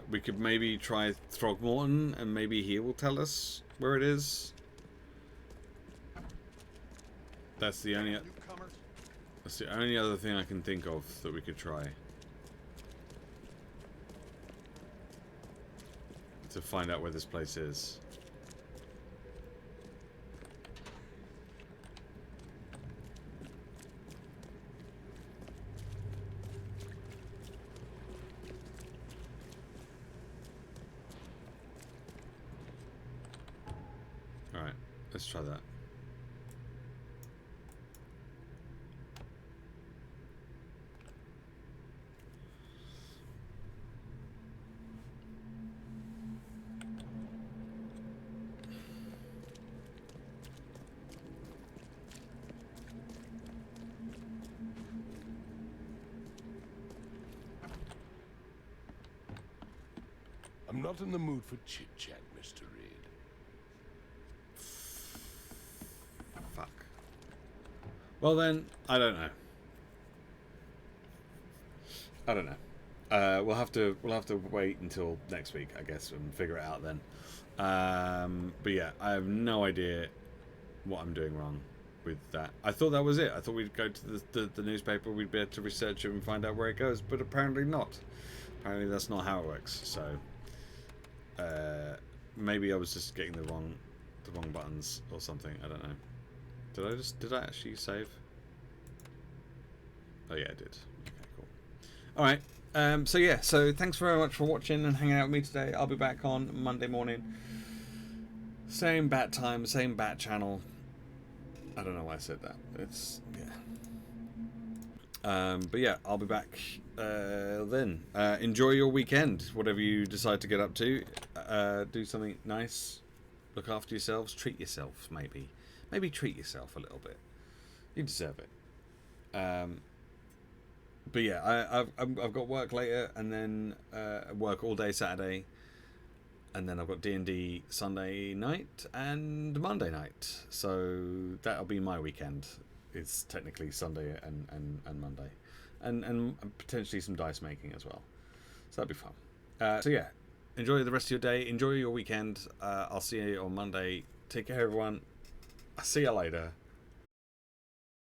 We could maybe try Throgmorton and maybe he will tell us where it is. That's the only other thing I can think of that we could try. To find out where this place is. Alright, let's try that. I'm not in the mood for chit-chat, Mr. Reed. Fuck. Well then, I don't know. I don't know. We'll have to wait until next week, I guess, and figure it out then. But yeah, I have no idea what I'm doing wrong with that. I thought that was it. I thought we'd go to the newspaper, we'd be able to research it and find out where it goes, but apparently not. Apparently that's not how it works. So maybe I was just getting the wrong buttons or something. I don't know. Did I actually save? Oh yeah, I did. Okay, cool. All right. So yeah. So thanks very much for watching and hanging out with me today. I'll be back on Monday morning. Same bat time, same bat channel. I don't know why I said that. It's yeah. But yeah, I'll be back then. Enjoy your weekend, whatever you decide to get up to. Do something nice. Look after yourselves. Treat yourselves, maybe. Maybe treat yourself a little bit. You deserve it. But yeah, I've got work later, and then work all day Saturday, and then I've got D&D Sunday night and Monday night. So that'll be my weekend. It's technically Sunday and Monday, and potentially some dice making as well. So that'll be fun. So yeah, enjoy the rest of your day. Enjoy your weekend. I'll see you on Monday. Take care, everyone. I'll see you later.